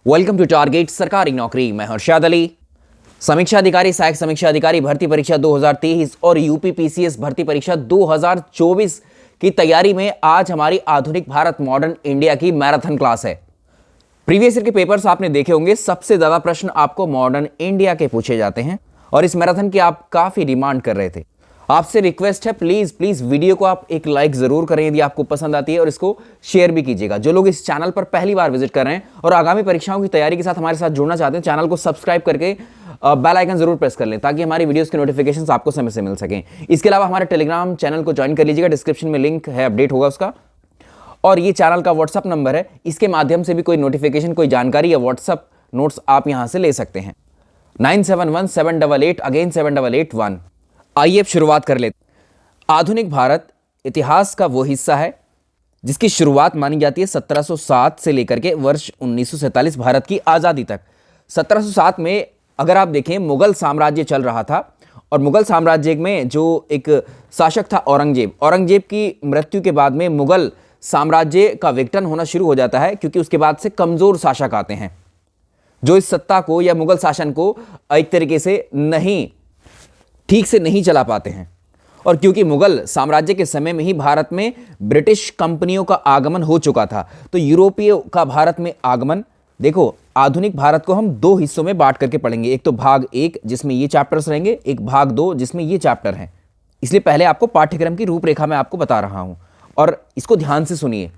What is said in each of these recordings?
Welcome to target सरकारी नौकरी। मैं हर्षद अली। समीक्षा अधिकारी, सहायक समीक्षा अधिकारी भर्ती परीक्षा 2023 और यूपीपीसीएस भर्ती परीक्षा 2024 की तैयारी में आज हमारी आधुनिक भारत मॉडर्न इंडिया की मैराथन क्लास है। प्रीवियस ईयर के पेपर्स आपने देखे होंगे, सबसे ज्यादा प्रश्न आपको मॉडर्न इंडिया के पूछे जाते हैं और इस मैराथन की आप काफी डिमांड कर रहे थे। आपसे रिक्वेस्ट है, प्लीज वीडियो को आप एक लाइक जरूर करें यदि आपको पसंद आती है और इसको शेयर भी कीजिएगा। जो लोग इस चैनल पर पहली बार विजिट कर रहे हैं और आगामी परीक्षाओं की तैयारी के साथ हमारे साथ जुड़ना चाहते हैं, चैनल को सब्सक्राइब करके बेल आइकन जरूर प्रेस कर लें ताकि हमारी वीडियोस के नोटिफिकेशंस आपको समय से मिल सकें। इसके अलावा हमारे टेलीग्राम चैनल को ज्वाइन कर लीजिएगा, डिस्क्रिप्शन में लिंक है, अपडेट होगा उसका। और ये चैनल का व्हाट्सअप नंबर है, इसके माध्यम से भी कोई नोटिफिकेशन, कोई जानकारी या व्हाट्सअप नोट्स आप यहां से ले सकते हैं। 971788 आइए अब शुरुआत कर लेते। आधुनिक भारत इतिहास का वो हिस्सा है जिसकी शुरुआत मानी जाती है 1707 से लेकर के वर्ष 1947 भारत की आज़ादी तक। 1707 में अगर आप देखें, मुगल साम्राज्य चल रहा था और मुगल साम्राज्य में जो एक शासक था औरंगजेब की मृत्यु के बाद में मुगल साम्राज्य का विघटन होना शुरू हो जाता है, क्योंकि उसके बाद से कमजोर शासक आते हैं जो इस सत्ता को या मुगल शासन को एक तरीके से ठीक से नहीं चला पाते हैं। और क्योंकि मुगल साम्राज्य के समय में ही भारत में ब्रिटिश कंपनियों का आगमन हो चुका था, तो यूरोपीय का भारत में आगमन, देखो आधुनिक भारत को हम दो हिस्सों में बांट करके पढ़ेंगे। एक तो भाग 1 जिसमें ये चैप्टर्स रहेंगे, एक भाग 2 जिसमें ये चैप्टर हैं। इसलिए पहले आपको पाठ्यक्रम की रूपरेखा में आपको बता रहा हूं और इसको ध्यान से सुनिए,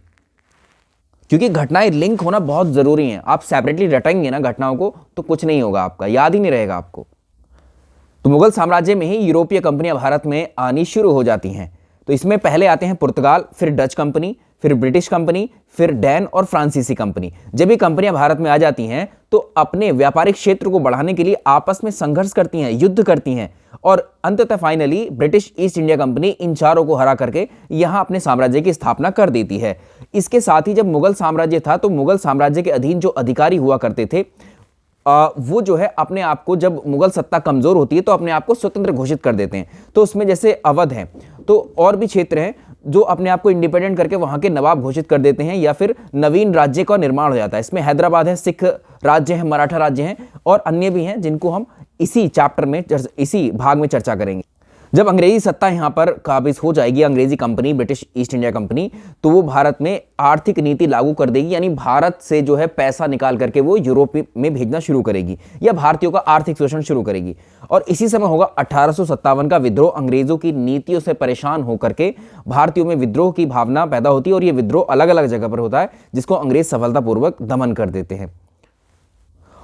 क्योंकि घटनाएं लिंक होना बहुत जरूरी है। आप सेपरेटली रटेंगे ना घटनाओं को तो कुछ नहीं होगा, आपका याद ही नहीं रहेगा आपको। तो मुगल साम्राज्य में ही यूरोपीय कंपनियां भारत में आनी शुरू हो जाती हैं। तो इसमें पहले आते हैं पुर्तगाल, फिर डच कंपनी, फिर ब्रिटिश कंपनी, फिर डैन और फ्रांसीसी कंपनी। जब ये कंपनियां भारत में आ जाती हैं तो अपने व्यापारिक क्षेत्र को बढ़ाने के लिए आपस में संघर्ष करती हैं, युद्ध करती हैं और अंततः finally British east India company इन चारों को हरा करके यहां अपने साम्राज्य की स्थापना कर देती है। इसके साथ ही जब मुगल साम्राज्य था तो मुगल साम्राज्य के अधीन जो अधिकारी हुआ करते थे वो जो है अपने आप को, जब मुगल सत्ता कमजोर होती है तो अपने आप को स्वतंत्र घोषित कर देते हैं। तो उसमें जैसे अवध है, तो और भी क्षेत्र हैं जो अपने आप को इंडिपेंडेंट करके वहां के नवाब घोषित कर देते हैं या फिर नवीन राज्य का निर्माण हो जाता है। इसमें हैदराबाद है, सिख राज्य है, मराठा राज्य है और अन्य भी हैं जिनको हम इसी चैप्टर में, इसी भाग में चर्चा करेंगे। जब अंग्रेजी सत्ता यहां पर काबिज हो जाएगी, अंग्रेजी company, British east India company, तो वो भारत में आर्थिक नीति लागू कर देगी, यानी भारत से जो है पैसा निकाल करके वो यूरोप में भेजना शुरू करेगी या भारतीयों का आर्थिक शोषण शुरू करेगी। और इसी समय होगा 1857 का विद्रोह। अंग्रेजों की नीतियों से परेशान होकर के भारतीयों में विद्रोह की भावना पैदा होती है और ये विद्रोह अलग अलग जगह पर होता है जिसको अंग्रेज सफलतापूर्वक दमन कर देते हैं।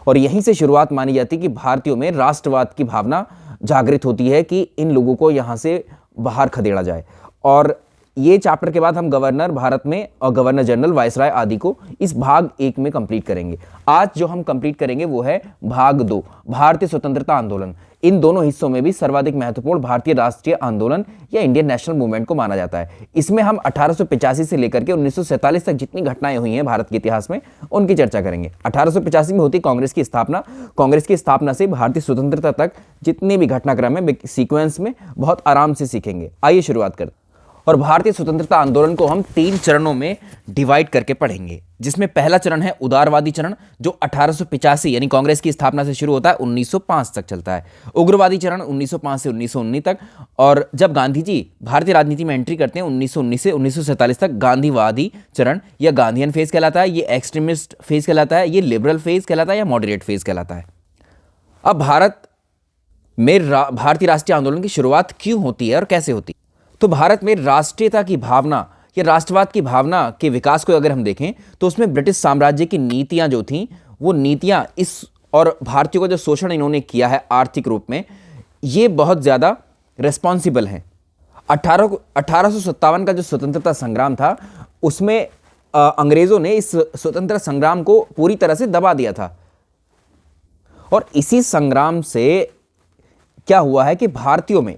और यहीं से शुरुआत मानी जाती है कि भारतीयों में राष्ट्रवाद की भावना जागृत होती है कि इन लोगों को यहां से बाहर खदेड़ा जाए। और ये चैप्टर के बाद हम गवर्नर भारत में और गवर्नर जनरल, वायसराय आदि को इस भाग 1 में कंप्लीट करेंगे। आज जो हम कंप्लीट करेंगे वो है भाग 2, भारतीय स्वतंत्रता आंदोलन। इन दोनों हिस्सों में भी सर्वाधिक महत्वपूर्ण भारतीय राष्ट्रीय आंदोलन या इंडियन नेशनल मूवमेंट को माना जाता है। इसमें हम 1885 से लेकर के 1947 तक जितनी घटनाएं हुई हैं भारत के इतिहास में उनकी चर्चा करेंगे। 1885 में होती कांग्रेस की स्थापना। कांग्रेस की स्थापना से भारतीय स्वतंत्रता तक जितने भी घटनाक्रम है सीक्वेंस में बहुत आराम से सीखेंगे। आइए शुरुआत करते हैं। और भारतीय स्वतंत्रता आंदोलन को हम 3 चरणों में डिवाइड करके पढ़ेंगे, जिसमें पहला चरण है उदारवादी चरण जो 1885 यानी कांग्रेस की स्थापना से शुरू होता है, 1905 तक चलता है। उग्रवादी चरण 1905 से 1919 तक। और जब गांधी जी भारतीय राजनीति में एंट्री करते हैं 1919 से 1947 तक, गांधीवादी चरण या गांधीयन फेज कहलाता है, ये एक्सट्रीमिस्ट फेज कहलाता है, ये लिबरल फेज कहलाता है या मॉडरेट फेज कहलाता है। अब भारत में भारतीय राष्ट्रीय आंदोलन की शुरुआत क्यों होती है और कैसे होती है? तो भारत में राष्ट्रीयता की भावना या राष्ट्रवाद की भावना के विकास को अगर हम देखें तो उसमें ब्रिटिश साम्राज्य की नीतियां जो थीं, वो नीतियां इस और भारतीयों का जो शोषण इन्होंने किया है आर्थिक रूप में, ये बहुत ज़्यादा रिस्पॉन्सिबल हैं। 1857 का जो स्वतंत्रता संग्राम था उसमें अंग्रेज़ों ने इस स्वतंत्रता संग्राम को पूरी तरह से दबा दिया था। और इसी संग्राम से क्या हुआ है कि भारतीयों में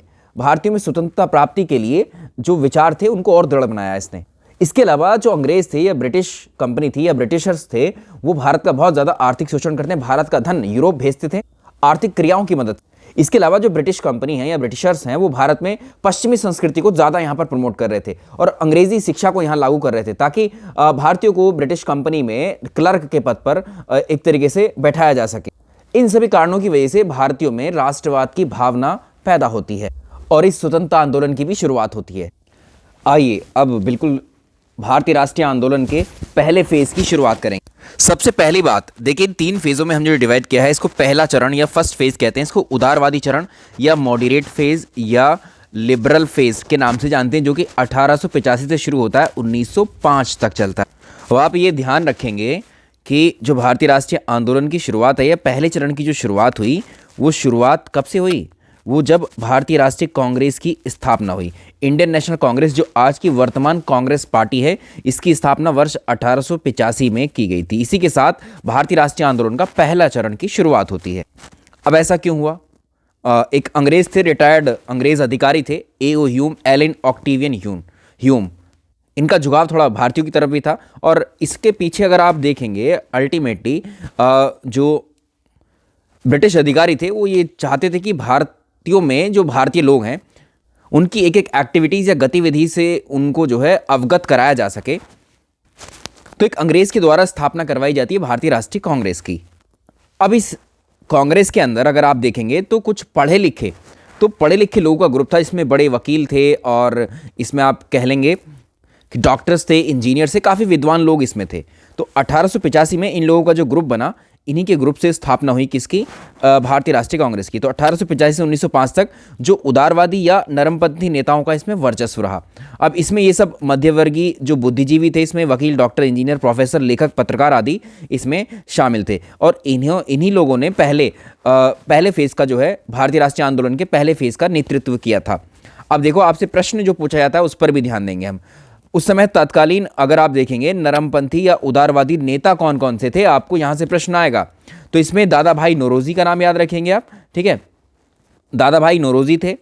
स्वतंत्रता प्राप्ति के लिए जो विचार थे उनको और दृढ़ बनाया इसने। इसके अलावा जो अंग्रेज थे या ब्रिटिश कंपनी थी या ब्रिटिशर्स थे, वो भारत का बहुत ज़्यादा आर्थिक शोषण करते हैं, भारत का धन यूरोप भेजते थे आर्थिक क्रियाओं की मदद। इसके अलावा जो ब्रिटिश कंपनी है या ब्रिटिशर्स हैं वो भारत में पश्चिमी संस्कृति को ज़्यादा यहाँ पर प्रमोट कर रहे थे और अंग्रेजी शिक्षा को यहाँ लागू कर रहे थे ताकि भारतीयों को ब्रिटिश कंपनी में क्लर्क के पद पर एक तरीके से बैठाया जा सके। इन सभी कारणों की वजह से भारतीयों में राष्ट्रवाद की भावना पैदा होती है और इस स्वतंत्रता आंदोलन की भी शुरुआत होती है। आइए अब बिल्कुल भारतीय राष्ट्रीय आंदोलन के पहले फेज की शुरुआत करेंगे। सबसे पहली बात देखिए, 3 फेजों में हम जो डिवाइड किया है इसको पहला चरण या फर्स्ट फेज कहते हैं। इसको उदारवादी चरण या मॉडरेट फेज या लिबरल फेज के नाम से जानते हैं, जो कि 1885 से शुरू होता है 1905 तक चलता है। अब आप ये ध्यान रखेंगे कि जो भारतीय राष्ट्रीय आंदोलन की शुरुआत है या पहले चरण की जो शुरुआत हुई वो शुरुआत कब से हुई? वो जब भारतीय राष्ट्रीय कांग्रेस की स्थापना हुई। इंडियन नेशनल कांग्रेस जो आज की वर्तमान कांग्रेस पार्टी है, इसकी स्थापना वर्ष 1885 में की गई थी। इसी के साथ भारतीय राष्ट्रीय आंदोलन का पहला चरण की शुरुआत होती है। अब ऐसा क्यों हुआ? एक अंग्रेज थे, रिटायर्ड अंग्रेज अधिकारी थे, A.O. Hume, Allan Octavian Hume. इनका झुकाव थोड़ा भारतीयों की तरफ भी था और इसके पीछे अगर आप देखेंगे अल्टीमेटली जो ब्रिटिश अधिकारी थे वो ये चाहते थे कि भारतीयों में जो भारतीय लोग हैं उनकी एक एक एक्टिविटीज़ या गतिविधि से उनको जो है अवगत कराया जा सके। तो एक अंग्रेज के द्वारा स्थापना करवाई जाती है भारतीय राष्ट्रीय कांग्रेस की। अब इस कांग्रेस के अंदर अगर आप देखेंगे तो कुछ पढ़े लिखे लोगों का ग्रुप था। इसमें बड़े वकील थे और इसमें आप कह लेंगे कि डॉक्टर्स थे, इंजीनियर से, काफ़ी विद्वान लोग इसमें थे। तो 1885 में इन लोगों का जो ग्रुप बना, इन्हीं के ग्रुप से स्थापना हुई किसकी? भारतीय राष्ट्रीय कांग्रेस की। तो 1885 से 1905 तक जो उदारवादी या नरमपंथी नेताओं का इसमें वर्चस्व रहा। अब इसमें ये सब मध्यवर्गीय जो बुद्धिजीवी थे, इसमें वकील, डॉक्टर, इंजीनियर, प्रोफेसर, लेखक, पत्रकार आदि इसमें शामिल थे और इन्हीं लोगों ने पहले फेज़ का जो है भारतीय राष्ट्रीय आंदोलन के पहले फेज़ का नेतृत्व किया था। अब देखो, आपसे प्रश्न जो पूछा जाता है उस पर भी ध्यान देंगे हम। उस समय तत्कालीन अगर आप देखेंगे नरमपंथी या उदारवादी नेता कौन कौन से थे, आपको यहां से प्रश्न आएगा। तो इसमें दादा भाई नौरोजी का नाम याद रखेंगे आप, ठीक है? दादा भाई नौरोजी थे।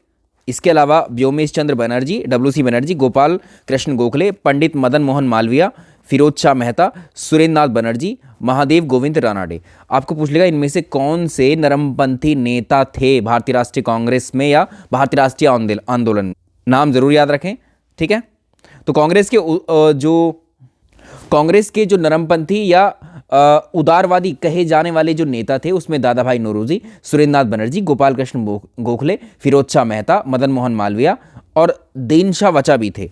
इसके अलावा व्योमेश चंद्र बनर्जी, WC बनर्जी, गोपाल कृष्ण गोखले, पंडित मदन मोहन मालवीय, फिरोज शाह मेहता, सुरेंद्र नाथ बनर्जी, महादेव गोविंद रानाडे। आपको पूछ लेगा इनमें से कौन से नरमपंथी नेता थे भारतीय राष्ट्रीय कांग्रेस में या भारतीय राष्ट्रीय आंदोलन? नाम जरूर याद रखें, ठीक है? तो कांग्रेस के जो नरमपंथी या उदारवादी कहे जाने वाले जो नेता थे उसमें दादा भाई नौरोजी, सुरेंद्र नाथ बनर्जी, गोपाल कृष्ण गोखले, फिरोज शाह मेहता, मदन मोहन मालवीय और दीन शाह वचा भी थे।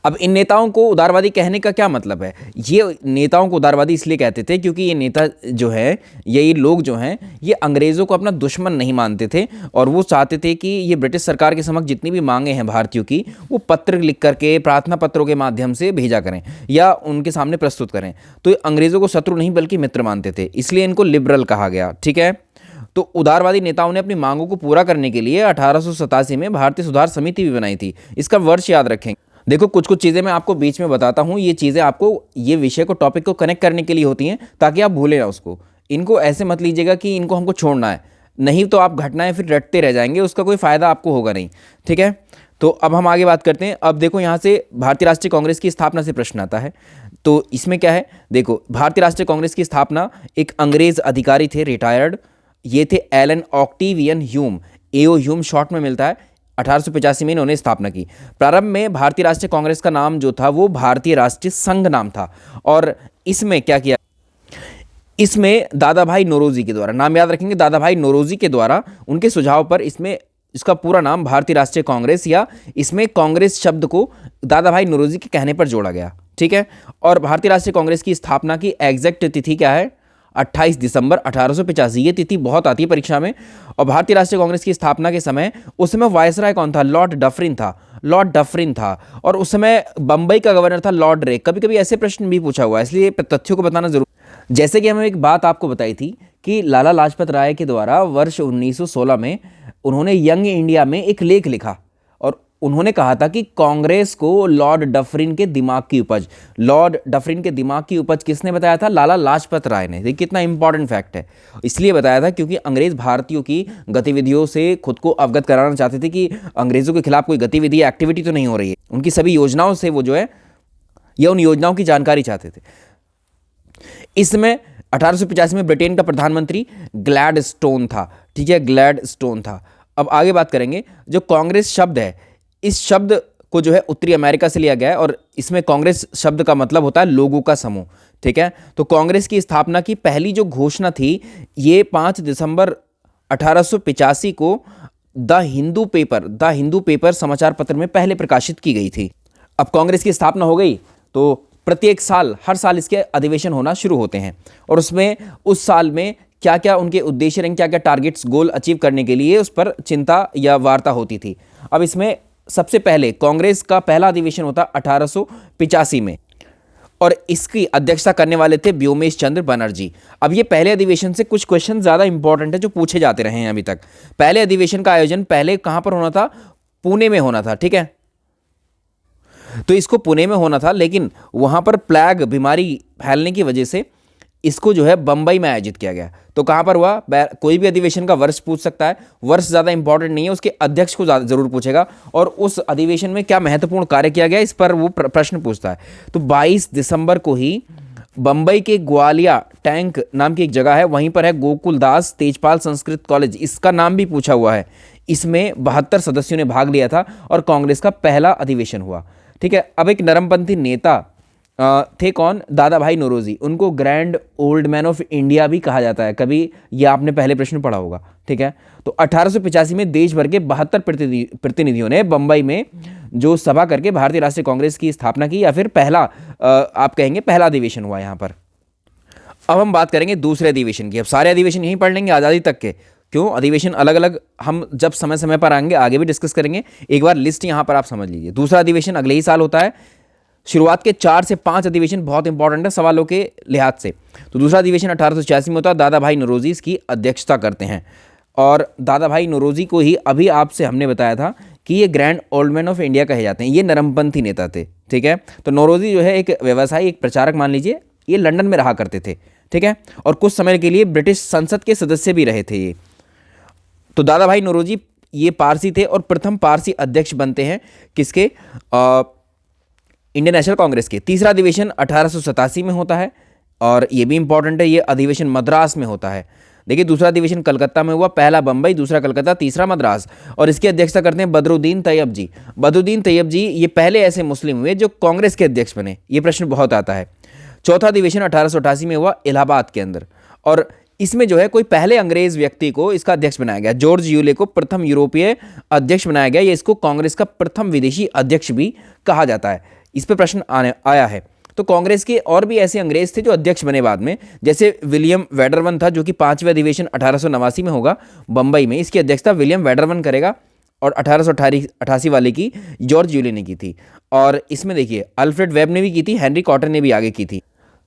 अब इन नेताओं को उदारवादी कहने का क्या मतलब है? ये नेताओं को उदारवादी इसलिए कहते थे क्योंकि ये नेता जो है, ये लोग जो हैं, ये अंग्रेज़ों को अपना दुश्मन नहीं मानते थे और वो चाहते थे कि ये ब्रिटिश सरकार के समक्ष जितनी भी मांगे हैं भारतीयों की, वो पत्र लिख करके, प्रार्थना पत्रों के माध्यम से भेजा करें या उनके सामने प्रस्तुत करें। तो अंग्रेज़ों को शत्रु नहीं बल्कि मित्र मानते थे, इसलिए इनको लिबरल कहा गया, ठीक है? तो उदारवादी नेताओं ने अपनी मांगों को पूरा करने के लिए 1887 में भारतीय सुधार समिति भी बनाई थी। इसका वर्ष याद रखें। देखो, कुछ चीज़ें मैं आपको बीच में बताता हूँ, ये चीज़ें आपको ये विषय को, टॉपिक को कनेक्ट करने के लिए होती हैं ताकि आप भूलें ना उसको। इनको ऐसे मत लीजिएगा कि इनको हमको छोड़ना है, नहीं तो आप घटनाएं फिर रटते रह जाएंगे, उसका कोई फ़ायदा आपको होगा नहीं, ठीक है? तो अब हम आगे बात करते हैं। अब देखो, यहाँ से भारतीय राष्ट्रीय कांग्रेस की स्थापना से प्रश्न आता है। तो इसमें क्या है, देखो, भारतीय राष्ट्रीय कांग्रेस की स्थापना एक अंग्रेज अधिकारी थे, रिटायर्ड, ये थे Allan Octavian Hume, A.O. Hume short में मिलता है। 1885 में इन्होंने स्थापना की। प्रारंभ में भारतीय राष्ट्रीय कांग्रेस का नाम जो था वो भारतीय राष्ट्रीय संघ नाम था और इसमें क्या किया, इसमें दादा भाई नौरोजी के द्वारा, नाम याद रखेंगे, दादा भाई नौरोजी के द्वारा उनके सुझाव पर इसमें इसका पूरा नाम भारतीय राष्ट्रीय कांग्रेस या इसमें कांग्रेस शब्द को दादा भाई नौरोजी के कहने पर जोड़ा गया, ठीक है? और भारतीय राष्ट्रीय कांग्रेस की स्थापना की एग्जैक्ट तिथि क्या है? 28 दिसंबर 1885। ये तिथि बहुत आती है परीक्षा में। और भारतीय राष्ट्रीय कांग्रेस की स्थापना के समय, उस समय वायसराय कौन था? लॉर्ड डफरिन था और उस समय बंबई का गवर्नर था लॉर्ड रे। कभी कभी ऐसे प्रश्न भी पूछा हुआ है, इसलिए तथ्यों को बताना जरूर। जैसे कि हमें एक बात आपको बताई थी कि लाला लाजपत राय के द्वारा वर्ष 1916 में उन्होंने यंग इंडिया में एक लेख लिखा और उन्होंने कहा था कि कांग्रेस को लॉर्ड डफरिन के दिमाग की उपज किसने बताया था? लाला लाजपत राय ने। देखिए कितना इंपॉर्टेंट फैक्ट है। इसलिए बताया था क्योंकि अंग्रेज भारतीयों की गतिविधियों से खुद को अवगत कराना चाहते थे कि अंग्रेजों के खिलाफ कोई गतिविधि या एक्टिविटी तो नहीं हो रही है। उनकी सभी योजनाओं से वो जो है, या उन योजनाओं की जानकारी चाहते थे। इसमें 1885 में ब्रिटेन का प्रधानमंत्री ग्लैडस्टोन था, ठीक है, ग्लैड स्टोन था। अब आगे बात करेंगे, जो कांग्रेस शब्द है, इस शब्द को जो है उत्तरी अमेरिका से लिया गया है और इसमें कांग्रेस शब्द का मतलब होता है लोगों का समूह। ठीक है, तो कांग्रेस की स्थापना की पहली जो घोषणा थी ये 5 दिसंबर 1885 को द हिंदू पेपर समाचार पत्र में पहले प्रकाशित की गई थी। अब कांग्रेस की स्थापना हो गई तो प्रत्येक साल, हर साल इसके अधिवेशन होना शुरू होते हैं और उसमें उस साल में क्या क्या उनके उद्देश्य रहेंगे, क्या क्या टारगेट्स, गोल अचीव करने के लिए उस पर चिंता या वार्ता होती थी। अब इसमें सबसे पहले कांग्रेस का पहला अधिवेशन होता 1885 में और इसकी अध्यक्षता करने वाले थे व्योमेश चंद्र बनर्जी। अब ये पहले अधिवेशन से कुछ क्वेश्चन ज़्यादा इंपॉर्टेंट है जो पूछे जाते रहे हैं अभी तक। पहले अधिवेशन का आयोजन पहले कहाँ पर होना था? पुणे में होना था। ठीक है, तो इसको पुणे में होना था, लेकिन वहाँ पर प्लेग बीमारी फैलने की वजह से इसको जो है बंबई में आयोजित किया गया। तो कहाँ पर हुआ? कोई भी अधिवेशन का वर्ष पूछ सकता है, वर्ष ज़्यादा इंपॉर्टेंट नहीं है, उसके अध्यक्ष को ज़रूर पूछेगा और उस अधिवेशन में क्या महत्वपूर्ण कार्य किया गया इस पर वो प्रश्न पूछता है। तो 22 दिसंबर को ही बंबई के ग्वालिया टैंक नाम की एक जगह है, वहीं पर है गोकुल दास तेजपाल संस्कृत कॉलेज, इसका नाम भी पूछा हुआ है। इसमें 72 सदस्यों ने भाग लिया था और कांग्रेस का पहला अधिवेशन हुआ। ठीक है, अब एक नरमपंथी नेता थे कौन? दादा भाई नौरोजी। उनको grand old man of India भी कहा जाता है, कभी ये आपने पहले प्रश्न पढ़ा होगा। ठीक है, तो 1885 में देश भर के 72 प्रतिनिधियों ने बंबई में जो सभा करके भारतीय राष्ट्रीय कांग्रेस की स्थापना की, या फिर पहला आप कहेंगे पहला अधिवेशन हुआ यहाँ पर। अब हम बात करेंगे दूसरे अधिवेशन की। अब सारे अधिवेशन यहीं पढ़ लेंगे आज़ादी तक के, क्यों? अधिवेशन अलग अलग हम जब समय समय पर आएंगे आगे भी डिस्कस करेंगे। एक बार लिस्ट यहाँ पर आप समझ लीजिए। दूसरा अधिवेशन अगले ही साल होता है। शुरुआत के 4 से 5 अधिवेशन बहुत इंपॉर्टेंट है सवालों के लिहाज से। तो दूसरा अधिवेशन 1886 में होता है, दादा भाई नौरोजी इसकी अध्यक्षता करते हैं और दादा भाई नौरोजी को ही अभी आपसे हमने बताया था कि ये grand old man of India कहे जाते हैं, ये नरमपंथी नेता थे। ठीक है, तो नौरोजी जो है एक व्यवसायी, एक प्रचारक मान लीजिए, ये लंदन में रहा करते थे। ठीक है, और कुछ समय के लिए ब्रिटिश संसद के सदस्य भी रहे थे ये। तो दादा भाई नौरोजी ये पारसी थे और प्रथम पारसी अध्यक्ष बनते हैं किसके? इंडियन नेशनल कांग्रेस के। तीसरा अधिवेशन 1887 में होता है और ये भी इंपॉर्टेंट है, ये अधिवेशन मद्रास में होता है। देखिए, दूसरा अधिवेशन कलकत्ता में हुआ, पहला बंबई, दूसरा कलकत्ता, तीसरा मद्रास, और इसकी अध्यक्षता करते हैं बदरुद्दीन तैयब जी। बदरुद्दीन तैयब जी ये पहले ऐसे मुस्लिम हुए जो कांग्रेस के अध्यक्ष बने, ये प्रश्न बहुत आता है। चौथा अधिवेशन 1888 में हुआ इलाहाबाद के अंदर और इसमें जो है कोई पहले अंग्रेज व्यक्ति को इसका अध्यक्ष बनाया गया। जॉर्ज यूले को प्रथम यूरोपीय अध्यक्ष बनाया गया, ये इसको कांग्रेस का प्रथम विदेशी अध्यक्ष भी कहा जाता है। इस पे प्रश्न आया है। तो कांग्रेस के और भी ऐसे अंग्रेज थे जो अध्यक्ष बने बाद में, जैसे विलियम वेडरवन था जो कि 5वें अधिवेशन 1889 में होगा बंबई में, इसकी अध्यक्षता विलियम वेडरवन करेगा और 1888 वाले की जॉर्ज यूले ने की थी। और इसमें देखिए अल्फ्रेड वेब ने भी की थी, हेनरी कॉटन ने भी आगे की थी।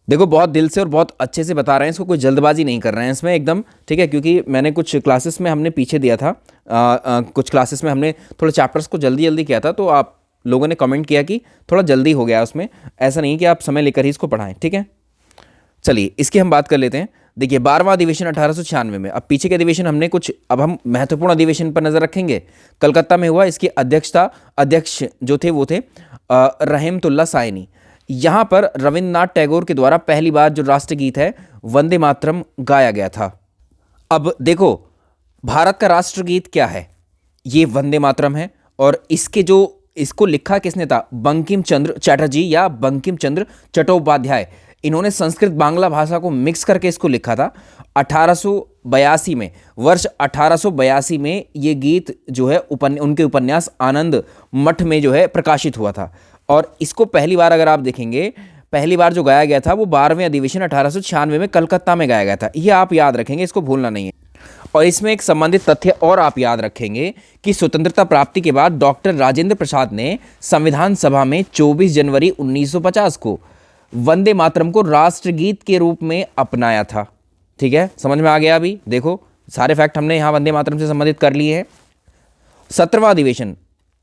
देखो, बहुत दिल से और बहुत अच्छे से बता रहे हैं, इसको कोई जल्दबाजी नहीं कर रहे हैं इसमें एकदम। ठीक है, क्योंकि मैंने कुछ क्लासेस में हमने पीछे दिया था, कुछ क्लासेस में हमने थोड़े चैप्टर्स को जल्दी जल्दी किया था, तो आप लोगों ने कमेंट किया कि थोड़ा जल्दी हो गया उसमें। ऐसा नहीं कि आप समय लेकर ही इसको पढ़ाएं। ठीक है, चलिए इसकी हम बात कर लेते हैं। देखिए, 12वां अधिवेशन 1896 में। अब पीछे के अधिवेशन हमने कुछ, अब हम महत्वपूर्ण अधिवेशन पर नजर रखेंगे। कलकत्ता में हुआ, इसकी अध्यक्ष जो थे वो थे रहमतुल्लाह साइनी। यहाँ पर रविन्द्रनाथ टैगोर के द्वारा पहली बार जो राष्ट्रगीत है वंदे मातरम गाया गया था। अब देखो, भारत का राष्ट्रगीत क्या है? ये वंदे मातरम है और इसको लिखा किसने था? बंकिम चंद्र चटर्जी या बंकिम चंद्र चट्टोपाध्याय। इन्होंने संस्कृत बांग्ला भाषा को मिक्स करके इसको लिखा था 1882 में। वर्ष 1882 में ये गीत जो है उनके उपन्यास आनंद मठ में जो है प्रकाशित हुआ था। और इसको पहली बार अगर आप देखेंगे, पहली बार जो गाया गया था वो 12वें अधिवेशन 1896 में कलकत्ता में गाया गया था। ये आप याद रखेंगे, इसको भूलना नहीं है। और इसमें एक संबंधित तथ्य और आप याद रखेंगे कि स्वतंत्रता प्राप्ति के बाद डॉक्टर राजेंद्र प्रसाद ने संविधान सभा में 24 जनवरी 1950 को वंदे मातरम को राष्ट्रगीत के रूप में अपनाया था। ठीक है, समझ में आ गया? अभी देखो, सारे फैक्ट हमने यहाँ वंदे मातरम से संबंधित कर लिए हैं। 17वां अधिवेशन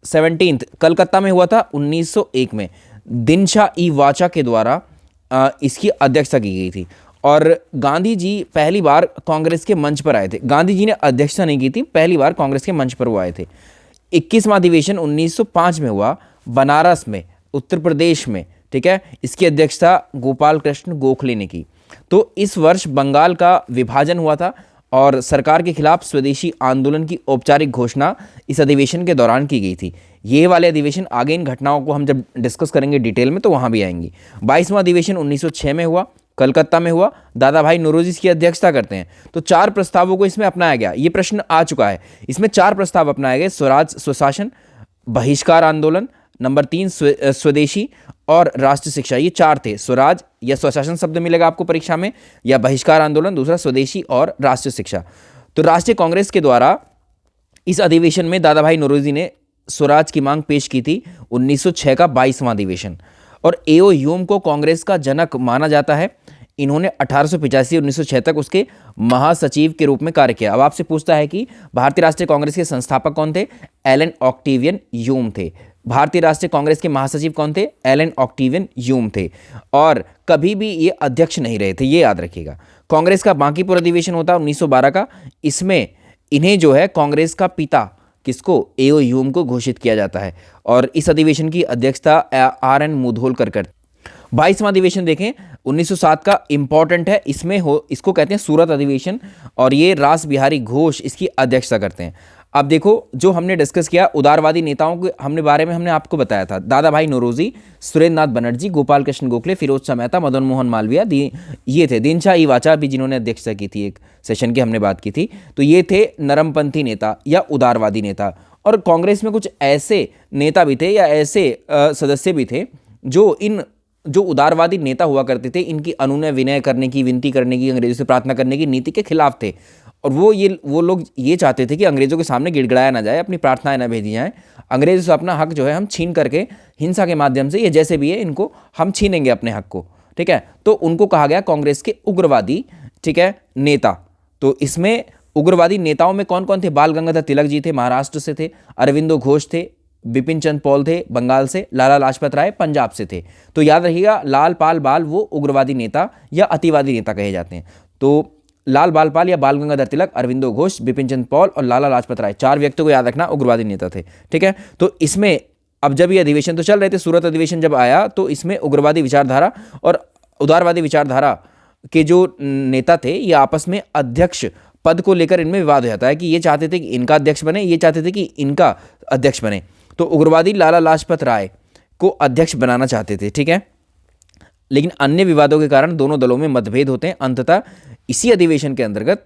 17th कलकत्ता में हुआ था 1901 में। दिनशा ई वाचा के द्वारा इसकी अध्यक्षता की गई थी और गांधी जी पहली बार कांग्रेस के मंच पर आए थे। गांधी जी ने अध्यक्षता नहीं की थी, पहली बार कांग्रेस के मंच पर वो आए थे। 21वां अधिवेशन 1905 में हुआ बनारस में, उत्तर प्रदेश में। ठीक है, इसकी अध्यक्षता गोपाल कृष्ण गोखले ने की। तो इस वर्ष बंगाल का विभाजन हुआ था और सरकार के खिलाफ स्वदेशी आंदोलन की औपचारिक घोषणा इस अधिवेशन के दौरान की गई थी। ये वाले अधिवेशन आगे इन घटनाओं को हम जब डिस्कस करेंगे डिटेल में तो वहाँ भी आएंगी। 22वां अधिवेशन 1906 में हुआ, कलकत्ता में हुआ, दादा भाई नौरोजी इसकी अध्यक्षता करते हैं। तो 4 प्रस्तावों को इसमें अपनाया गया। ये प्रश्न आ चुका है, इसमें 4 प्रस्ताव अपनाए गए: स्वराज, स्वशासन, बहिष्कार आंदोलन, नंबर 3 स्वदेशी और राष्ट्र शिक्षा। ये 4 थे। स्वराज या स्वशासन शब्द मिलेगा आपको परीक्षा में, या बहिष्कार आंदोलन, दूसरा स्वदेशी और राष्ट्र शिक्षा। तो राष्ट्रीय कांग्रेस के द्वारा इस अधिवेशन में दादा भाई नौरोजी ने स्वराज की मांग पेश की थी। 1906 का 22वां अधिवेशन। और एओ ह्यूम को कांग्रेस का जनक माना जाता है। इन्होंने 1885-1906 तक उसके महासचिव के रूप में कार्य किया। अब आपसे पूछता है कि भारतीय राष्ट्रीय कांग्रेस के संस्थापक कौन थे? एलन ऑक्टेवियन ह्यूम थे। भारतीय राष्ट्रीय कांग्रेस के महासचिव कौन थे? एलन ऑक्टेवियन ह्यूम थे। और कभी भी ये अध्यक्ष नहीं रहे थे, ये याद रखिएगा। कांग्रेस का बांकीपुर अधिवेशन होता है 1912 का। इसमें इन्हें जो है कांग्रेस का पिता, किसको? एओ ह्यूम को घोषित किया जाता है। और इस अधिवेशन की अध्यक्षता आर.एन. मुधोलकर करते। 22वां अधिवेशन देखें 1907 का, इंपॉर्टेंट है। इसको कहते हैं सूरत अधिवेशन, और ये रास बिहारी घोष इसकी अध्यक्षता करते हैं। अब देखो, जो हमने डिस्कस किया उदारवादी नेताओं के बारे में हमने आपको बताया था। दादा भाई नौरोजी, सुरेंद्र नाथ बनर्जी, गोपाल कृष्ण गोखले, फिरोज शाह मेहता, मदन मोहन मालवीय, ये थे। दीनशाह इवाचा भी जिन्होंने अध्यक्षता की थी, एक सेशन की हमने बात की थी। तो ये थे नरमपंथी नेता या उदारवादी नेता। और कांग्रेस में कुछ ऐसे नेता भी थे या ऐसे सदस्य भी थे जो उदारवादी नेता हुआ करते थे, इनकी अनुनय विनय करने की, विनती करने की, अंग्रेजों से प्रार्थना करने की नीति के खिलाफ थे। और वो लोग ये चाहते थे कि अंग्रेजों के सामने गिड़गिड़ाया ना जाए, अपनी प्रार्थनाएं ना भेजी जाएं। अंग्रेजों से अपना हक जो है हम छीन करके हिंसा के माध्यम से, ये जैसे भी है, इनको हम छीनेंगे अपने हक को, ठीक है। तो उनको कहा गया कांग्रेस के उग्रवादी, ठीक है, नेता। तो इसमें उग्रवादी नेताओं में कौन कौन थे? बाल गंगाधर तिलक जी थे, महाराष्ट्र से थे। अरविंदो घोष थे, बिपिन चंद्र पॉल थे, बंगाल से। लाला लाजपत राय पंजाब से थे। तो याद रखिएगा, लाल पाल बाल वो उग्रवादी नेता या अतिवादी नेता कहे जाते हैं। तो लाल बाल पाल या बाल गंगाधर तिलक, अरविंदो घोष, बिपिन चंद्र पॉल और लाला लाजपत राय, 4 व्यक्तियों को याद रखना, उग्रवादी नेता थे, ठीक है। तो इसमें अब जब ये अधिवेशन तो चल रहे थे, सूरत अधिवेशन जब आया तो इसमें उग्रवादी विचारधारा और उदारवादी विचारधारा के जो नेता थे ये आपस में अध्यक्ष पद को लेकर इनमें विवाद हो जाता है कि ये चाहते थे कि इनका अध्यक्ष बने, ये चाहते थे कि इनका अध्यक्ष बने। तो उग्रवादी लाला लाजपत राय को अध्यक्ष बनाना चाहते थे, ठीक है। लेकिन अन्य विवादों के कारण दोनों दलों में मतभेद होते हैं। अंततः इसी अधिवेशन के अंतर्गत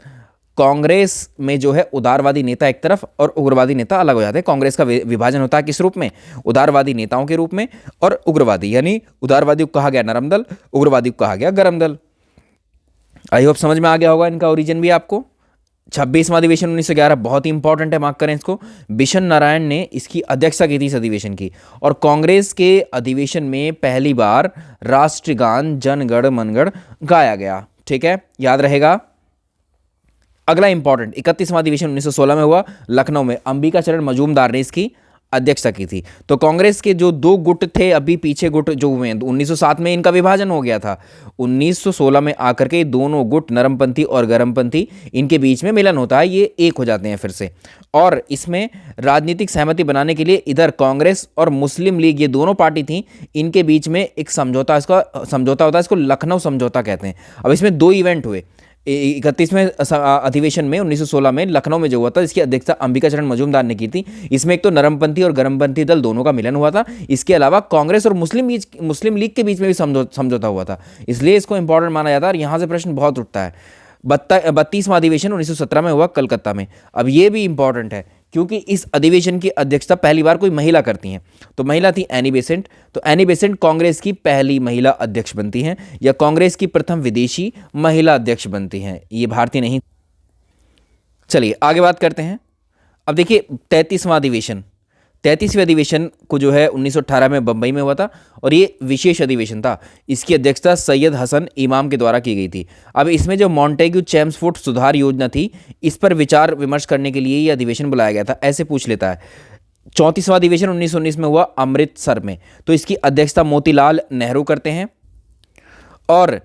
कांग्रेस में जो है उदारवादी नेता एक तरफ और उग्रवादी नेता अलग हो जाते हैं। कांग्रेस का विभाजन होता है किस रूप में? उदारवादी नेताओं के रूप में और उग्रवादी, यानी उदारवादी को कहा गया नरम दल, उग्रवादी को कहा गया गरम दल। आई होप समझ में आ गया होगा इनका ओरिजिन भी आपको। 26वां अधिवेशन 1911 बहुत ही इंपॉर्टेंट है, मार्क करें इसको। बिशन नारायण ने इसकी अध्यक्षता की थी इस अधिवेशन की। और कांग्रेस के अधिवेशन में पहली बार राष्ट्रगान जन गण मन गण गाया गया, ठीक है, याद रहेगा। अगला इंपॉर्टेंट 31वां अधिवेशन 1916 में हुआ, लखनऊ में। अंबिका चरण मजूमदार ने इसकी अध्यक्षता की थी। तो कांग्रेस के जो 2 गुट थे, अभी पीछे गुट जो हुए हैं, 1907 में इनका विभाजन हो गया था। 1916 में आकर के दोनों गुट, नरमपंथी और गरमपंथी, इनके बीच में मिलन होता है, ये एक हो जाते हैं फिर से। और इसमें राजनीतिक सहमति बनाने के लिए इधर कांग्रेस और मुस्लिम लीग, ये दोनों पार्टी थी, इनके बीच में एक समझौता होता है, इसको लखनऊ समझौता कहते हैं। अब इसमें 2 इवेंट हुए। 31वें अधिवेशन में 1916 में लखनऊ में जो हुआ था, इसकी अध्यक्षता अंबिका चरण मजूमदार ने की थी। इसमें एक तो नरमपंथी और गरमपंथी दल दोनों का मिलन हुआ था। इसके अलावा कांग्रेस और मुस्लिम लीग के बीच में भी समझौता हुआ था, इसलिए इसको इंपॉर्टेंट माना जाता है। और यहाँ से प्रश्न बहुत उठता है। 32वां अधिवेशन 1917 में हुआ कलकत्ता में। अब ये भी इंपॉर्टेंट है क्योंकि इस अधिवेशन की अध्यक्षता पहली बार कोई महिला करती हैं। तो महिला थी एनी बेसेंट। तो एनी बेसेंट कांग्रेस की पहली महिला अध्यक्ष बनती हैं, या कांग्रेस की प्रथम विदेशी महिला अध्यक्ष बनती हैं, ये भारतीय नहीं। चलिए आगे बात करते हैं। अब देखिए 33वां अधिवेशन को जो है 1918 में बंबई में हुआ था, और ये विशेष अधिवेशन था। इसकी अध्यक्षता सैयद हसन इमाम के द्वारा की गई थी। अब इसमें जो मॉन्टेग्यू चेम्सफोर्ड सुधार योजना थी, इस पर विचार विमर्श करने के लिए ये अधिवेशन बुलाया गया था, ऐसे पूछ लेता है। 34वां अधिवेशन 1919 में हुआ अमृतसर में। तो इसकी अध्यक्षता मोतीलाल नेहरू करते हैं। और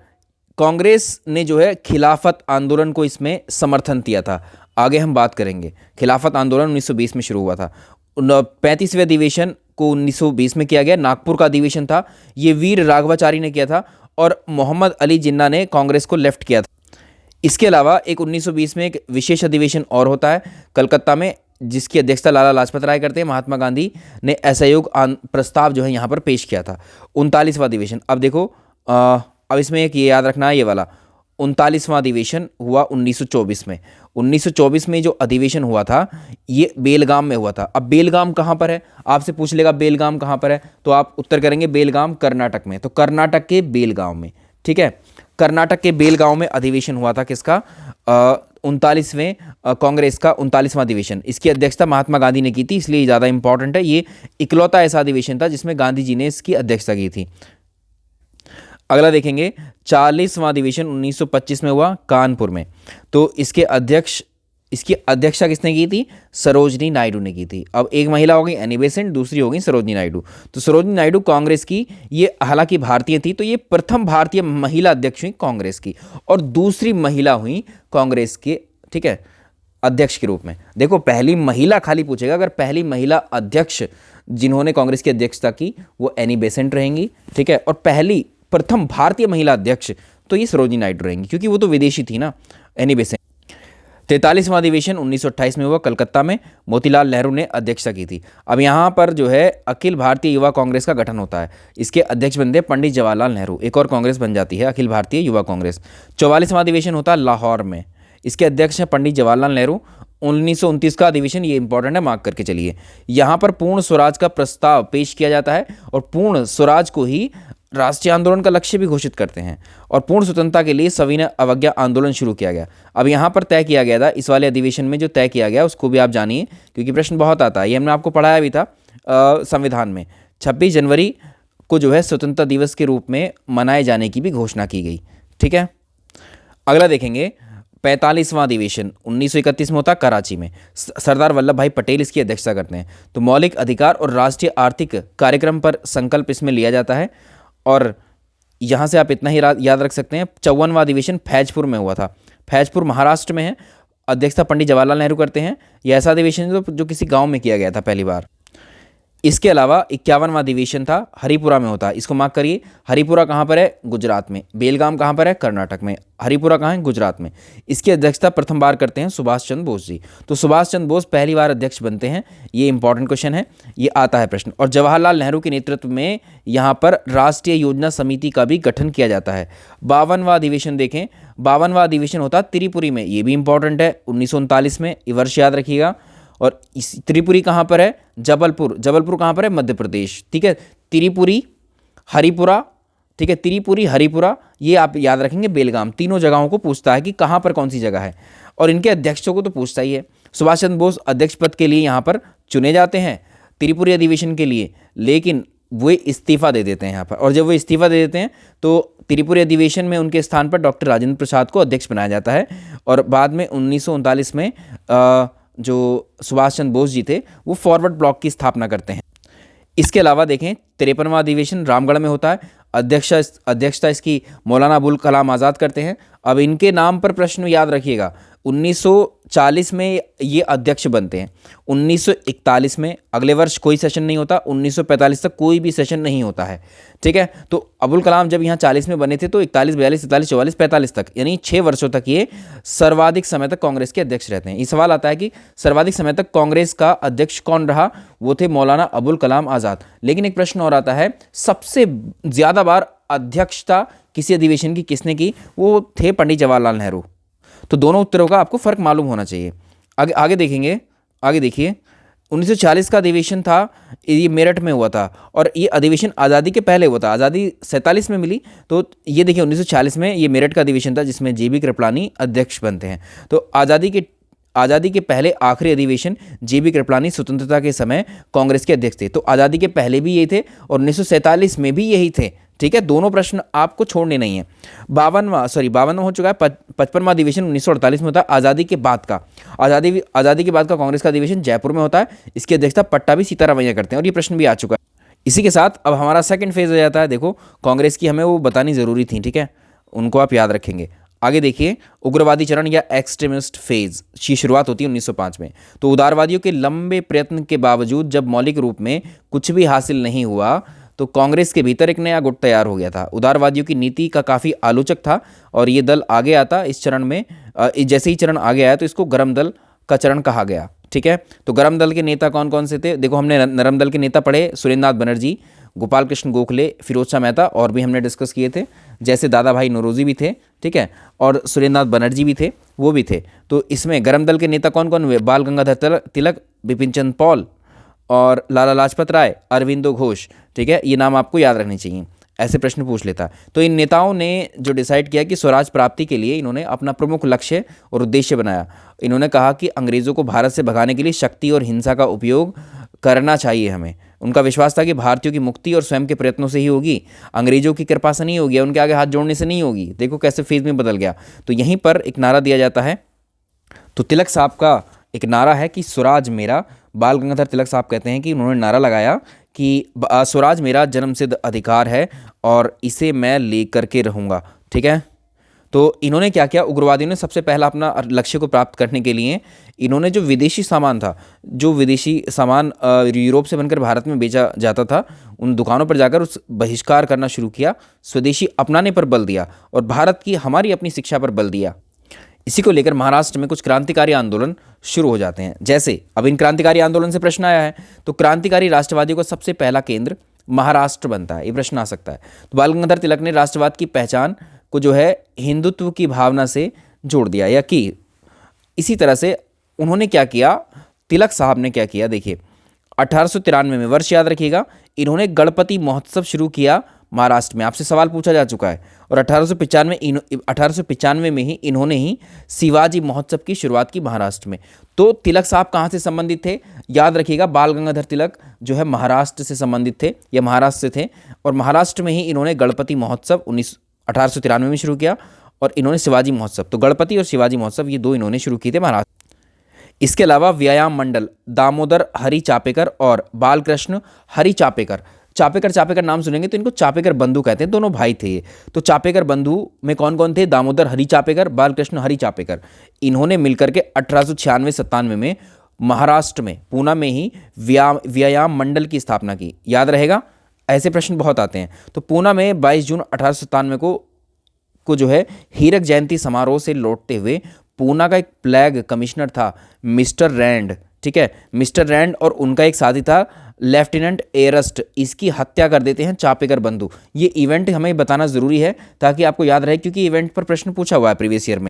कांग्रेस ने जो है खिलाफत आंदोलन को इसमें समर्थन दिया था। आगे हम बात करेंगे। खिलाफत आंदोलन 1920 में शुरू हुआ था। 35वें अधिवेशन को 1920 में किया गया, नागपुर का अधिवेशन था। ये वीर राघवाचारी ने किया था और मोहम्मद अली जिन्ना ने कांग्रेस को लेफ्ट किया था। इसके अलावा एक 1920 में एक विशेष अधिवेशन और होता है कलकत्ता में, जिसकी अध्यक्षता लाला लाजपत राय करते हैं। महात्मा गांधी ने असहयोग प्रस्ताव जो है यहाँ पर पेश किया था। 39वां अधिवेशन, अब देखो अब इसमें एक ये याद रखना है, ये वाला 39वां अधिवेशन हुआ 1924 में। 1924 में जो अधिवेशन हुआ था ये बेलगाम में हुआ था। अब बेलगाम कहाँ पर है, आपसे पूछ लेगा बेलगाम कहाँ पर है, तो आप उत्तर करेंगे बेलगाम कर्नाटक में। तो कर्नाटक के बेलगांव में, ठीक है, कर्नाटक के बेलगांव में अधिवेशन हुआ था किसका, 39वें कांग्रेस का 39वां अधिवेशन। इसकी अध्यक्षता महात्मा गांधी ने की थी, इसलिए ज़्यादा इंपॉर्टेंट है। ये इकलौता ऐसा अधिवेशन था जिसमें गांधी जी ने इसकी अध्यक्षता की थी। अगला देखेंगे 40वां अधिवेशन 1925 में हुआ कानपुर में। तो इसकी अध्यक्षता किसने की थी, सरोजनी नायडू ने की थी। अब एक महिला हो गई एनी बेसेंट, दूसरी हो गई सरोजनी नायडू। तो सरोजनी नायडू कांग्रेस की, ये हालांकि भारतीय थी, तो ये प्रथम भारतीय महिला अध्यक्ष हुई कांग्रेस की, और दूसरी महिला हुई कांग्रेस के, ठीक है, अध्यक्ष के रूप में। देखो पहली महिला खाली पूछेगा, अगर पहली महिला अध्यक्ष जिन्होंने कांग्रेस की अध्यक्षता की वो एनी बेसेंट रहेंगी, ठीक है, और पहली प्रथम भारतीय महिला अध्यक्ष तो ये सरोजनी नायडू रहेंगी, क्योंकि वो तो विदेशी थी ना, एनी बेसेंट। 43वां अधिवेशन 1928 में हुआ कलकत्ता में, मोतीलाल नेहरू ने अध्यक्षता की थी। अब यहाँ पर जो है अखिल भारतीय युवा कांग्रेस का गठन होता है। इसके अध्यक्ष बनते हैं पंडित जवाहरलाल नेहरू, एक और कांग्रेस बन जाती है अखिल भारतीय युवा कांग्रेस। 44वां अधिवेशन होता है लाहौर में, इसके अध्यक्ष हैं पंडित जवाहरलाल नेहरू। 1929 का अधिवेशन, ये इंपॉर्टेंट है, मार्क करके चलिए। यहाँ पर पूर्ण स्वराज का प्रस्ताव पेश किया जाता है, और पूर्ण स्वराज को ही राष्ट्रीय आंदोलन का लक्ष्य भी घोषित करते हैं, और पूर्ण स्वतंत्रता के लिए सविनय अवज्ञा आंदोलन शुरू किया गया। अब यहाँ पर तय किया गया था, इस वाले अधिवेशन में जो तय किया गया उसको भी आप जानिए, क्योंकि प्रश्न बहुत आता है। ये हमने आपको पढ़ाया भी था संविधान में। 26 जनवरी को जो है स्वतंत्रता दिवस के रूप में मनाए जाने की भी घोषणा की गई, ठीक है। अगला देखेंगे 45वां अधिवेशन 1931 में होता कराची में, सरदार वल्लभ भाई पटेल इसकी अध्यक्षता करते हैं। तो मौलिक अधिकार और राष्ट्रीय आर्थिक कार्यक्रम पर संकल्प इसमें लिया जाता है, और यहाँ से आप इतना ही याद रख सकते हैं। 54वां अधिवेशन फैजपुर में हुआ था, फैजपुर महाराष्ट्र में है, अध्यक्षता पंडित जवाहरलाल नेहरू करते हैं। यह ऐसा अधिवेशन जो किसी गांव में किया गया था पहली बार। इसके अलावा 51वां अधिवेशन था हरिपुरा में होता है, इसको मार्क करिए। हरिपुरा कहाँ पर है, गुजरात में। बेलगाम कहाँ पर है, कर्नाटक में। हरिपुरा कहाँ है, गुजरात में। इसकी अध्यक्षता प्रथम बार करते हैं सुभाष चंद्र बोस जी। तो सुभाष चंद्र बोस पहली बार अध्यक्ष बनते हैं, ये इंपॉर्टेंट क्वेश्चन है, ये आता है प्रश्न। और जवाहरलाल नेहरू के नेतृत्व में यहाँ पर राष्ट्रीय योजना समिति का भी गठन किया जाता है। 52वां अधिवेशन देखें, 52वां अधिवेशन होता है त्रिपुरी में, ये भी इंपॉर्टेंट है, 1939 में, ये वर्ष याद रखिएगा। और इस त्रिपुरी कहाँ पर है, जबलपुर। जबलपुर कहाँ पर है, मध्य प्रदेश, ठीक है। त्रिपुरी, हरिपुरा, ठीक है, त्रिपुरी, हरिपुरा, ये आप याद रखेंगे। बेलगाम, तीनों जगहों को पूछता है कि कहाँ पर कौन सी जगह है, और इनके अध्यक्षों को तो पूछता ही है। सुभाष चंद्र बोस अध्यक्ष पद के लिए यहाँ पर चुने जाते हैं त्रिपुरी अधिवेशन के लिए, लेकिन वे इस्तीफा दे देते हैं यहाँ पर। और जब वो इस्तीफा दे देते हैं तो त्रिपुरी अधिवेशन में उनके स्थान पर डॉक्टर राजेंद्र प्रसाद को अध्यक्ष बनाया जाता है। और बाद में 1939 में जो सुभाष चंद्र बोस जी थे वो फॉरवर्ड ब्लॉक की स्थापना करते हैं। इसके अलावा देखें 53वां अधिवेशन रामगढ़ में होता है, अध्यक्षता इसकी मौलाना अबुल कलाम आज़ाद करते हैं। अब इनके नाम पर प्रश्न याद रखिएगा, 1940 में ये अध्यक्ष बनते हैं, 1941 में, अगले वर्ष कोई सेशन नहीं होता, 1945 तक कोई भी सेशन नहीं होता है, ठीक है। तो अबुल कलाम जब यहाँ 40 में बने थे तो 41, 42, 43, 44, 45 तक, यानी 6 वर्षों तक ये सर्वाधिक समय तक कांग्रेस के अध्यक्ष रहते हैं। ये सवाल आता है कि सर्वाधिक समय तक कांग्रेस का अध्यक्ष कौन रहा, वो थे मौलाना अबुल कलाम आज़ाद। लेकिन एक प्रश्न और आता है, सबसे ज़्यादा बार अध्यक्षता किसी अधिवेशन की किसने की, वो थे पंडित जवाहरलाल नेहरू। तो दोनों उत्तरों का आपको फर्क मालूम होना चाहिए। आगे देखेंगे, आगे देखिए 1940 का अधिवेशन था, ये मेरठ में हुआ था, और ये अधिवेशन आज़ादी के पहले हुआ था। आज़ादी 47 में मिली, तो ये देखिए 1940 में ये मेरठ का अधिवेशन था जिसमें जेबी कृपलानी अध्यक्ष बनते हैं। तो आज़ादी के पहले आखिरी अधिवेशन जेबी कृपलानी स्वतंत्रता के समय कांग्रेस के अध्यक्ष थे। तो आज़ादी के पहले भी यही थे और 1947 में भी यही थे, ठीक है। दोनों प्रश्न आपको छोड़ने नहीं है। 52वां हो चुका है। 55वां अधिवेशन 1948 में होता है, आज़ादी के बाद का। आज़ादी के बाद का कांग्रेस का अधिवेशन जयपुर में होता है, इसकी अध्यक्षता पट्टाभी सीतारामैया करते हैं, और ये प्रश्न भी आ चुका है। इसी के साथ अब हमारा सेकंड फेज हो जाता है। देखो कांग्रेस की हमें वो बतानी ज़रूरी थी, ठीक है, उनको आप याद रखेंगे। आगे देखिए, उग्रवादी चरण या एक्सट्रीमिस्ट फेज की शुरुआत होती है 1905 में। तो उदारवादियों के लंबे प्रयत्न के बावजूद जब मौलिक रूप में कुछ भी हासिल नहीं हुआ, तो कांग्रेस के भीतर एक नया गुट तैयार हो गया था। उदारवादियों की नीति का काफ़ी आलोचक था और ये दल आगे आता इस चरण में, जैसे ही चरण आगे आया तो इसको गरम दल का चरण कहा गया। ठीक है, तो गरम दल के नेता कौन कौन से थे? देखो, हमने नरम दल के नेता पढ़े, सुरेंद्र नाथ बनर्जी, गोपाल कृष्ण गोखले, फिरोज शाह मेहता, और भी हमने डिस्कस किए थे, जैसे दादा भाई नौरोजी भी थे, ठीक है, और सुरेंद्र नाथ बनर्जी भी थे, वो भी थे। तो इसमें गरम दल के नेता कौन कौन हुए? बाल गंगाधर तिलक, बिपिन चंद्र पॉल और लाला लाजपत राय, अरविंदो घोष। ठीक है, ये नाम आपको याद रखने चाहिए, ऐसे प्रश्न पूछ लेता है। तो इन नेताओं ने जो डिसाइड किया कि स्वराज प्राप्ति के लिए इन्होंने अपना प्रमुख लक्ष्य और उद्देश्य बनाया। इन्होंने कहा कि अंग्रेज़ों को भारत से भगाने के लिए शक्ति और हिंसा का उपयोग करना चाहिए हमें। उनका विश्वास था कि भारतीयों की मुक्ति और स्वयं के प्रयत्नों से ही होगी, अंग्रेजों की कृपा से नहीं होगी, उनके आगे हाथ जोड़ने से नहीं होगी। देखो कैसे फेज में बदल गया। तो यहीं पर एक नारा दिया जाता है। तो तिलक साहब का एक नारा है कि स्वराज मेरा, बाल गंगाधर तिलक साहब कहते हैं कि उन्होंने नारा लगाया कि स्वराज मेरा जन्मसिद्ध अधिकार है और इसे मैं लेकर के रहूँगा। ठीक है, तो इन्होंने क्या किया? उग्रवादियों ने सबसे पहला अपना लक्ष्य को प्राप्त करने के लिए इन्होंने जो विदेशी सामान था, जो विदेशी सामान यूरोप से बनकर भारत में बेचा जाता था, उन दुकानों पर जाकर उस बहिष्कार करना शुरू किया, स्वदेशी अपनाने पर बल दिया और भारत की हमारी अपनी शिक्षा पर बल दिया। इसी को लेकर महाराष्ट्र में कुछ क्रांतिकारी आंदोलन शुरू हो जाते हैं। जैसे अब इन क्रांतिकारी आंदोलन से प्रश्न आया है, तो क्रांतिकारी राष्ट्रवादियों का सबसे पहला केंद्र महाराष्ट्र बनता है, ये प्रश्न आ सकता है। तो बाल गंगाधर तिलक ने राष्ट्रवाद की पहचान को जो है हिंदुत्व की भावना से जोड़ दिया या कि इसी तरह से उन्होंने क्या किया, तिलक साहब ने क्या किया, देखिए 1893 में, वर्ष याद रखिएगा, इन्होंने गणपति महोत्सव शुरू किया महाराष्ट्र में। आपसे सवाल पूछा जा चुका है। और 1895 में ही इन्होंने ही शिवाजी महोत्सव की शुरुआत की महाराष्ट्र में। तो तिलक साहब कहाँ से संबंधित थे? याद रखिएगा, बाल गंगाधर तिलक जो है महाराष्ट्र से संबंधित थे या महाराष्ट्र से थे, और महाराष्ट्र में ही इन्होंने गणपति महोत्सव 1893 में शुरू किया और इन्होंने शिवाजी महोत्सव, तो गणपति और शिवाजी महोत्सव ये दो इन्होंने शुरू किए थे महाराष्ट्र। इसके अलावा व्यायाम मंडल, दामोदर हरि चापेकर और बालकृष्ण हरि चापेकर। चापेकर नाम सुनेंगे तो इनको चापेकर बंधु कहते हैं, दोनों भाई थे ये। तो चापेकर बंधु में कौन कौन थे? दामोदर हरि चापेकर, बालकृष्ण हरि चापेकर। इन्होंने मिलकर के 1896-97 में महाराष्ट्र में पूना में ही व्यायाम मंडल की स्थापना की। याद रहेगा, ऐसे प्रश्न बहुत आते हैं। तो पूना में 22 जून 1897 को जो है हीरक जयंती समारोह से लौटते हुए पूना का एक फ्लैग कमिश्नर था मिस्टर रैंड, ठीक है, मिस्टर रैंड, और उनका एक साथी था लेफ्टिनेंट एरस्ट, इसकी हत्या कर देते हैं चापेकर बंधु। ये इवेंट हमें बताना ज़रूरी है ताकि आपको याद रहे, क्योंकि इवेंट पर प्रश्न पूछा हुआ है प्रीवियस ईयर में।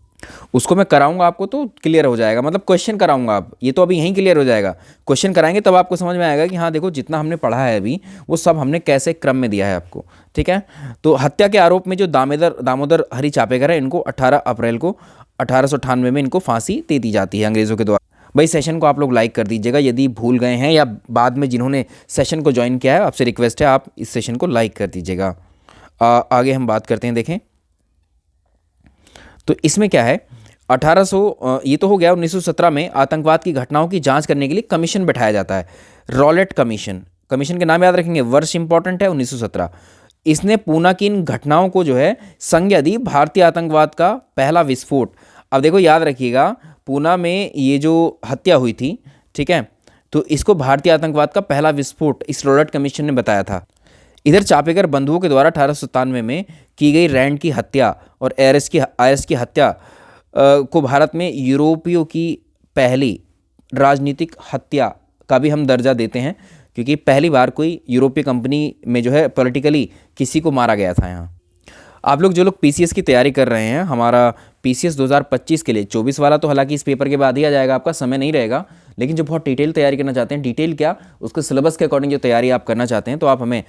उसको मैं कराऊंगा आपको तो क्लियर हो जाएगा, मतलब क्वेश्चन कराऊंगा आप, ये तो अभी यहीं क्लियर हो जाएगा। क्वेश्चन कराएंगे तब आपको समझ में आएगा कि हाँ देखो, जितना हमने पढ़ा है अभी वो सब हमने कैसे क्रम में दिया है आपको। ठीक है, तो हत्या के आरोप में जो दामोदर हरि चापेकर है, इनको 18 अप्रैल को 1898 में इनको फांसी दे दी जाती है अंग्रेज़ों के द्वारा। भाई सेशन को आप लोग लाइक कर दीजिएगा यदि भूल गए हैं, या बाद में जिन्होंने सेशन को ज्वाइन किया है आपसे रिक्वेस्ट है आप इस सेशन को लाइक कर दीजिएगा। आगे हम बात करते हैं, देखें तो इसमें क्या है, 1800 ये तो हो गया। 1917 में आतंकवाद की घटनाओं की जांच करने के लिए कमीशन बैठाया जाता है, रॉलेट कमीशन। कमीशन के नाम याद रखेंगे, वर्ष इंपॉर्टेंट है 1917। इसने पूना की इन घटनाओं को जो है संज्ञा दी भारतीय आतंकवाद का पहला विस्फोट। अब देखो याद रखिएगा, पूना में ये जो हत्या हुई थी, ठीक है, तो इसको भारतीय आतंकवाद का पहला विस्फोट इस रॉलेट कमीशन ने बताया था। इधर चापेकर बंधुओं के द्वारा 1897 में की गई रैंड की हत्या और आयरस की हत्या को भारत में यूरोपियों की पहली राजनीतिक हत्या का भी हम दर्जा देते हैं, क्योंकि पहली बार कोई यूरोपीय कंपनी में जो है पॉलिटिकली किसी को मारा गया था यहाँ। आप लोग जो लोग पीसीएस की तैयारी कर रहे हैं, हमारा पीसीएस 2025 के लिए 24 वाला तो हालांकि इस पेपर के बाद ही आ जाएगा, आपका समय नहीं रहेगा, लेकिन जो बहुत डिटेल तैयारी करना चाहते हैं, डिटेल क्या, उसके सिलेबस के अकॉर्डिंग जो तैयारी आप करना चाहते हैं, तो आप हमें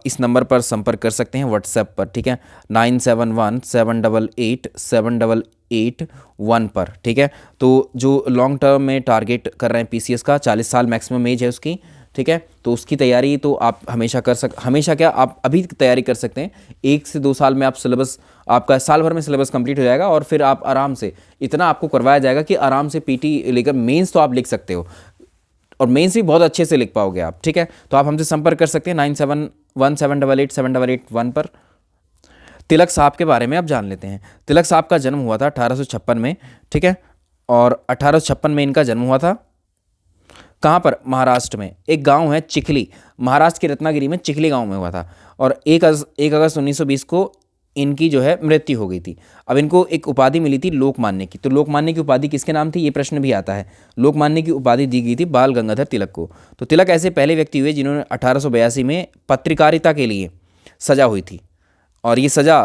इस नंबर पर संपर्क कर सकते हैं व्हाट्सएप पर, ठीक है, 9717887881 पर, ठीक है। तो जो लॉन्ग टर्म में टारगेट कर रहे हैं पीसीएस का, 40 साल मैक्सिमम एज है उसकी, ठीक है, तो उसकी तैयारी तो आप हमेशा क्या आप अभी तैयारी कर सकते हैं। 1 से 2 साल में आप सिलेबस, आपका साल भर में सिलेबस कंप्लीट हो जाएगा और फिर आप आराम से, इतना आपको करवाया जाएगा कि आराम से पीटी लेकर मेंस तो आप लिख सकते हो, और मेंस भी बहुत अच्छे से लिख पाओगे आप, ठीक है। तो आप हमसे संपर्क कर सकते हैं 9717887881 पर। तिलक साहब के बारे में आप जान लेते हैं। तिलक साहब का जन्म हुआ था 1856 में, ठीक है, और 1856 में इनका जन्म हुआ था कहाँ पर? महाराष्ट्र में एक गांव है चिखली। महाराष्ट्र के रत्नागिरी में चिखली गांव में हुआ था। और 1 अगस्त 1920 को इनकी जो है मृत्यु हो गई थी। अब इनको एक उपाधि मिली थी लोकमान्य की। तो लोकमान्य की उपाधि किसके नाम थी, ये प्रश्न भी आता है। लोकमान्य की उपाधि दी गई थी बाल गंगाधर तिलक को। तो तिलक ऐसे पहले व्यक्ति हुए जिन्होंने 1882 में पत्रकारिता के लिए सजा हुई थी। और ये सजा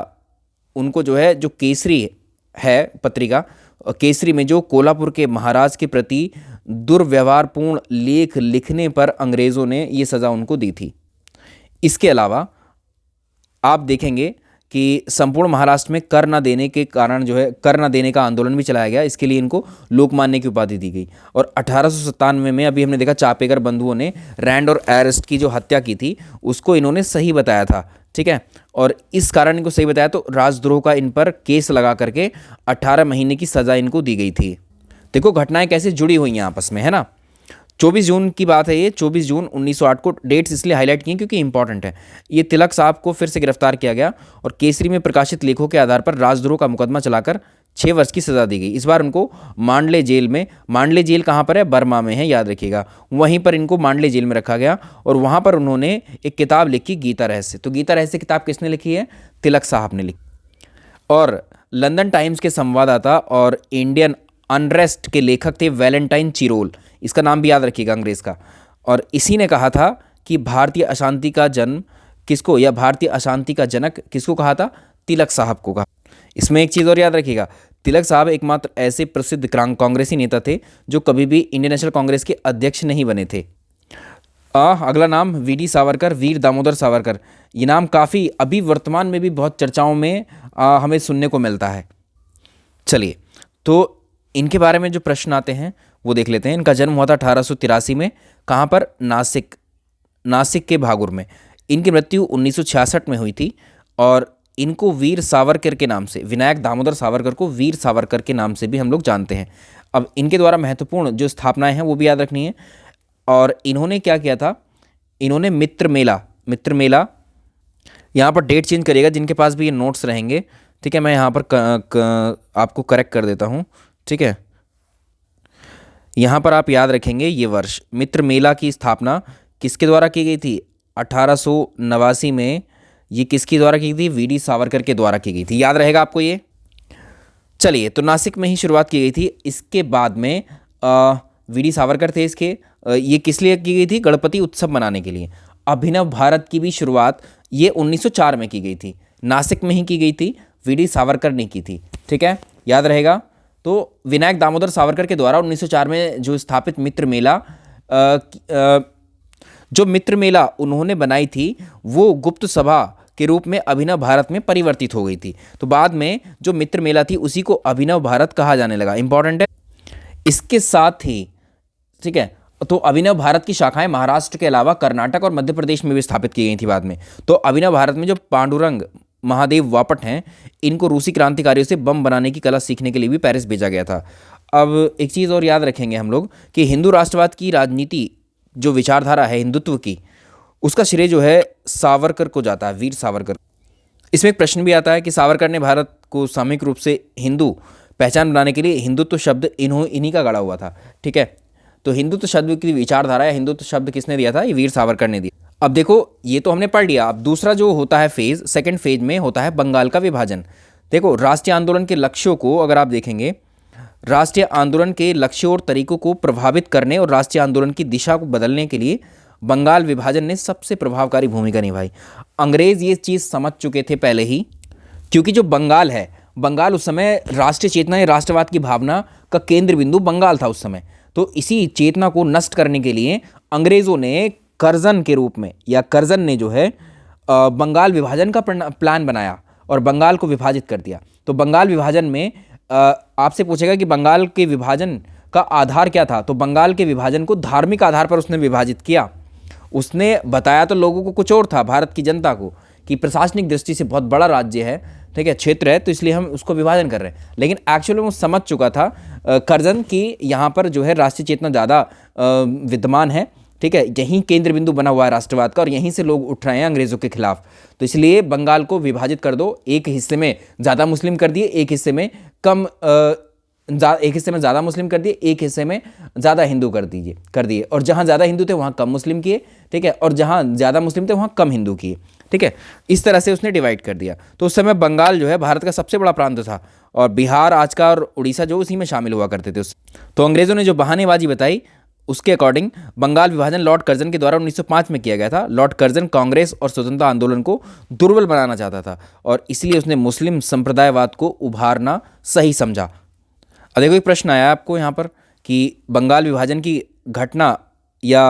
उनको जो है, जो केसरी है पत्रिका, केसरी में जो कोल्हापुर के महाराज के प्रति दुर्व्यवहारपूर्ण लेख लिखने पर अंग्रेज़ों ने ये सज़ा उनको दी थी। इसके अलावा आप देखेंगे कि संपूर्ण महाराष्ट्र में कर न देने के कारण जो है, कर न देने का आंदोलन भी चलाया गया। इसके लिए इनको लोकमान्य की उपाधि दी गई। और 1897 में अभी हमने देखा चापेकर बंधुओं ने रैंड और एरेस्ट की जो हत्या की थी उसको इन्होंने सही बताया था, ठीक है। और इस कारण इनको सही बताया तो राजद्रोह का इन पर केस लगा करके 18 महीने की सज़ा इनको दी गई थी। देखो घटनाएं कैसे जुड़ी हुई हैं आपस में, है ना। 24 जून की बात है ये, 24 जून 1908 को डेट्स इसलिए हाईलाइट की क्योंकि इंपॉर्टेंट है। ये तिलक साहब को फिर से गिरफ्तार किया गया और केसरी में प्रकाशित लेखों के आधार पर राजद्रोह का मुकदमा चलाकर 6 वर्ष की सज़ा दी गई। इस बार उनको मांडले जेल में, मांडले जेल कहाँ पर है, बर्मा में है, याद रखिएगा, वहीं पर इनको मांडले जेल में रखा गया। और वहाँ पर उन्होंने एक किताब लिखी, गीता रहस्य। तो गीता रहस्य किताब किसने लिखी है, तिलक साहब ने लिखी। और लंदन टाइम्स के संवाददाता और इंडियन अनरेस्ट के लेखक थे वैलेंटाइन चिरोल, इसका नाम भी याद रखिएगा अंग्रेज़ का। और इसी ने कहा था कि भारतीय अशांति का जन्म किसको, या भारतीय अशांति का जनक किसको कहा था, तिलक साहब को कहा। इसमें एक चीज़ और याद रखिएगा, तिलक साहब एकमात्र ऐसे प्रसिद्ध कांग्रेसी नेता थे जो कभी भी इंडियन नेशनल कांग्रेस के अध्यक्ष नहीं बने थे। अगला नाम वीडी सावरकर, वीर दामोदर सावरकर। ये नाम काफ़ी अभी वर्तमान में भी बहुत चर्चाओं में हमें सुनने को मिलता है। चलिए, तो इनके बारे में जो प्रश्न आते हैं वो देख लेते हैं। इनका जन्म हुआ था 1883 में, कहाँ पर, नासिक के भागुर में। इनकी मृत्यु 1966 में हुई थी। और इनको वीर सावरकर के नाम से, विनायक दामोदर सावरकर को वीर सावरकर के नाम से भी हम लोग जानते हैं। अब इनके द्वारा महत्वपूर्ण जो स्थापनाएं हैं वो भी याद रखनी है। और इन्होंने क्या किया था, इन्होंने मित्र मेला, यहाँ पर डेट चेंज करिएगा जिनके पास भी ये नोट्स रहेंगे, ठीक है। मैं यहाँ पर आपको करेक्ट कर देता हूँ, ठीक है। यहाँ पर आप याद रखेंगे ये वर्ष। मित्र मेला की स्थापना किसके द्वारा की गई थी, 1889 में। ये किसके द्वारा की गई थी, वीडी सावरकर के द्वारा की गई थी, याद रहेगा आपको ये। चलिए, तो नासिक में ही शुरुआत की गई थी। इसके बाद में वीडी सावरकर थे इसके। ये किस लिए की गई थी, गणपति उत्सव मनाने के लिए। अभिनव भारत की भी शुरुआत ये 1904 में की गई थी, नासिक में ही की गई थी, वीडी सावरकर ने की थी, ठीक है, याद रहेगा। तो विनायक दामोदर सावरकर के द्वारा 1904 में जो स्थापित मित्र मेला उन्होंने बनाई थी, वो गुप्त सभा के रूप में अभिनव भारत में परिवर्तित हो गई थी। तो बाद में जो मित्र मेला थी उसी को अभिनव भारत कहा जाने लगा, इंपॉर्टेंट है। इसके साथ ही, ठीक है, तो अभिनव भारत की शाखाएं महाराष्ट्र के अलावा कर्नाटक और मध्य प्रदेश में भी स्थापित की गई थी बाद में। तो अभिनव भारत में जो पांडुरंग महादेव वापट हैं, इनको रूसी क्रांतिकारियों से बम बनाने की कला सीखने के लिए भी पेरिस भेजा गया था। अब एक चीज़ और याद रखेंगे हम लोग कि हिंदू राष्ट्रवाद की राजनीति, जो विचारधारा है हिंदुत्व की, उसका श्रेय जो है सावरकर को जाता है, वीर सावरकर। इसमें एक प्रश्न भी आता है कि सावरकर ने भारत को सामूहिक रूप से हिंदू पहचान बनाने के लिए हिंदुत्व शब्द इन्हीं का गढ़ा हुआ था, ठीक है। तो हिंदुत्व शब्द की विचारधारा या हिंदुत्व शब्द किसने दिया था, ये वीर सावरकर ने दिया। अब देखो, ये तो हमने पढ़ लिया। अब दूसरा जो होता है फेज, सेकंड फेज में होता है बंगाल का विभाजन। देखो, राष्ट्रीय आंदोलन के लक्ष्यों को अगर आप देखेंगे, राष्ट्रीय आंदोलन के लक्ष्यों और तरीकों को प्रभावित करने और राष्ट्रीय आंदोलन की दिशा को बदलने के लिए बंगाल विभाजन ने सबसे प्रभावकारी भूमिका निभाई। अंग्रेज़ ये चीज़ समझ चुके थे पहले ही, क्योंकि जो बंगाल है, बंगाल उस समय राष्ट्रीय चेतना या राष्ट्रवाद की भावना का केंद्र बिंदु बंगाल था उस समय। तो इसी चेतना को नष्ट करने के लिए अंग्रेज़ों ने कर्जन के रूप में, या कर्जन ने जो है बंगाल विभाजन का प्लान बनाया और बंगाल को विभाजित कर दिया। तो बंगाल विभाजन में आपसे पूछेगा कि बंगाल के विभाजन का आधार क्या था, तो बंगाल के विभाजन को धार्मिक आधार पर उसने विभाजित किया। उसने बताया तो लोगों को कुछ और था, भारत की जनता को, कि प्रशासनिक दृष्टि से बहुत बड़ा राज्य है, ठीक है, क्षेत्र है, तो इसलिए हम उसको विभाजन कर रहे हैं। लेकिन एक्चुअली वो समझ चुका था कर्जन की यहाँ पर जो है राष्ट्रीय चेतना ज़्यादा विद्यमान है, ठीक है, यहीं केंद्र बिंदु बना हुआ है राष्ट्रवाद का और यहीं से लोग उठ रहे हैं अंग्रेज़ों के खिलाफ। तो इसलिए बंगाल को विभाजित कर दो, एक हिस्से में ज़्यादा मुस्लिम कर दिए, एक हिस्से में कम एक हिस्से में ज़्यादा मुस्लिम कर दिए, एक हिस्से में ज़्यादा हिंदू कर दिए, और जहाँ ज़्यादा हिंदू थे वहाँ कम मुस्लिम किए, ठीक है, और जहाँ ज़्यादा मुस्लिम थे वहाँ कम हिंदू किए, ठीक है। इस तरह से उसने डिवाइड कर दिया। तो उस समय बंगाल जो है भारत का सबसे बड़ा प्रांत था, और बिहार आज का और उड़ीसा जो उसी में शामिल हुआ करते थे उस। तो अंग्रेज़ों ने जो बहानेबाजी बताई उसके अकॉर्डिंग बंगाल विभाजन लॉर्ड कर्जन के द्वारा 1905 में किया गया था। लॉर्ड कर्जन कांग्रेस और स्वतंत्रता आंदोलन को दुर्बल बनाना चाहता था, और इसलिए उसने मुस्लिम संप्रदायवाद को उभारना सही समझा। अब देखो एक प्रश्न आया आपको यहाँ पर कि बंगाल विभाजन की घटना या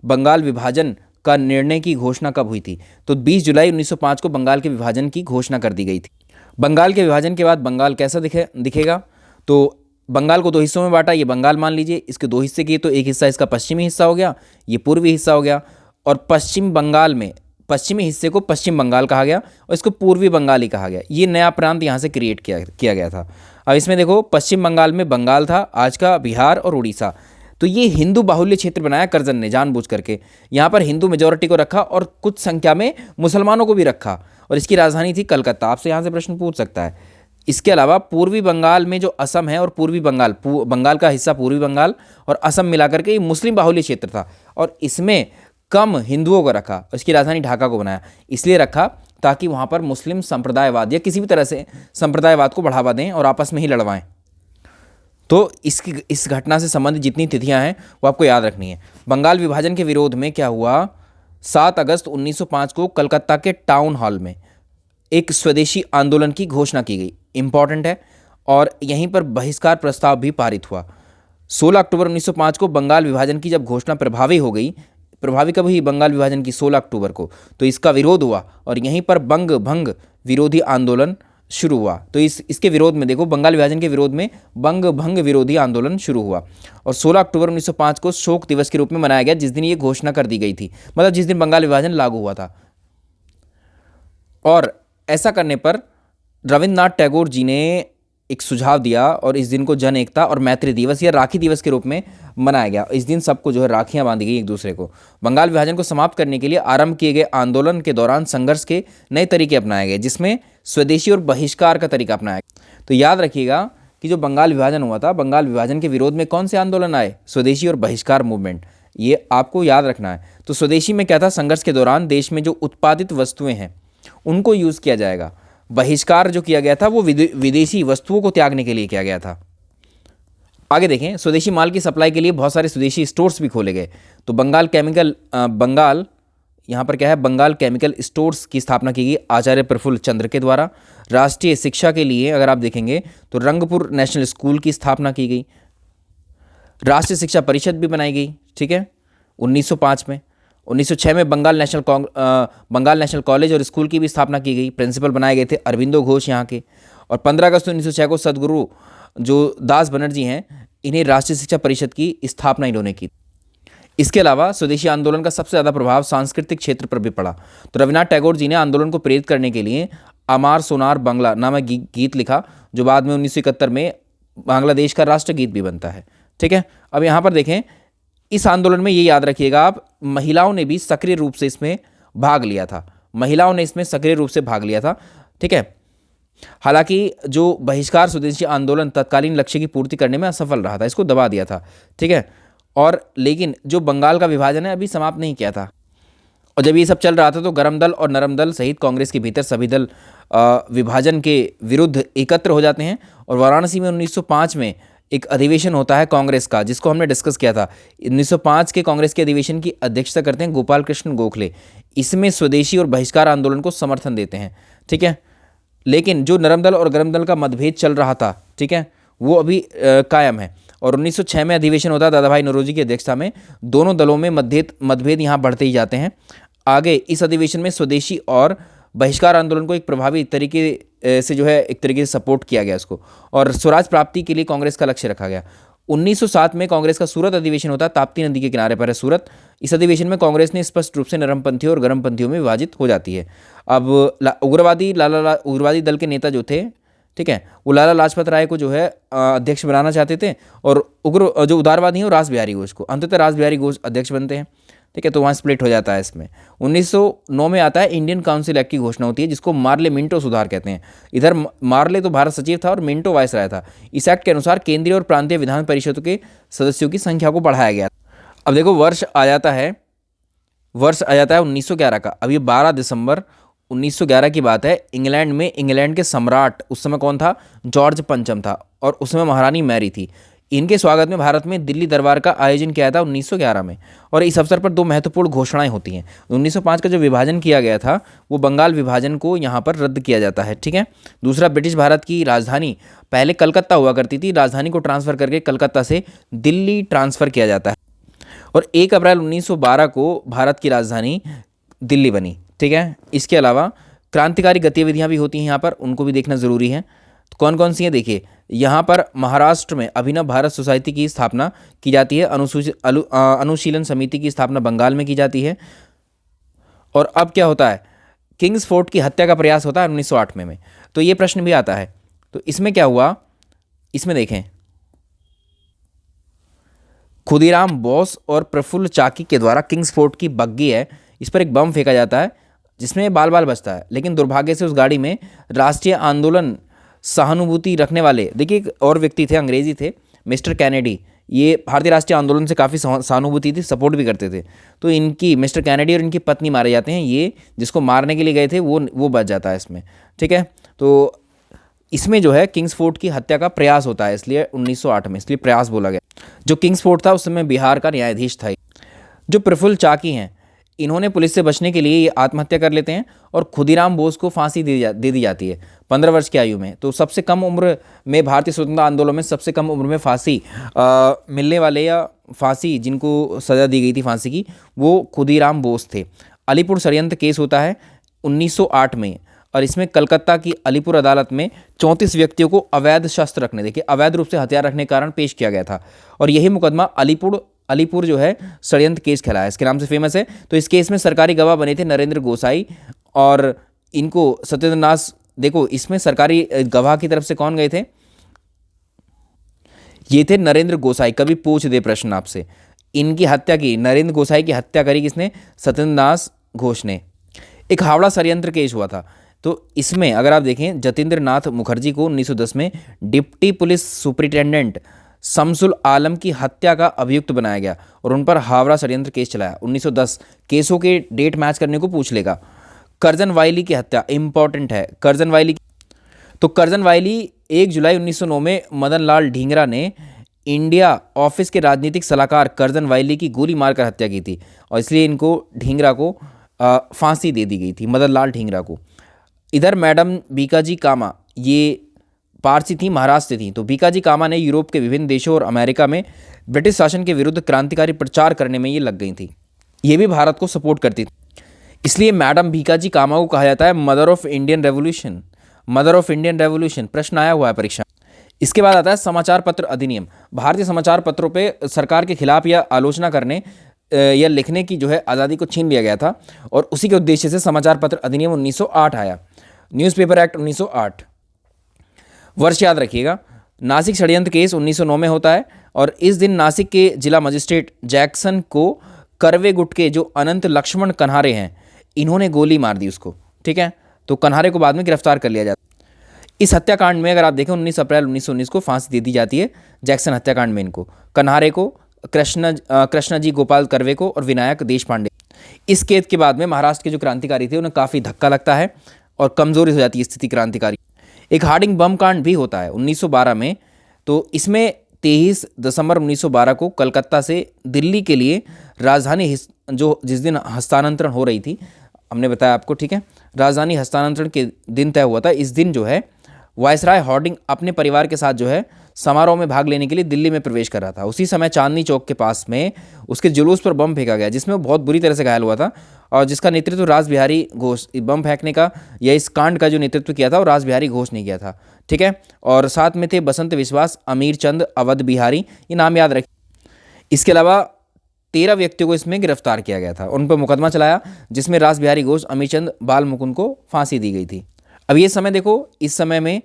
बंगाल विभाजन का निर्णय की घोषणा कब हुई थी? तो 20 जुलाई 1905 को बंगाल के विभाजन की घोषणा कर दी गई थी। बंगाल के विभाजन के बाद बंगाल कैसा दिखेगा? तो बंगाल को दो हिस्सों में बांटा, ये बंगाल मान लीजिए, इसके दो हिस्से किए, तो एक हिस्सा इसका पश्चिमी हिस्सा हो गया, ये पूर्वी हिस्सा हो गया, और पश्चिम बंगाल में पश्चिमी हिस्से को पश्चिम बंगाल कहा गया और इसको पूर्वी बंगाल ही कहा गया। ये नया प्रांत यहाँ से क्रिएट किया गया था। अब इसमें देखो पश्चिम बंगाल में बंगाल था, आज का बिहार और उड़ीसा। तो ये हिंदू बाहुल्य क्षेत्र बनाया कर्जन ने जानबूझ करके। यहाँ पर हिंदू मेजोरिटी को रखा और कुछ संख्या में मुसलमानों को भी रखा, और इसकी राजधानी थी कलकत्ता। आपसे यहाँ से प्रश्न पूछ सकता है। इसके अलावा पूर्वी बंगाल में जो असम है और पूर्वी बंगाल, बंगाल का हिस्सा पूर्वी बंगाल और असम मिलाकर के ये मुस्लिम बाहुल्य क्षेत्र था, और इसमें कम हिंदुओं को रखा। इसकी राजधानी ढाका को बनाया, इसलिए रखा ताकि वहाँ पर मुस्लिम संप्रदायवाद या किसी भी तरह से संप्रदायवाद को बढ़ावा दें और आपस में ही लड़वाएं। तो इस घटना से संबंधित जितनी तिथियां हैं वो आपको याद रखनी है। बंगाल विभाजन के विरोध में क्या हुआ? 7 अगस्त 1905 को कलकत्ता के टाउन हॉल में एक स्वदेशी आंदोलन की घोषणा की गई। इंपॉर्टेंट है। और यहीं पर बहिष्कार प्रस्ताव भी पारित हुआ। 16 अक्टूबर 1905 को बंगाल विभाजन की जब घोषणा प्रभावी हो गई, प्रभावी कब हुई? बंगाल विभाजन की 16 अक्टूबर को। तो इसका विरोध हुआ और यहीं पर बंग भंग विरोधी आंदोलन शुरू हुआ। तो इसके विरोध में देखो, बंगाल विभाजन के विरोध में बंग भंग विरोधी आंदोलन शुरू हुआ, और 16 अक्टूबर 1905 को शोक दिवस के रूप में मनाया गया, जिस दिन ये घोषणा कर दी गई थी, मतलब जिस दिन बंगाल विभाजन लागू हुआ था। और ऐसा करने पर रविन्द्रनाथ टैगोर जी ने एक सुझाव दिया और इस दिन को जन एकता और मैत्री दिवस या राखी दिवस के रूप में मनाया गया। इस दिन सबको जो है राखियां बांधी गई एक दूसरे को। बंगाल विभाजन को समाप्त करने के लिए आरंभ किए गए आंदोलन के दौरान संघर्ष के नए तरीके अपनाए गए, जिसमें स्वदेशी और बहिष्कार का तरीका अपनाया गया। तो याद रखिएगा कि जो बंगाल विभाजन हुआ था, बंगाल विभाजन के विरोध में कौन से आंदोलन आए? स्वदेशी और बहिष्कार मूवमेंट। ये आपको याद रखना है। तो स्वदेशी में क्या था? संघर्ष के दौरान देश में जो उत्पादित वस्तुएं हैं उनको यूज़ किया जाएगा। बहिष्कार जो किया गया था वो विदेशी वस्तुओं को त्यागने के लिए किया गया था। आगे देखें, स्वदेशी माल की सप्लाई के लिए बहुत सारे स्वदेशी स्टोर्स भी खोले गए। तो बंगाल यहाँ पर क्या है? बंगाल केमिकल स्टोर्स की स्थापना की गई आचार्य प्रफुल्ल चंद्र के द्वारा। राष्ट्रीय शिक्षा के लिए अगर आप देखेंगे तो रंगपुर नेशनल स्कूल की स्थापना की गई। राष्ट्रीय शिक्षा परिषद भी बनाई गई, ठीक है, 1905 में। 1906 में बंगाल नेशनल कॉलेज और स्कूल की भी स्थापना की गई। प्रिंसिपल बनाए गए थे अरविंदो घोष यहाँ के। और 15 अगस्त 1906 को सदगुरु जो दास बनर्जी हैं, इन्हें राष्ट्रीय शिक्षा परिषद की स्थापना इन्होंने की। इसके अलावा स्वदेशी आंदोलन का सबसे ज़्यादा प्रभाव सांस्कृतिक क्षेत्र पर भी पड़ा। तो रविन्द्रनाथ टैगोर जी ने आंदोलन को प्रेरित करने के लिए अमार सोनार बांग्ला नामक गीत लिखा, जो बाद में 1971 में बांग्लादेश का राष्ट्रगीत भी बनता है, ठीक है। अब यहाँ पर देखें, इस आंदोलन में ये याद रखिएगा आप, महिलाओं ने भी सक्रिय रूप से इसमें भाग लिया था। महिलाओं ने इसमें सक्रिय रूप से भाग लिया था, ठीक है। हालांकि जो बहिष्कार स्वदेशी आंदोलन तत्कालीन लक्ष्य की पूर्ति करने में असफल रहा था, इसको दबा दिया था, ठीक है। और लेकिन जो बंगाल का विभाजन है अभी समाप्त नहीं किया था। और जब ये सब चल रहा था तो गरम दल और नरम दल सहित कांग्रेस के भीतर सभी दल विभाजन के विरुद्ध एकत्र हो जाते हैं। और वाराणसी में 1905 में एक अधिवेशन होता है कांग्रेस का, जिसको हमने डिस्कस किया था। 1905 के कांग्रेस के अधिवेशन की अध्यक्षता करते हैं गोपाल कृष्ण गोखले। इसमें स्वदेशी और बहिष्कार आंदोलन को समर्थन देते हैं, ठीक है। लेकिन जो नरम दल और गरम दल का मतभेद चल रहा था, ठीक है, वो अभी कायम है। और 1906 में अधिवेशन होता है दादा भाई नौरोजी की अध्यक्षता में। दोनों दलों में मतभेद यहाँ बढ़ते ही जाते हैं। आगे इस अधिवेशन में स्वदेशी और बहिष्कार आंदोलन को एक प्रभावी तरीके से जो है एक तरीके से सपोर्ट किया गया इसको, और स्वराज प्राप्ति के लिए कांग्रेस का लक्ष्य रखा गया। 1907 में कांग्रेस का सूरत अधिवेशन होता है, ताप्ती नदी के किनारे पर है सूरत। इस अधिवेशन में कांग्रेस ने स्पष्ट रूप से नरमपंथियों और गर्मपंथियों में विभाजित हो जाती है। अब उग्रवादी दल के नेता जो थे, ठीक है, वो लाला लाजपत राय को जो है अध्यक्ष बनाना चाहते थे, और जो उदारवादी हैं वो रास बिहारी घोष को। अंततः रास बिहारी घोष अध्यक्ष बनते हैं, ठीक है, तो वहाँ स्प्लिट हो जाता है इसमें। 1909 में आता है इंडियन काउंसिल एक्ट की घोषणा होती है, जिसको मार्ले मिंटो सुधार कहते हैं। इधर मार्ले तो भारत सचिव था और मिंटो वायसराय था। इस एक्ट के अनुसार केंद्रीय और प्रांतीय विधान परिषदों के सदस्यों की संख्या को बढ़ाया गया। अब देखो वर्ष आ जाता है 1911 का। अब ये 12 दिसंबर 1911 की बात है। इंग्लैंड में इंग्लैंड के सम्राट उस समय कौन था? जॉर्ज पंचम था, और उस समय महारानी मैरी थी। इनके स्वागत में भारत में दिल्ली दरबार का आयोजन किया था 1911 में। और इस अवसर पर दो महत्वपूर्ण घोषणाएं होती हैं। 1905 का जो विभाजन किया गया था वो बंगाल विभाजन को यहाँ पर रद्द किया जाता है, ठीक है। दूसरा, ब्रिटिश भारत की राजधानी पहले कलकत्ता हुआ करती थी, राजधानी को ट्रांसफर करके कलकत्ता से दिल्ली ट्रांसफर किया जाता है। और 1 अप्रैल 1912 को भारत की राजधानी दिल्ली बनी, ठीक है। इसके अलावा क्रांतिकारी गतिविधियां भी होती हैं यहाँ पर, उनको भी देखना ज़रूरी है। तो कौन कौन सी हैं देखिए, यहाँ पर महाराष्ट्र में अभिनव भारत सोसाइटी की स्थापना की जाती है। अनुशीलन समिति की स्थापना बंगाल में की जाती है। और अब क्या होता है, किंग्स फोर्ट की हत्या का प्रयास होता है 1908 में। तो ये प्रश्न भी आता है। तो इसमें क्या हुआ, इसमें देखें, खुदीराम बोस और प्रफुल्ल चाकी के द्वारा किंग्स फोर्ट की बग्गी है, इस पर एक बम फेंका जाता है जिसमें बाल बाल बचता है। लेकिन दुर्भाग्य से उस गाड़ी में राष्ट्रीय आंदोलन सहानुभूति रखने वाले, देखिए एक और व्यक्ति थे, अंग्रेजी थे, मिस्टर कैनेडी। ये भारतीय राष्ट्रीय आंदोलन से काफ़ी सहानुभूति थी, सपोर्ट भी करते थे। तो इनकी मिस्टर कैनेडी और इनकी पत्नी मारे जाते हैं। ये जिसको मारने के लिए गए थे वो बच जाता है इसमें, ठीक है। तो इसमें जो है किंग्स फोर्ट की हत्या का प्रयास होता है, इसलिए 1908 में, इसलिए प्रयास बोला गया। जो किंग्स फोर्ट था उस समय बिहार का न्यायाधीश था। जो प्रफुल्ल चाकी हैं, इन्होंने पुलिस से बचने के लिए ये आत्महत्या कर लेते हैं और खुदीराम बोस को फांसी दे दी जाती है 15 वर्ष की आयु में। तो सबसे कम उम्र में भारतीय स्वतंत्रता आंदोलन में सबसे कम उम्र में फांसी मिलने वाले, या फांसी जिनको सज़ा दी गई थी फांसी की, वो खुदीराम बोस थे। अलीपुर षड्यंत्र केस होता है 1908 में, और इसमें कलकत्ता की अलीपुर अदालत में 34 व्यक्तियों को अवैध शस्त्र रखने, देखिए अवैध रूप से हथियार रखने के कारण पेश किया गया था। और यही मुकदमा अलीपुर जो है षड्यंत्र केस कहलाया, इसके नाम से फेमस है। तो इस केस में सरकारी गवाह बने थे नरेंद्र गोसाई, और इनको सत्येंद्रनाथ, देखो इसमें सरकारी गवाह की तरफ से कौन गए थे, ये थे नरेंद्र गोसाई। कभी पूछ दे प्रश्न आपसे, इनकी हत्या की, नरेंद्र गोसाई की हत्या करी किसने? सत्येंद्रनाथ घोष ने। एक हावड़ा षड्यंत्र केस हुआ था। तो इसमें अगर आप देखें, जतेंद्र नाथ मुखर्जी को 1910 में डिप्टी पुलिस सुपरिटेंडेंट शमसुल आलम की हत्या का अभियुक्त बनाया गया और उन पर हावड़ा षड्यंत्र केस चलाया 1910। केसों के डेट मैच करने को पूछ लेगा। करजन वाइली की हत्या इंपॉर्टेंट है। करजन वाइली, तो करजन वाइली 1 जुलाई 1909 में मदन लाल ढींगरा ने इंडिया ऑफिस के राजनीतिक सलाहकार करजन वाइली की गोली मारकर हत्या की थी, और इसलिए इनको ढींगरा को फांसी दे दी गई थी, मदन लाल ढींगरा को। इधर मैडम बीकाजी कामा, ये पारसी थी, महाराष्ट्र से थी। तो बीकाजी कामा ने यूरोप के विभिन्न देशों और अमेरिका में ब्रिटिश शासन के विरुद्ध क्रांतिकारी प्रचार करने में ये लग गई थी। ये भी भारत को सपोर्ट करती थी, इसलिए मैडम बीकाजी कामा को कहा जाता है mother of Indian revolution. Mother of Indian revolution प्रश्न आया हुआ है परीक्षा। इसके बाद आता है समाचार पत्र अधिनियम। भारतीय समाचार पत्रों पर सरकार के खिलाफ या आलोचना करने या लिखने की जो है आज़ादी को छीन लिया गया था, और उसी के उद्देश्य से समाचार पत्र अधिनियम 1908 आया, न्यूज़पेपर एक्ट 1908। वर्ष याद रखिएगा। नासिक षड्यंत्र केस 1909 में होता है, और इस दिन नासिक के जिला मजिस्ट्रेट जैक्सन को करवे गुट के जो अनंत लक्ष्मण कन्हारे हैं, इन्होंने गोली मार दी उसको, ठीक है। तो कन्हारे को बाद में गिरफ्तार कर लिया जाता है। इस हत्याकांड में अगर आप देखें 19 अप्रैल 1919 को फांसी दे दी जाती है जैक्सन हत्याकांड में। इनको, कन्हारे को, कृष्णाजी गोपाल कर्वे को और विनायक देशपांडे। इस केस के बाद में महाराष्ट्र के जो क्रांतिकारी थे उन्हें काफ़ी धक्का लगता है और कमजोरी हो जाती है स्थिति क्रांतिकारी। एक हार्डिंग बम कांड भी होता है 1912 में। तो इसमें 23 दिसंबर 1912 को कलकत्ता से दिल्ली के लिए राजधानी जो जिस दिन हस्तांतरण हो रही थी, हमने बताया आपको, ठीक है, राजधानी हस्तांतरण के दिन तय हुआ था। इस दिन जो है वायसराय हॉर्डिंग अपने परिवार के साथ जो है समारोह में भाग लेने के लिए दिल्ली में प्रवेश कर रहा था। उसी समय चांदनी चौक के पास में उसके जुलूस पर बम फेंका गया, जिसमें वो बहुत बुरी तरह से घायल हुआ था, और जिसका नेतृत्व रास बिहारी घोष, बम फेंकने का या इस कांड का जो नेतृत्व किया था वो रास बिहारी घोष ने किया था, ठीक है। और साथ में थे बसंत विश्वास, अमीर चंद, अवध बिहारी, ये नाम याद रखिए। इसके अलावा 13 व्यक्तियों को इसमें गिरफ्तार किया गया था, उन पर मुकदमा चलाया, जिसमें रास बिहारी घोष, अमीर चंद, बाल मुकुंद को फांसी दी गई थी। अब ये समय देखो, इस समय में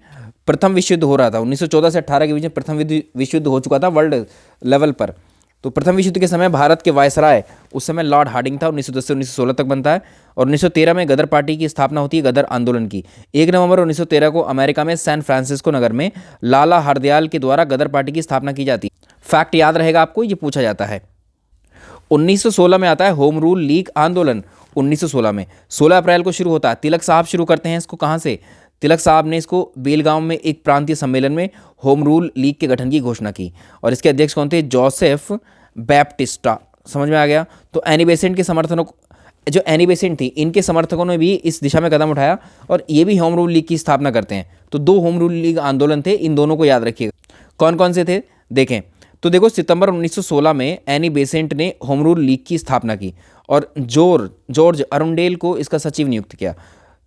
प्रथम विश्व युद्ध हो रहा था। 1914 से 18 के बीच में प्रथम विश्व युद्ध हो चुका था वर्ल्ड लेवल पर। तो प्रथम विश्व युद्ध के समय भारत के वायसराय उस समय लॉर्ड हार्डिंग था, 1910 से 1916 तक बनता है। और 1913 में गदर पार्टी की स्थापना होती है, गदर आंदोलन की। 1 नवंबर 1913 को अमेरिका में सैन फ्रांसिस्को नगर में लाला हरदयाल के द्वारा गदर पार्टी की स्थापना की जाती है। फैक्ट याद रहेगा आपको, ये पूछा जाता है। 1916 में आता है होम रूल लीग आंदोलन। 1916 में 16 अप्रैल को शुरू होता है। तिलक साहब शुरू करते हैं इसको, कहाँ से? तिलक साहब ने इसको बेलगांव में एक प्रांतीय सम्मेलन में होम रूल लीग के गठन की घोषणा की। और इसके अध्यक्ष कौन थे? Joseph Baptista. समझ में आ गया? तो एनी बेसेंट के समर्थनों, जो एनी बेसेंट थी, इनके समर्थकों ने भी इस दिशा में कदम उठाया और ये भी होम रूल लीग की स्थापना करते हैं। तो 2 होम रूल लीग आंदोलन थे, इन दोनों को याद रखिएगा। कौन कौन से थे देखें तो देखो, सितंबर 1916 में एनी बेसेंट ने होम रूल लीग की स्थापना की और जॉर्ज अरुंडेल को इसका सचिव नियुक्त किया।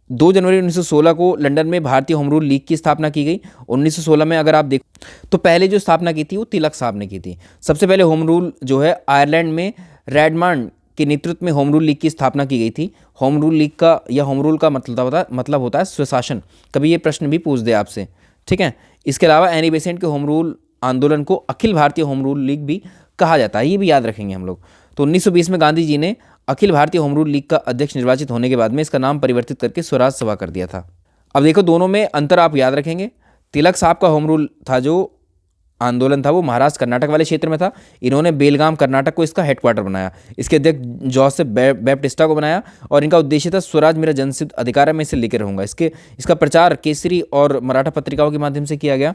2 जनवरी 1916 को लंदन में भारतीय होम रूल लीग की स्थापना की गई। 1916 में अगर आप देखो तो पहले जो स्थापना की थी वो तिलक साहब ने की थी। सबसे पहले होम रूल जो है आयरलैंड में रेडमंड के नेतृत्व में होम रूल लीग की स्थापना की गई थी। होम रूल लीग का या होम रूल का मतलब होता है स्वशासन। कभी ये प्रश्न भी पूछ दे आपसे, ठीक है। इसके अलावा एनी बेसेंट के होम रूल आंदोलन को Akhil Bharatiya home rule league भी कहा जाता है, ये भी याद रखेंगे हम लोग। तो 1920 में गांधी जी ने Akhil Bharatiya home rule league का अध्यक्ष निर्वाचित होने के बाद में इसका नाम परिवर्तित करके स्वराज सभा कर दिया था। अब देखो, दोनों में अंतर आप याद रखेंगे। तिलक साहब का होम रूल था, जो आंदोलन था, वो महाराष्ट्र कर्नाटक वाले क्षेत्र में था। इन्होंने बेलगाम कर्नाटक को इसका हेडक्वार्टर बनाया। इसके अध्यक्ष जोसेफ बैप्टिस्टा को बनाया और इनका उद्देश्य था स्वराज मेरा जनसिद्ध अधिकार है, मैं इसे लेकर रहूंगा। इसका प्रचार केसरी और मराठा पत्रिकाओं के माध्यम से किया गया।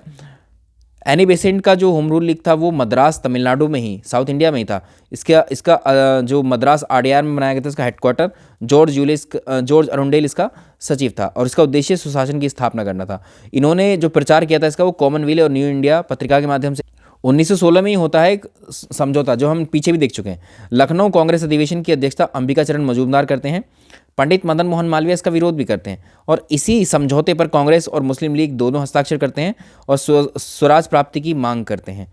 एनी बेसेंट का जो होम रूल लीग था वो मद्रास तमिलनाडु में ही, साउथ इंडिया में ही था। इसका जो मद्रास आरडीआर में बनाया गया था, इसका हेडक्वार्टर जॉर्ज अरुंडेल इसका सचिव था और इसका उद्देश्य सुशासन की स्थापना करना था। इन्होंने जो प्रचार किया था इसका, वो कॉमनवेल्थ और न्यू इंडिया पत्रिका के माध्यम से। 1916 में ही होता है एक समझौता, जो हम पीछे भी देख चुके हैं। लखनऊ कांग्रेस अधिवेशन की अध्यक्षता अंबिका चरण मजूमदार करते हैं। पंडित मदन मोहन मालवीय इसका विरोध भी करते हैं और इसी समझौते पर कांग्रेस और मुस्लिम लीग दोनों हस्ताक्षर करते हैं और स्वराज प्राप्ति की मांग करते हैं।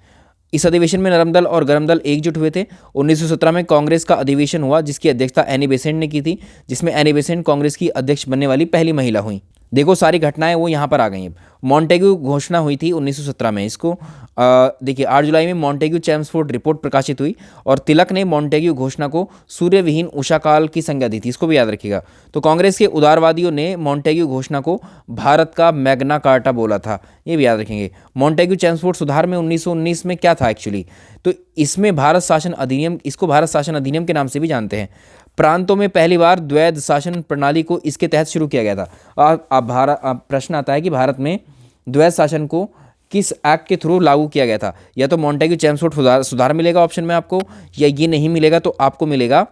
इस अधिवेशन में नरम दल और गरम दल एकजुट हुए थे। 1917 में कांग्रेस का अधिवेशन हुआ, जिसकी अध्यक्षता एनी बेसेंट ने की थी, जिसमें एनी बेसेंट कांग्रेस की अध्यक्ष बनने वाली पहली महिला हुई। देखो, सारी घटनाएं वो यहाँ पर आ गई हैं। मॉन्टेग्यू घोषणा हुई थी 1917 में। इसको देखिए, 8 जुलाई में मॉन्टेग्यू चैम्सफोर्ड रिपोर्ट प्रकाशित हुई और तिलक ने मॉन्टेग्यू घोषणा को सूर्य विहीन उषा काल की संज्ञा दी थी। इसको भी याद रखिएगा। तो कांग्रेस के उदारवादियों ने मॉन्टेग्यू घोषणा को भारत का मैग्ना कार्टा बोला था, ये भी याद रखेंगे। मॉन्टेग्यू चैम्सफोर्ड सुधार में 1919 में क्या था एक्चुअली, तो इसमें भारत शासन अधिनियम, इसको भारत शासन अधिनियम के नाम से भी जानते हैं। प्रांतों में पहली बार द्वैध शासन प्रणाली को इसके तहत शुरू किया गया था। अब प्रश्न आता है कि भारत में द्वैध शासन को किस एक्ट के थ्रू लागू किया गया था? या तो मॉन्टेग्यू चैम्सफोर्ड सुधार मिलेगा ऑप्शन में आपको, या ये नहीं मिलेगा तो आपको मिलेगा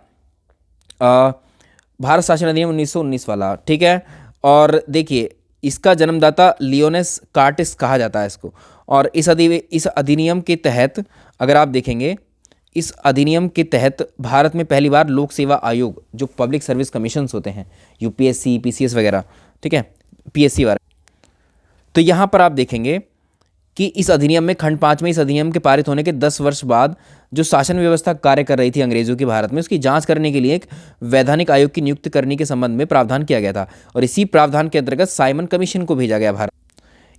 भारत शासन अधिनियम 1919 वाला, ठीक है। और देखिए, इसका जन्मदाता लियोनेस कार्टिस कहा जाता है इसको। और इस अधिनियम के तहत अगर आप देखेंगे, इस अधिनियम के तहत भारत में पहली बार लोक सेवा आयोग, जो पब्लिक सर्विस कमीशंस होते हैं, यूपीएससी, पीसीएस वगैरह, ठीक है, पीएससी वाला, तो यहाँ पर आप देखेंगे कि इस अधिनियम में खंड 5 में इस अधिनियम के पारित होने के 10 वर्ष बाद जो शासन व्यवस्था कार्य कर रही थी अंग्रेजों की भारत में, उसकी जांच करने के लिए एक वैधानिक आयोग की नियुक्ति करने के संबंध में प्रावधान किया गया था और इसी प्रावधान के अंतर्गत साइमन कमीशन को भेजा गया भारत।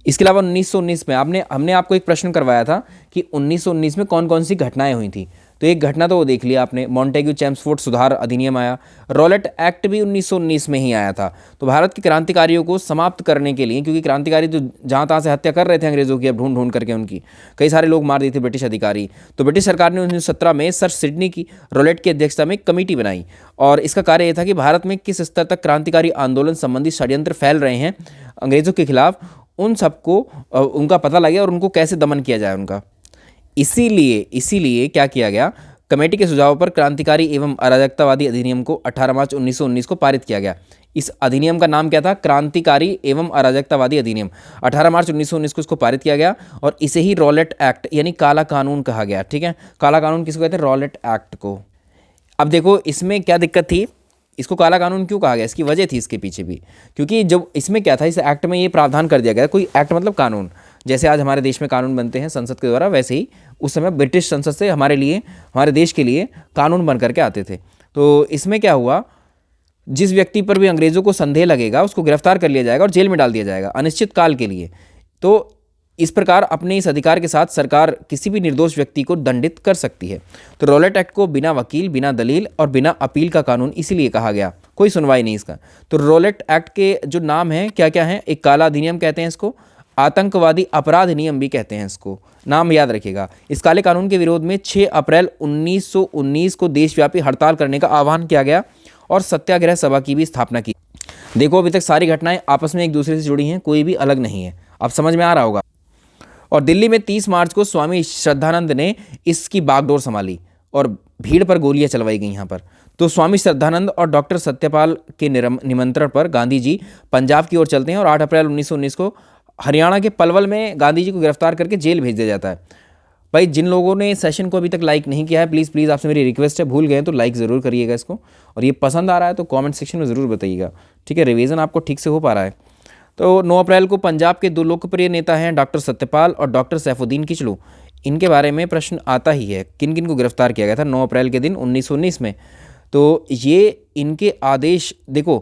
इसके अलावा 1919 में हमने आपको एक प्रश्न करवाया था कि 1919 में कौन कौन सी घटनाएं हुई थी। तो एक घटना तो वो देख लिया आपने, मॉन्टेग्यू चैम्सफोर्ड सुधार अधिनियम आया। रॉलेट एक्ट भी 1919 में ही आया था। तो भारत के क्रांतिकारियों को समाप्त करने के लिए, क्योंकि क्रांतिकारी तो जहाँ तहाँ से हत्या कर रहे थे अंग्रेजों की, अब ढूंढ ढूंढ करके उनकी कई सारे लोग मार दिए थे ब्रिटिश अधिकारी, तो ब्रिटिश सरकार ने 1917 में सर सिडनी की रॉलेट की अध्यक्षता में एक कमेटी बनाई और इसका कार्य यह था कि भारत में किस स्तर तक क्रांतिकारी आंदोलन संबंधी षड्यंत्र फैल रहे हैं अंग्रेजों के खिलाफ, उन सबको उनका पता लगे और उनको कैसे दमन किया जाए उनका। इसीलिए क्या किया गया, कमेटी के सुझाव पर क्रांतिकारी एवं अराजकतावादी अधिनियम को 18 मार्च 1919 को पारित किया गया। इस अधिनियम का नाम क्या था? क्रांतिकारी एवं अराजकतावादी अधिनियम। 18 मार्च 1919 को इसको पारित किया गया और इसे ही रॉलेट एक्ट यानी काला कानून कहा गया, ठीक है। काला कानून किसको कहते हैं? रॉलेट एक्ट को। अब देखो, इसमें क्या दिक्कत थी, इसको काला कानून क्यों कहा गया, इसकी वजह थी इसके पीछे भी, क्योंकि जब इसमें क्या था, इस एक्ट में ये प्रावधान कर दिया गया, कोई एक्ट मतलब कानून, जैसे आज हमारे देश में कानून बनते हैं संसद के द्वारा, वैसे ही उस समय ब्रिटिश संसद से हमारे देश के लिए कानून बन करके आते थे। तो इसमें क्या हुआ, जिस व्यक्ति पर भी अंग्रेजों को संदेह लगेगा उसको गिरफ्तार कर लिया जाएगा और जेल में डाल दिया जाएगा अनिश्चित काल के लिए। तो इस प्रकार अपने इस अधिकार के साथ सरकार किसी भी निर्दोष व्यक्ति को दंडित कर सकती है। तो रॉलेट एक्ट को बिना वकील, बिना दलील और बिना अपील का कानून इसीलिए कहा गया, कोई सुनवाई नहीं इसका। तो रॉलेट एक्ट के जो नाम हैं क्या क्या हैं, एक काला अधिनियम कहते हैं इसको, आतंकवादी अपराध नियम भी कहते हैं इसको, नाम याद रखिएगा। इस काले कानून के विरोध में 6 अप्रैल 1919 को देशव्यापी हड़ताल करने का आह्वान किया गया और सत्याग्रह सभा की भी स्थापना की। देखो अभी तक सारी घटनाएं आपस में एक दूसरे से जुड़ी हैं, कोई भी अलग नहीं है, अब समझ में आ रहा होगा। और दिल्ली में 30 मार्च को स्वामी श्रद्धानंद ने इसकी बागडोर संभाली और भीड़ पर गोलियां चलवाई गई यहाँ पर। तो स्वामी श्रद्धानंद और डॉक्टर सत्यपाल के निमंत्रण पर गांधी जी पंजाब की ओर चलते हैं और 8 अप्रैल 1919 को हरियाणा के पलवल में गांधी जी को गिरफ्तार करके जेल भेज दिया जाता है। भाई जिन लोगों ने सेशन को अभी तक लाइक नहीं किया है, प्लीज़ प्लीज़ आपसे मेरी रिक्वेस्ट है, भूल गए तो लाइक ज़रूर करिएगा इसको, और ये पसंद आ रहा है तो कमेंट सेक्शन में ज़रूर बताइएगा, ठीक है। रिवीजन आपको ठीक से हो पा रहा है। तो 9 अप्रैल को पंजाब के 2 लोकप्रिय नेता हैं डॉक्टर सत्यपाल और डॉक्टर सैफुद्दीन किचलू, इनके बारे में प्रश्न आता ही है, किन किन को गिरफ्तार किया गया था 9 अप्रैल के दिन 1919 में। तो ये इनके आदेश देखो,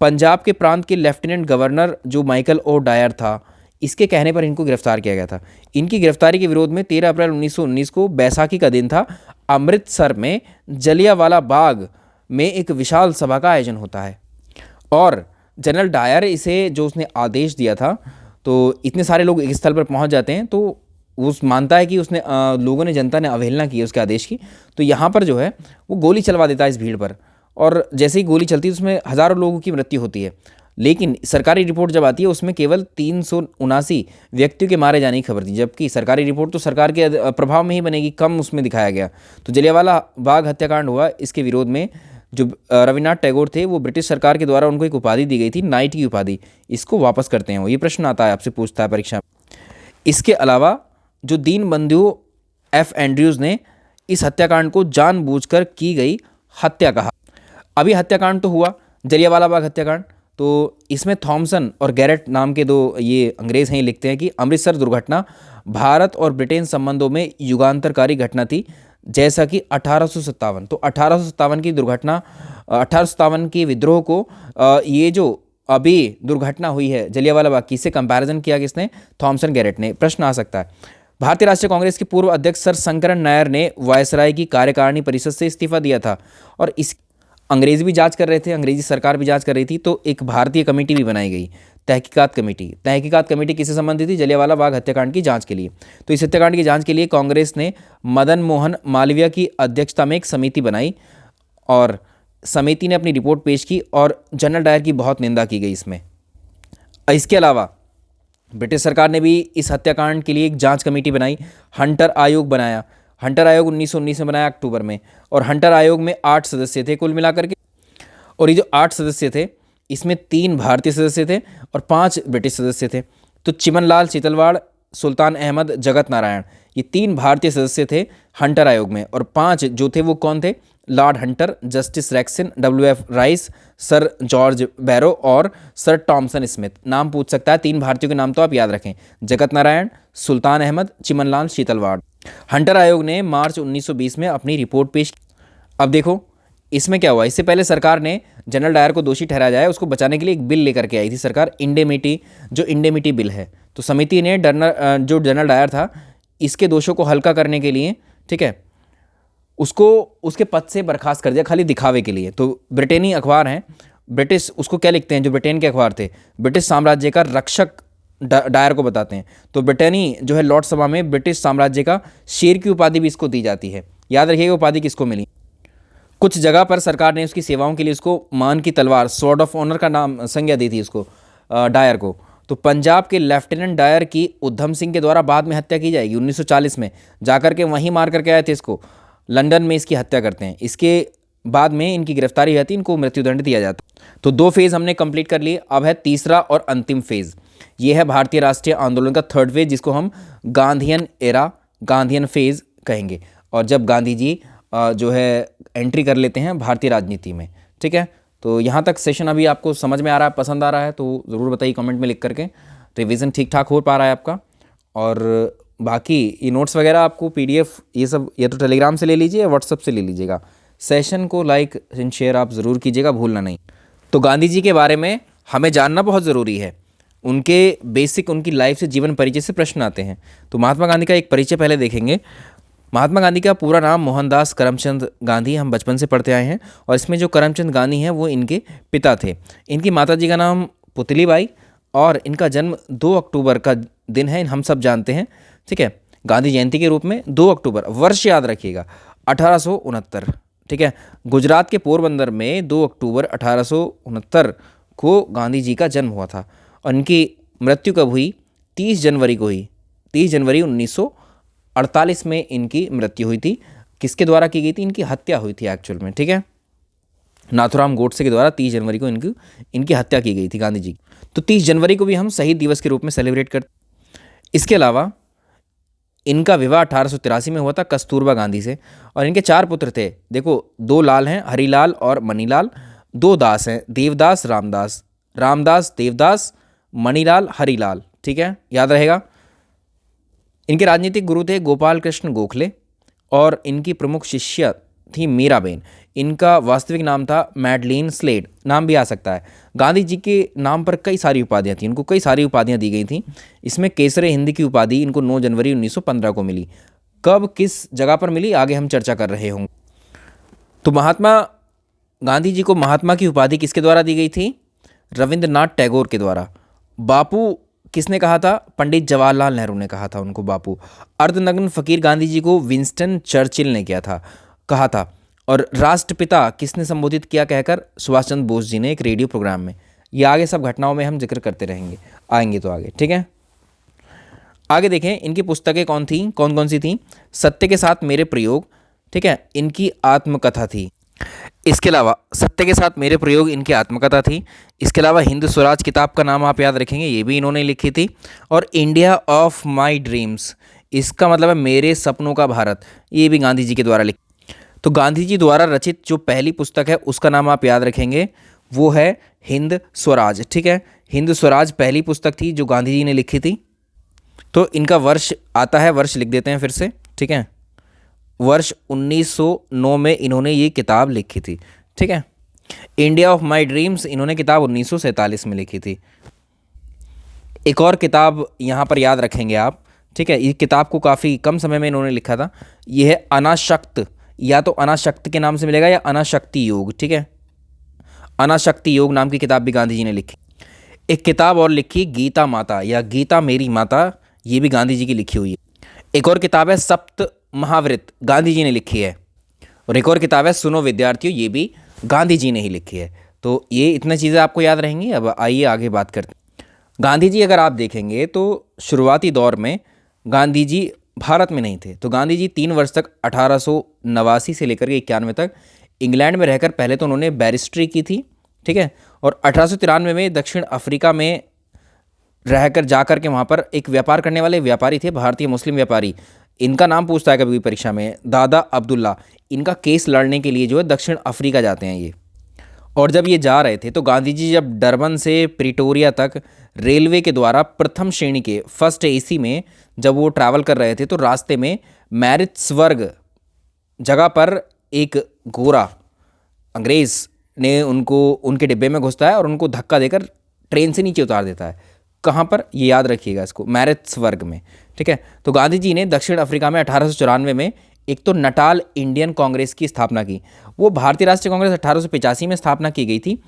पंजाब के प्रांत के लेफ्टिनेंट गवर्नर जो माइकल ओ डायर था, इसके कहने पर इनको गिरफ्तार किया गया था। इनकी गिरफ्तारी के विरोध में 13 अप्रैल 1919 को बैसाखी का दिन था, अमृतसर में जलियांवाला बाग में एक विशाल सभा का आयोजन होता है और जनरल डायर इसे जो उसने आदेश दिया था, तो इतने सारे लोग एक स्थल पर पहुंच जाते हैं तो वो मानता है कि उसने लोगों ने, जनता ने अवहेलना की है उसके आदेश की, तो यहाँ पर जो है वो गोली चलवा देता है इस भीड़ पर, और जैसे ही गोली चलती है उसमें हज़ारों लोगों की मृत्यु होती है। लेकिन सरकारी रिपोर्ट जब आती है उसमें केवल 379 व्यक्तियों के मारे जाने की खबर थी, जबकि सरकारी रिपोर्ट तो सरकार के प्रभाव में ही बनेगी, कम उसमें दिखाया गया। तो जलियांवाला बाग हत्याकांड हुआ, इसके विरोध में जो रविन्द्रनाथ टैगोर थे वो ब्रिटिश सरकार के द्वारा उनको एक उपाधि दी गई थी, नाइट की उपाधि, इसको वापस करते हैं वो, ये प्रश्न आता है आपसे पूछता है परीक्षा। इसके अलावा जो दीनबंधु एफ एंड्रयूज़ ने इस हत्याकांड को जानबूझकर की गई हत्या कहा। अभी हत्याकांड तो हुआ जलियांवाला बाग हत्याकांड, तो इसमें थॉमसन और गैरेट नाम के 2 ये अंग्रेज़ हैं, ये लिखते हैं कि अमृतसर दुर्घटना भारत और ब्रिटेन संबंधों में युगांतरकारी घटना थी, जैसा कि 1857, तो 1857 की दुर्घटना, 1857 के विद्रोह को ये जो अभी दुर्घटना हुई है जलियांवाला बाग की, इससे कंपैरिजन किया किसने, थॉमसन गैरेट ने। प्रश्न आ सकता है। भारतीय राष्ट्रीय कांग्रेस के पूर्व अध्यक्ष सर शंकरन नायर ने वायसराय की कार्यकारिणी परिषद से इस्तीफा दिया था और इस अंग्रेज़ी भी जांच कर रहे थे, अंग्रेजी सरकार भी जांच कर रही थी, तो एक भारतीय कमेटी भी बनाई गई, तहकीकात कमेटी। तहकीकात कमेटी किससे संबंधित थी, जलियांवाला बाग हत्याकांड की जांच के लिए। तो इस हत्याकांड की जांच के लिए कांग्रेस ने मदन मोहन मालवीय की अध्यक्षता में एक समिति बनाई और समिति ने अपनी रिपोर्ट पेश की और जनरल डायर की बहुत निंदा की गई इसमें। इसके अलावा ब्रिटिश सरकार ने भी इस हत्याकांड के लिए एक जांच कमेटी बनाई, हंटर आयोग बनाया। हंटर आयोग 1919 में बनाया अक्टूबर में, और हंटर आयोग में 8 सदस्य थे कुल मिलाकर के, और ये जो 8 सदस्य थे इसमें 3 भारतीय सदस्य थे और 5 ब्रिटिश सदस्य थे। तो चिमनलाल चितलवाड़, सुल्तान अहमद, जगत नारायण, ये 3 भारतीय सदस्य थे हंटर आयोग में, और 5 जो थे वो कौन थे, Lord Hunter, Justice Rankin, WF Rice, sir George Barrow और सर टॉमसन स्मिथ। नाम पूछ सकता है, 3 भारतीयों के नाम तो आप याद रखें, जगत नारायण, सुल्तान अहमद, चिमनलाल चितलवाड़। हंटर आयोग ने मार्च 1920 में अपनी रिपोर्ट पेश की। अब देखो इसमें क्या हुआ, इससे पहले सरकार ने जनरल डायर को दोषी ठहराया जाए उसको बचाने के लिए एक बिल लेकर के आई थी सरकार, इंडेमिटी, जो इंडेमिटी बिल है। तो समिति ने जो जनरल डायर था इसके दोषों को हल्का करने के लिए, ठीक है, उसको उसके पद से बर्खास्त कर दिया खाली दिखावे के लिए। तो ब्रिटेनी अखबार हैं, ब्रिटिश उसको क्या लिखते हैं, जो ब्रिटेन के अखबार थे, ब्रिटिश साम्राज्य का रक्षक डायर को बताते हैं। तो ब्रिटेनी जो है लॉर्ड सभा में ब्रिटिश साम्राज्य का शेर की उपाधि भी इसको दी जाती है। याद रखिएगा उपाधि किसको मिली। कुछ जगह पर सरकार ने उसकी सेवाओं के लिए उसको मान की तलवार, स्वॉर्ड ऑफ ऑनर का नाम, संज्ञा दी थी उसको, डायर को। तो पंजाब के लेफ्टिनेंट डायर की उधम सिंह के द्वारा बाद में हत्या की जाएगी 1940 में, जाकर के वहीं मार करके आए थे इसको, लंदन में इसकी हत्या करते हैं। इसके बाद में इनकी गिरफ्तारी जाती है, इनको मृत्युदंड दिया जाता है। तो 2 फेज़ हमने कंप्लीट कर लिए, अब है तीसरा और अंतिम फेज़। ये है भारतीय राष्ट्रीय आंदोलन का 3rd फेज़, जिसको हम गांधीयन एरा, गांधीयन फेज़ कहेंगे, और जब गांधी जी जो है एंट्री कर लेते हैं भारतीय राजनीति में, ठीक है। तो यहाँ तक सेशन अभी आपको समझ में आ रहा है, पसंद आ रहा है तो ज़रूर बताइए कमेंट में लिख करके। रिवीजन ठीक ठाक हो पा रहा है आपका, और बाकी ये नोट्स वगैरह आपको PDF ये सब या तो टेलीग्राम से ले लीजिए या व्हाट्सअप से ले लीजिएगा। सेशन को लाइक एंड शेयर आप ज़रूर कीजिएगा, भूलना नहीं। तो गांधी जी के बारे में हमें जानना बहुत ज़रूरी है। उनके बेसिक उनकी लाइफ से, जीवन परिचय से प्रश्न आते हैं। तो महात्मा गांधी का एक परिचय पहले देखेंगे। महात्मा गांधी का पूरा नाम मोहनदास करमचंद गांधी, हम बचपन से पढ़ते आए हैं, और इसमें जो करमचंद गांधी हैं वो इनके पिता थे। इनकी माताजी का नाम पुतलीबाई, और इनका जन्म 2 अक्टूबर का दिन है, हम सब जानते हैं, ठीक है, गांधी जयंती के रूप में 2 अक्टूबर, वर्ष याद रखिएगा 1869, ठीक है। गुजरात के पोरबंदर में 2 अक्टूबर 1869 को गांधी जी का जन्म हुआ था, और इनकी मृत्यु कब हुई? 30 जनवरी को हुई। 30 जनवरी 1948 में इनकी मृत्यु हुई थी। किसके द्वारा की गई थी? इनकी हत्या हुई थी एक्चुअल में, ठीक है, नाथुराम गोडसे के द्वारा 30 जनवरी को इनकी हत्या की गई थी गांधी जी की। तो 30 जनवरी को भी हम शहीद दिवस के रूप में सेलिब्रेट करते। इसके अलावा इनका विवाह 1883 में हुआ था कस्तूरबा गांधी से, और इनके 4 पुत्र थे। देखो, 2 लाल हैं, हरिलाल और मणिलाल, 2 दास हैं, देवदास रामदास, रामदास देवदास, मणिलाल हरिलाल, ठीक है, याद रहेगा। इनके राजनीतिक गुरु थे गोपाल कृष्ण गोखले, और इनकी प्रमुख शिष्या थी मीराबेन। इनका वास्तविक नाम था मैडलिन स्लेड, नाम भी आ सकता है। गांधी जी के नाम पर कई सारी उपाधियां थी, इनको कई सारी उपाधियां दी गई थी। इसमें केसरे हिंद की उपाधि इनको 9 जनवरी 1915 को मिली। कब, किस जगह पर मिली, आगे हम चर्चा कर रहे होंगे। तो महात्मा गांधी जी को महात्मा की उपाधि किसके द्वारा दी गई थी? रविंद्रनाथ टैगोर के द्वारा। बापू किसने कहा था? पंडित जवाहरलाल नेहरू ने कहा था उनको बापू। अर्धनग्न फकीर गांधी जी को विंस्टन चर्चिल ने कहा था। और राष्ट्रपिता किसने संबोधित किया कहकर? सुभाष चंद्र बोस जी ने एक रेडियो प्रोग्राम में। ये आगे सब घटनाओं में हम जिक्र करते रहेंगे, आएंगे तो आगे, ठीक है। आगे देखें, इनकी पुस्तकें कौन कौन सी थी? सत्य के साथ मेरे प्रयोग, ठीक है, इनकी आत्मकथा थी। इसके अलावा सत्य के साथ मेरे प्रयोग इनकी आत्मकथा थी। इसके अलावा हिंद स्वराज किताब का नाम आप याद रखेंगे, ये भी इन्होंने लिखी थी। और इंडिया ऑफ माई ड्रीम्स, इसका मतलब है मेरे सपनों का भारत, ये भी गांधी जी के द्वारा लिखी। तो गांधी जी द्वारा रचित जो पहली पुस्तक है उसका नाम आप याद रखेंगे, वो है हिंद स्वराज, ठीक है। हिंद स्वराज पहली पुस्तक थी जो गांधी जी ने लिखी थी। तो इनका वर्ष आता है, वर्ष लिख देते हैं फिर से, ठीक है, वर्ष 1909 में इन्होंने ये किताब लिखी थी, ठीक है। इंडिया ऑफ माई ड्रीम्स इन्होंने किताब 1947 में लिखी थी। एक और किताब यहाँ पर याद रखेंगे आप, ठीक है, ये किताब को काफ़ी कम समय में इन्होंने लिखा था। ये है अनाशक्त, या तो अनाशक्त के नाम से मिलेगा या अनाशक्ति योग, ठीक है, अनाशक्ति योग नाम की किताब भी गांधी जी ने लिखी। एक किताब और लिखी गीता माता या गीता मेरी माता, ये भी गांधी जी की लिखी हुई है। एक और किताब है सप्त महावृत, गांधी जी ने लिखी है। और एक और किताब है सुनो विद्यार्थियों, ये भी गांधी जी ने ही लिखी है। तो ये इतनी चीज़ें आपको याद रहेंगी। अब आइए आगे बात करते हैं। गांधी जी अगर आप देखेंगे तो शुरुआती दौर में गांधी जी भारत में नहीं थे। तो गांधी जी 3 वर्ष तक 1889 से लेकर के 91 तक इंग्लैंड में रहकर पहले तो उन्होंने बैरिस्ट्री की थी, ठीक है, और 1893 में दक्षिण अफ्रीका में रहकर जाकर के वहाँ पर एक व्यापार करने वाले व्यापारी थे, भारतीय मुस्लिम व्यापारी। इनका नाम पूछता है कभी भी परीक्षा में, दादा अब्दुल्ला। इनका केस लड़ने के लिए जो है दक्षिण अफ्रीका जाते हैं ये। और जब ये जा रहे थे तो गांधी जी जब डरबन से प्रिटोरिया तक रेलवे के द्वारा प्रथम श्रेणी के फर्स्ट एसी में जब वो ट्रैवल कर रहे थे तो रास्ते में मैरिट्सबर्ग जगह पर एक गोरा अंग्रेज़ ने उनको उनके डिब्बे में घुसता है और उनको धक्का देकर ट्रेन से नीचे उतार देता है। कहाँ पर, ये याद रखिएगा इसको, मैरिट्सबर्ग में, ठीक है। तो गांधी जी ने दक्षिण अफ्रीका में 1894 में एक तो नटाल इंडियन कांग्रेस की स्थापना की। वो भारतीय राष्ट्रीय कांग्रेस 1885 में स्थापना की गई थी,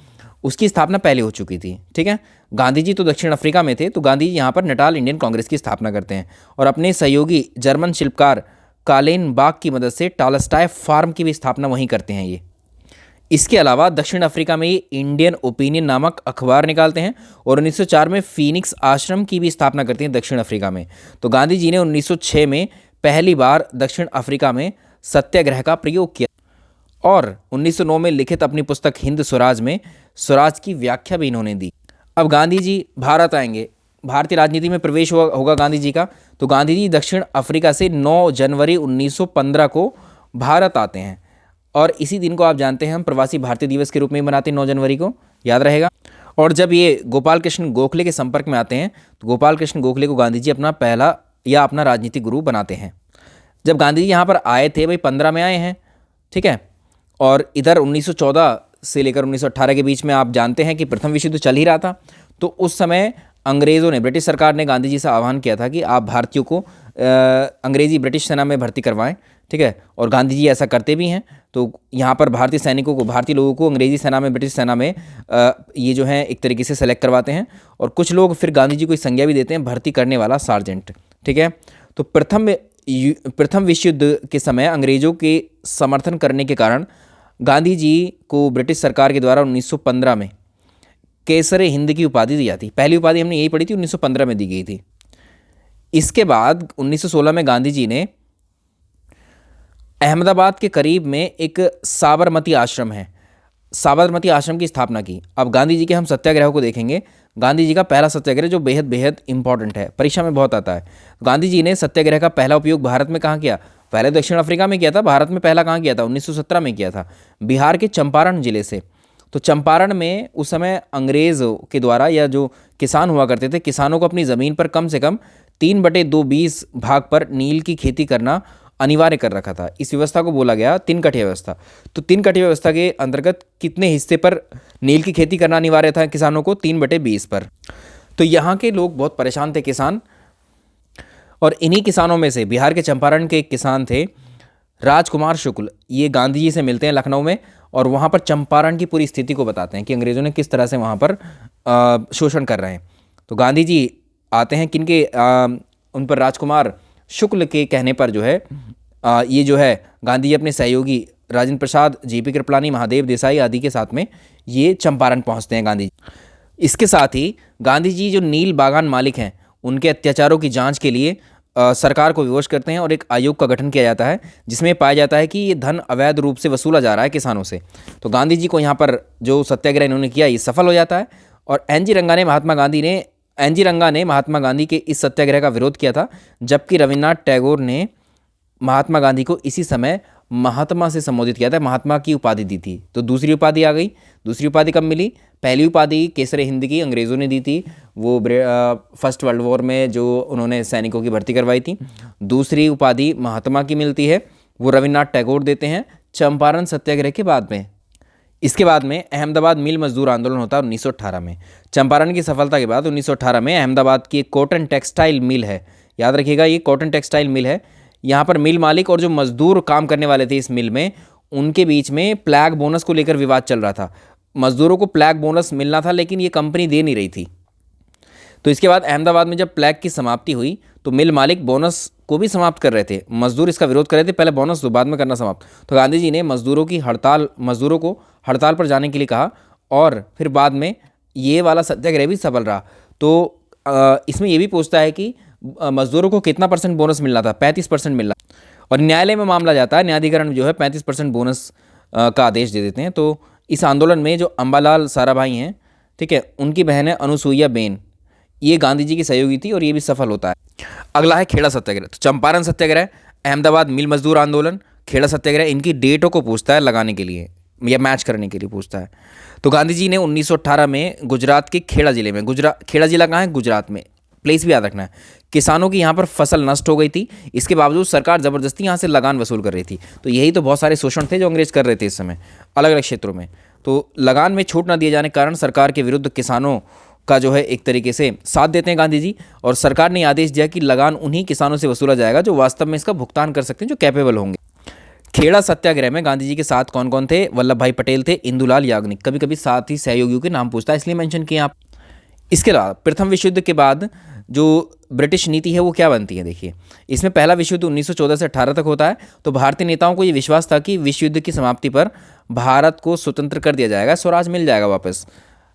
उसकी स्थापना पहले हो चुकी थी, ठीक है। गांधी जी तो दक्षिण अफ्रीका में थे, तो गांधी जी यहाँ पर नटाल इंडियन कांग्रेस की स्थापना करते हैं और अपने सहयोगी जर्मन शिल्पकार कालेन बाग की मदद से टॉलस्टॉय फार्म की भी स्थापना वहीं करते हैं ये। इसके अलावा दक्षिण अफ्रीका में ये इंडियन ओपिनियन नामक अखबार निकालते हैं और 1904 में फीनिक्स आश्रम की भी स्थापना करते हैं दक्षिण अफ्रीका में। तो गांधी जी ने 1906 में पहली बार दक्षिण अफ्रीका में सत्याग्रह का प्रयोग किया और 1909 में लिखित अपनी पुस्तक हिंद स्वराज में स्वराज की व्याख्या भी इन्होंने दी। अब गांधी जी भारत आएंगे, भारतीय राजनीति में प्रवेश होगा गांधी जी का। तो गांधी जी दक्षिण अफ्रीका से 9 जनवरी 1915 को भारत आते हैं और इसी दिन को आप जानते हैं हम प्रवासी भारतीय दिवस के रूप में मनाते हैं, 9 जनवरी को, याद रहेगा। और जब ये गोपाल कृष्ण गोखले के संपर्क में आते हैं तो गोपाल कृष्ण गोखले को गांधी जी अपना पहला या अपना राजनीतिक गुरु बनाते हैं। जब गांधी जी यहाँ पर आए थे, भाई 15 में आए हैं, ठीक है, और इधर 1914 से लेकर 1918 के बीच में आप जानते हैं कि प्रथम विश्व युद्ध चल ही रहा था। तो उस समय अंग्रेज़ों ने, ब्रिटिश सरकार ने गांधी जी से आह्वान किया था कि आप भारतीयों को अंग्रेज़ी ब्रिटिश सेना में भर्ती करवाएं, ठीक है। और गांधी जी ऐसा करते भी हैं। तो यहाँ पर भारतीय सैनिकों को, भारतीय लोगों को अंग्रेज़ी सेना में, ब्रिटिश सेना में ये जो है एक तरीके से सेलेक्ट करवाते हैं। और कुछ लोग फिर गांधी जी को इस संज्ञा भी देते हैं, भर्ती करने वाला सार्जेंट, ठीक है। तो प्रथम विश्व युद्ध के समय अंग्रेज़ों के समर्थन करने के कारण गांधी जी को ब्रिटिश सरकार के द्वारा 1915 में केसरे हिंद की उपाधि दी जाती। पहली उपाधि हमने यही पढ़ी थी, 1915 में दी गई थी। इसके बाद 1916 में गांधी जी ने अहमदाबाद के करीब में एक साबरमती आश्रम है, साबरमती आश्रम की स्थापना की। अब गांधी जी के हम सत्याग्रह को देखेंगे। गांधी जी का पहला सत्याग्रह जो बेहद बेहद इंपॉर्टेंट है, परीक्षा में बहुत आता है। गांधी जी ने सत्याग्रह का पहला उपयोग भारत में कहाँ किया? पहले दक्षिण अफ्रीका में किया था, भारत में पहला कहाँ किया था? 1917 में किया था, बिहार के चंपारण जिले से। तो चंपारण में उस समय अंग्रेज़ों के द्वारा, या जो किसान हुआ करते थे, किसानों को अपनी ज़मीन पर कम से कम 3/2 भाग पर नील की खेती करना अनिवार्य कर रखा था। इस व्यवस्था को बोला गया तीन कठिया व्यवस्था। तो तीन कठिया व्यवस्था के अंतर्गत कितने हिस्से पर नील की खेती करना अनिवार्य था किसानों को? 3/20 पर। तो यहाँ के लोग बहुत परेशान थे, किसान। और इन्हीं किसानों में से बिहार के चंपारण के एक किसान थे राजकुमार शुक्ल। ये गांधी जी से मिलते हैं लखनऊ में, और वहाँ पर चंपारण की पूरी स्थिति को बताते हैं कि अंग्रेज़ों ने किस तरह से वहाँ पर शोषण कर रहे हैं। तो गांधी जी आते हैं किनके, उन पर राजकुमार शुक्ल के कहने पर जो है ये जो है गांधी जी अपने सहयोगी राजेंद्र प्रसाद, जेपी कृपलानी, महादेव देसाई आदि के साथ में ये चंपारण पहुँचते हैं गांधी जी। इसके साथ ही गांधी जी जो नील बागान मालिक हैं उनके अत्याचारों की जांच के लिए सरकार को विवश करते हैं, और एक आयोग का गठन किया जाता है जिसमें पाया जाता है कि ये धन अवैध रूप से वसूला जा रहा है किसानों से। तो गांधी जी को यहाँ पर जो सत्याग्रह इन्होंने किया ये सफल हो जाता है। और एन जी रंगा ने महात्मा गांधी के इस सत्याग्रह का विरोध किया था, जबकि रविन्द्रनाथ टैगोर ने महात्मा गांधी को इसी समय महात्मा से संबोधित किया था, महात्मा की उपाधि दी थी। तो दूसरी उपाधि आ गई। दूसरी उपाधि कब मिली? पहली उपाधि केसरे हिंद की अंग्रेज़ों ने दी थी, वो फर्स्ट वर्ल्ड वॉर में जो उन्होंने सैनिकों की भर्ती करवाई थी। दूसरी उपाधि महात्मा की मिलती है, वो रविन्द्रनाथ टैगोर देते हैं चंपारण सत्याग्रह के बाद में। इसके बाद में अहमदाबाद मिल मजदूर आंदोलन होता है 1918 में। चंपारण की सफलता के बाद 1918 में अहमदाबाद की एक कॉटन टेक्सटाइल मिल है, याद रखिएगा ये कॉटन टेक्सटाइल मिल है। यहाँ पर मिल मालिक और जो मजदूर काम करने वाले थे इस मिल में, उनके बीच में प्लैग बोनस को लेकर विवाद चल रहा था। मजदूरों को प्लैग बोनस मिलना था, लेकिन ये कंपनी दे नहीं रही थी। तो इसके बाद अहमदाबाद में जब प्लैग की समाप्ति हुई तो मिल मालिक बोनस को भी समाप्त कर रहे थे, मजदूर इसका विरोध कर रहे थे, पहले बोनस दो बाद में करना समाप्त। तो गांधी जी ने मजदूरों को हड़ताल पर जाने के लिए कहा, और फिर बाद में ये वाला सत्याग्रह भी सफल रहा। तो इसमें ये भी पूछता है कि मजदूरों को कितना % बोनस मिलना था? 35% मिलना। और न्यायालय में मामला जाता है, न्यायाधिकरण जो है 35% बोनस का आदेश दे देते हैं। तो इस आंदोलन में जो अम्बालाल साराभाई हैं, ठीक है, उनकी बहन है अनुसुईया बेन, ये गांधी जी की सहयोगी थी, और ये भी सफल होता है। अगला है खेड़ा सत्याग्रह। तो चंपारण सत्याग्रह, अहमदाबाद मिल मजदूर आंदोलन, खेड़ा सत्याग्रह, इनकी डेटों को पूछता है लगाने के लिए या मैच करने के लिए पूछता है। तो गांधी जी ने 1918 में गुजरात के खेड़ा जिले में, खेड़ा जिला कहाँ है? गुजरात में, प्लेस भी याद रखना है। किसानों की यहाँ पर फसल नष्ट हो गई थी, इसके बावजूद सरकार ज़बरदस्ती यहाँ से लगान वसूल कर रही थी। तो यही तो बहुत सारे शोषण थे जो अंग्रेज कर रहे थे इस समय अलग अलग क्षेत्रों में। तो लगान में छूट ना दिए जाने के कारण सरकार के विरुद्ध किसानों का जो है एक तरीके से साथ देते हैं गांधी जी, और सरकार ने आदेश दिया कि लगान उन्हीं किसानों से वसूला जाएगा जो वास्तव में इसका भुगतान कर सकते हैं, जो कैपेबल होंगे। खेड़ा सत्याग्रह में गांधी जी के साथ कौन कौन थे? वल्लभ भाई पटेल थे, इंदुलाल याग्निक, कभी कभी साथ ही सहयोगियों के नाम पूछता है इसलिए मेंशन किए आप। इसके अलावा प्रथम विश्व युद्ध के बाद जो ब्रिटिश नीति है वो क्या बनती है? देखिए, इसमें पहला विश्व युद्ध 1914 से 18 तक होता है। तो भारतीय नेताओं को ये विश्वास था कि विश्व युद्ध की समाप्ति पर भारत को स्वतंत्र कर दिया जाएगा, स्वराज मिल जाएगा वापस।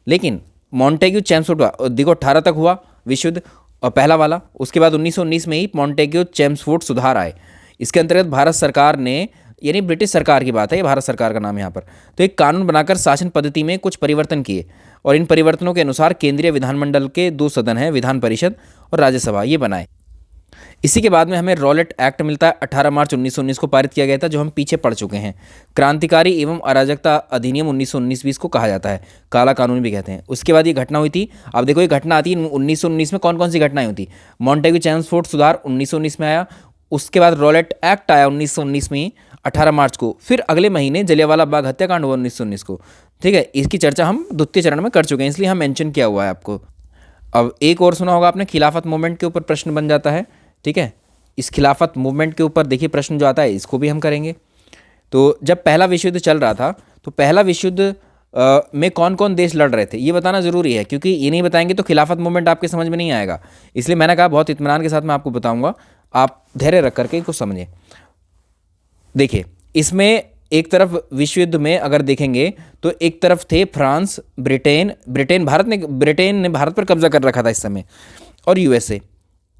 लेकिन मॉन्टेग्यू चैम्सफोर्ड, देखो 18 तक हुआ विश्व युद्ध पहला वाला, उसके बाद 1919 में ही मॉन्टेग्यू चैम्सफोर्ड सुधार आए। इसके अंतर्गत भारत सरकार ने, यानी ब्रिटिश सरकार की बात है, ये भारत सरकार का नाम है यहाँ पर, तो एक कानून बनाकर शासन पद्धति में कुछ परिवर्तन किए, और इन परिवर्तनों के अनुसार केंद्रीय विधानमंडल के 2 सदन हैं, विधान परिषद और राज्यसभा, ये बनाए। इसी के बाद में हमें रॉलेट एक्ट मिलता है, 18 मार्च 1919 को पारित किया गया था, जो हम पीछे पढ़ चुके हैं। क्रांतिकारी एवं अराजकता अधिनियम 1919-20 को कहा जाता है, काला कानून भी कहते हैं। उसके बाद ये घटना हुई थी। अब देखो ये घटना आती है 1919 में, कौन कौन सी घटनाएं होती? मॉन्टेग्यू चैम्सफोर्ड सुधार 1919 में आया, उसके बाद रॉलेट एक्ट आया 1919 में 18 मार्च को, फिर अगले महीने जलियांवाला बाग हत्याकांड हुआ 1919 को। ठीक है, इसकी चर्चा हम द्वितीय चरण में कर चुके हैं, इसलिए हम मेंशन किया हुआ है आपको। अब एक और सुना होगा आपने, खिलाफत मूवमेंट के ऊपर प्रश्न बन जाता है, ठीक है। इस खिलाफत मूवमेंट के ऊपर देखिए प्रश्न जो आता है, इसको भी हम करेंगे। तो जब पहला विश्व युद्ध चल रहा था, तो पहला विश्व युद्ध में कौन कौन देश लड़ रहे थे, ये बताना ज़रूरी है, क्योंकि ये नहीं बताएंगे तो खिलाफत मूवमेंट आपके समझ में नहीं आएगा। इसलिए मैंने कहा बहुत इत्मीनान के साथ मैं आपको बताऊंगा, आप धैर्य रख करके इनको समझें। देखिए, इसमें एक तरफ विश्व युद्ध में अगर देखेंगे तो एक तरफ थे फ्रांस, ब्रिटेन ने भारत पर कब्जा कर रखा था इस समय, और यूएसए,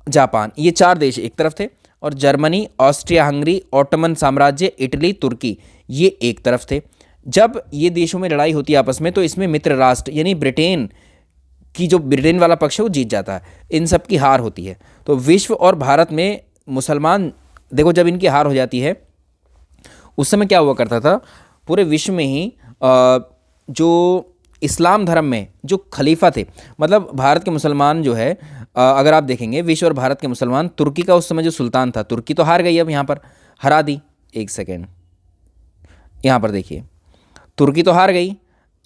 जापान, ये 4 देश एक तरफ थे, और जर्मनी, ऑस्ट्रिया हंगरी, ऑटोमन साम्राज्य, इटली, तुर्की, ये एक तरफ थे। जब ये देशों में लड़ाई होती है आपस में, तो इसमें मित्र राष्ट्र यानी ब्रिटेन ब्रिटेन वाला पक्ष है वो जीत जाता है, इन सब की हार होती है। तो विश्व और भारत में मुसलमान, देखो जब इनकी हार हो जाती है, उस समय क्या हुआ करता था, पूरे विश्व में ही जो इस्लाम धर्म में जो खलीफा थे, मतलब भारत के मुसलमान जो है, अगर आप देखेंगे विश्व और भारत के मुसलमान, तुर्की का उस समय जो सुल्तान था, तुर्की तो हार गई, अब यहाँ पर हरा दी, एक सेकेंड, यहाँ पर देखिए तुर्की तो हार गई,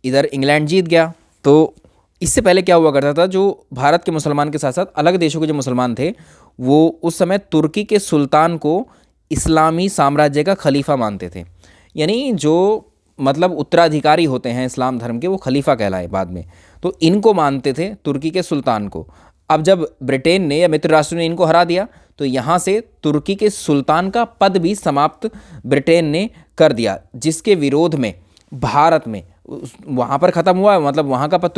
इधर इंग्लैंड जीत गया। तो इससे पहले क्या हुआ करता था, जो भारत के मुसलमान के साथ साथ अलग देशों के जो मुसलमान थे, वो उस समय तुर्की के सुल्तान को इस्लामी साम्राज्य का खलीफा मानते थे, यानी जो मतलब उत्तराधिकारी होते हैं इस्लाम धर्म के, वो खलीफा कहलाए बाद में, तो इनको मानते थे तुर्की के सुल्तान को। अब जब ब्रिटेन ने या मित्र राष्ट्र ने इनको हरा दिया, तो यहाँ से तुर्की के सुल्तान का पद भी समाप्त ब्रिटेन ने कर दिया, जिसके विरोध में भारत में वहाँ पर ख़त्म हुआ, मतलब वहाँ का पद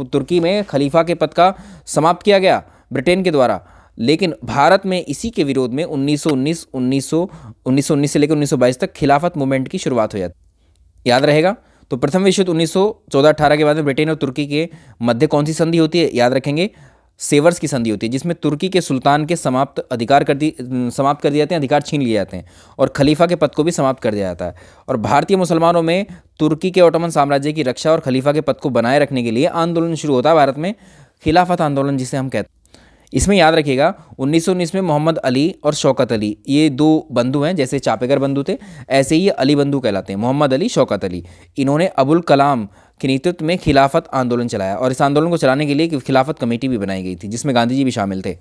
तुर्की में खलीफा के पद का समाप्त किया गया ब्रिटेन के द्वारा। लेकिन भारत में इसी के विरोध में 1919 से लेकर 1922 तक खिलाफत मूवमेंट की शुरुआत हो जाती, याद रहेगा। तो प्रथम विश्व युद्ध 1914-18 के बाद में ब्रिटेन और तुर्की के मध्य कौन सी संधि होती है, याद रखेंगे, सेवर्स की संधि होती है, जिसमें तुर्की के सुल्तान के समाप्त कर दिए जाते हैं, अधिकार छीन लिए जाते हैं, और खलीफा के पद को भी समाप्त कर दिया जाता है। और भारतीय मुसलमानों में तुर्की के ऑटोमन साम्राज्य की रक्षा और खलीफा के पद को बनाए रखने के लिए आंदोलन शुरू होता है भारत में, खिलाफत आंदोलन जिसे हम कहते हैं। इसमें याद रखिएगा 1919 में मोहम्मद अली और शौकत अली, ये 2 बंधु हैं, जैसे चापेकर बंधु थे ऐसे ही ये अली बंधु कहलाते हैं, मोहम्मद अली, शौकत अली। इन्होंने अबुल कलाम के नेतृत्व में खिलाफत आंदोलन चलाया, और इस आंदोलन को चलाने के लिए एक खिलाफत कमेटी भी बनाई गई थी, जिसमें गांधी जी भी शामिल थे।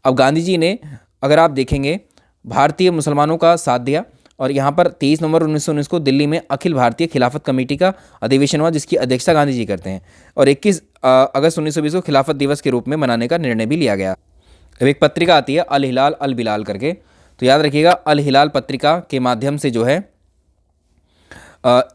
अब गांधी जी ने, अगर आप देखेंगे, भारतीय मुसलमानों का साथ दिया, और यहाँ पर 23 नवंबर 1919 को दिल्ली में अखिल भारतीय खिलाफत कमेटी का अधिवेशन हुआ, जिसकी अध्यक्षता गांधी जी करते हैं, और 21 अगस्त 1920 को खिलाफत दिवस के रूप में मनाने का निर्णय भी लिया गया। अब एक पत्रिका आती है अल हिलाल अल बिलाल करके, तो याद रखिएगा अल हिलाल पत्रिका के माध्यम से जो है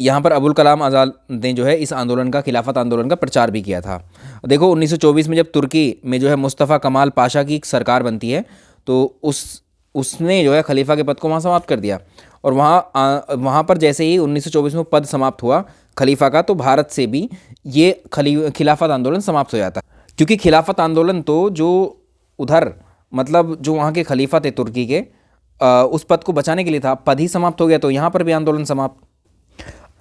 यहाँ पर अबुल कलाम आज़ाद ने जो है इस आंदोलन का, खिलाफत आंदोलन का प्रचार भी किया था। देखो 1924 में जब तुर्की में जो है मुस्तफ़ा कमाल पाशा की सरकार बनती है, तो उसने जो है खलीफा के पद को वहाँ समाप्त कर दिया, और वहाँ पर जैसे ही 1924 में पद समाप्त हुआ खलीफा का, तो भारत से भी ये खिलाफत आंदोलन समाप्त हो जाता, क्योंकि खिलाफत आंदोलन तो जो उधर मतलब जो वहाँ के खलीफा थे तुर्की के, उस पद को बचाने के लिए था, पद ही समाप्त हो गया, तो यहाँ पर भी आंदोलन समाप्त।